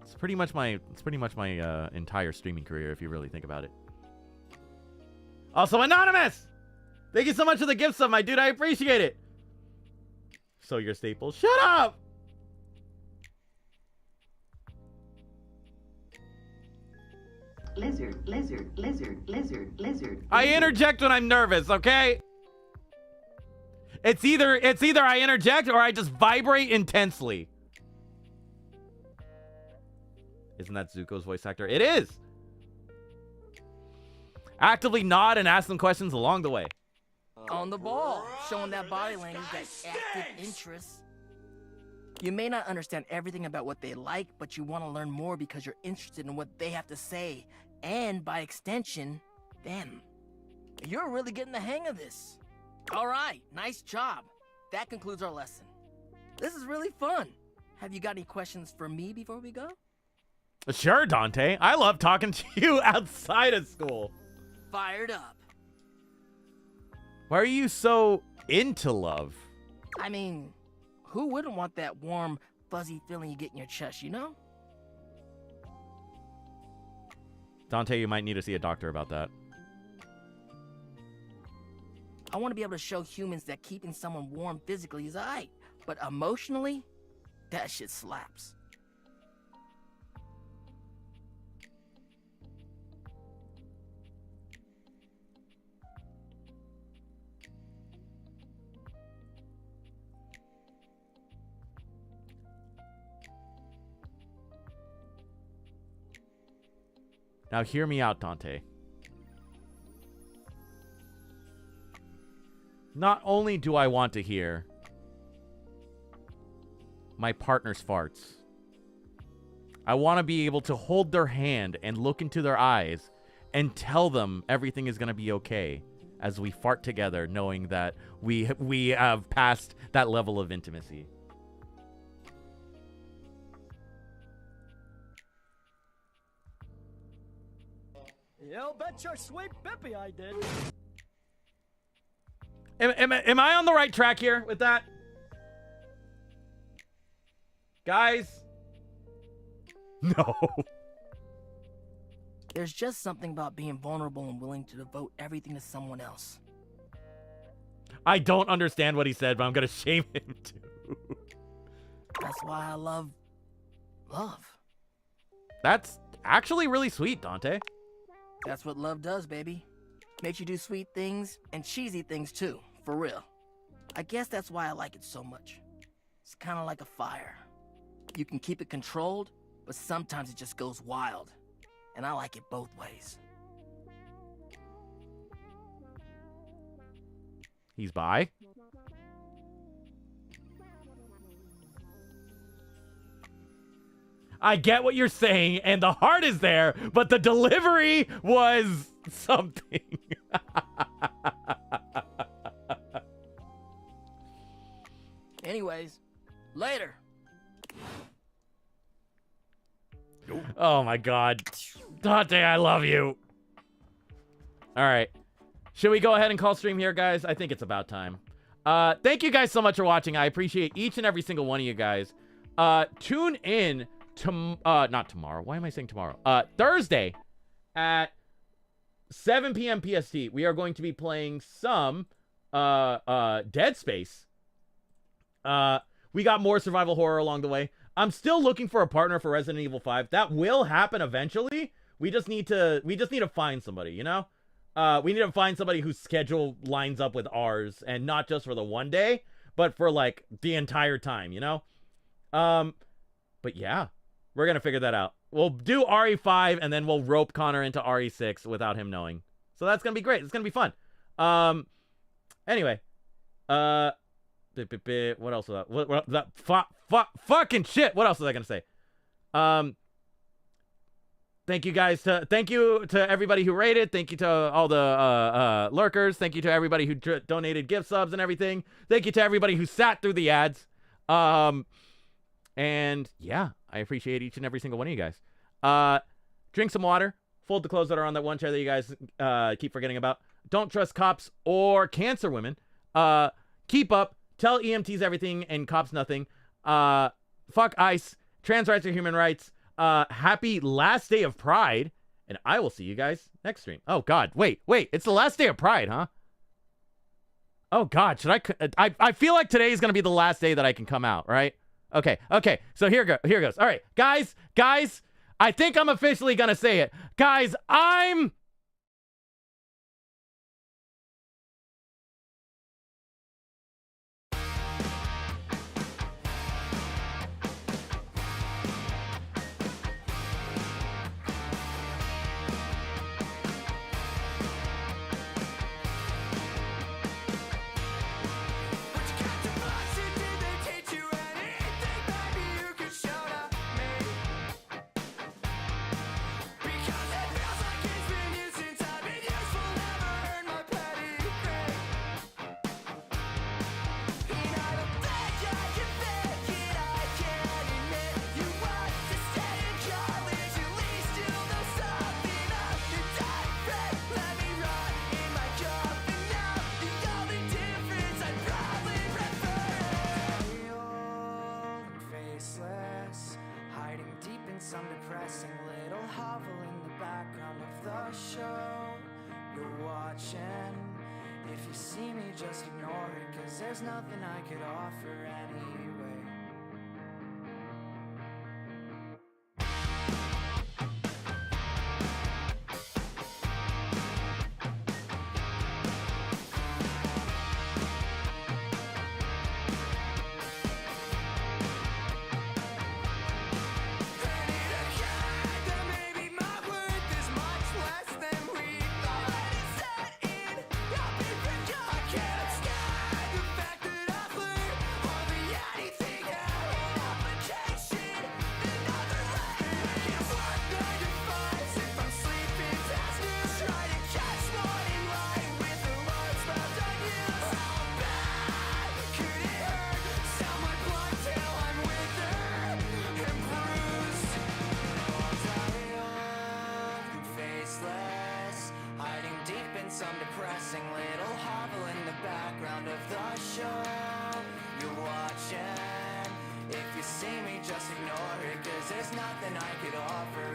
It's pretty much my entire streaming career, if you really think about it. Also, Anonymous! Thank you so much for the gift sub, my dude. I appreciate it. So your staple. Shut up! Lizard. I interject when I'm nervous, okay? It's either I interject or I just vibrate intensely. Isn't that Zuko's voice actor? It is. Actively nod and ask them questions along the way. On the ball, showing that body language, that active interest. You may not understand everything about what they like, but you want to learn more because you're interested in what they have to say, and by extension, them. You're really getting the hang of this. All right, nice job. That concludes our lesson. This is really fun. Have you got any questions for me before we go? Sure, Dante. I love talking to you outside of school. Fired up. Why are you so into love? I mean, who wouldn't want that warm, fuzzy feeling you get in your chest, you know? Dante, you might need to see a doctor about that. I want to be able to show humans that keeping someone warm physically is alright, but emotionally, that shit slaps. Now hear me out, Dante. Not only do I want to hear my partner's farts, I want to be able to hold their hand and look into their eyes and tell them everything is going to be okay as we fart together, knowing that we have passed that level of intimacy. You bet your sweet Bippy I did. Am I on the right track here with that? Guys? No. There's just something about being vulnerable and willing to devote everything to someone else. I don't understand what he said, but I'm going to shame him too. That's why I love love. That's actually really sweet, Dante. That's what love does, baby. Makes you do sweet things and cheesy things too, for real. I guess that's why I like it so much. It's kind of like a fire. You can keep it controlled, but sometimes it just goes wild. And I like it both ways. He's bi. I get what you're saying, and the heart is there, but the delivery was something. Anyways, later. Oh my god. Dante, I love you. Alright. Should we go ahead and call stream here, guys? I think it's about time. Thank you guys so much for watching. I appreciate each and every single one of you guys. Tune in to not tomorrow. Why am I saying tomorrow? Thursday at 7 p.m. PST. We are going to be playing some Dead Space. We got more survival horror along the way. I'm still looking for a partner for Resident Evil 5. That will happen eventually. We just need to find somebody, you know? We need to find somebody whose schedule lines up with ours, and not just for the one day, but for like the entire time, you know? But yeah, we're gonna figure that out. We'll do RE5 and then we'll rope Connor into RE6 without him knowing. So that's gonna be great. It's gonna be fun. Anyway, what else was that? What that fucking shit. What else was I gonna say? Thank you guys thank you to everybody who rated. Thank you to all the lurkers. Thank you to everybody who donated gift subs and everything. Thank you to everybody who sat through the ads. And yeah, I appreciate each and every single one of you guys. Drink some water. Fold the clothes that are on that one chair that you guys keep forgetting about. Don't trust cops or cancer women. Keep up. Tell EMTs everything and cops nothing. Fuck ICE. Trans rights are human rights. Happy last day of Pride. And I will see you guys next stream. Oh, God. Wait. It's the last day of Pride, huh? Oh, God. Should I feel like today is going to be the last day that I can come out, right? Okay. So here goes. All right. Guys, I think I'm officially going to say it. Guys, I'm... Some depressing little hovel in the background of the show you're watching. If you see me, just ignore it, 'cause there's nothing I could offer anyway. Maybe my worth is my show you're watching. If you see me, just ignore it, 'cause there's nothing I could offer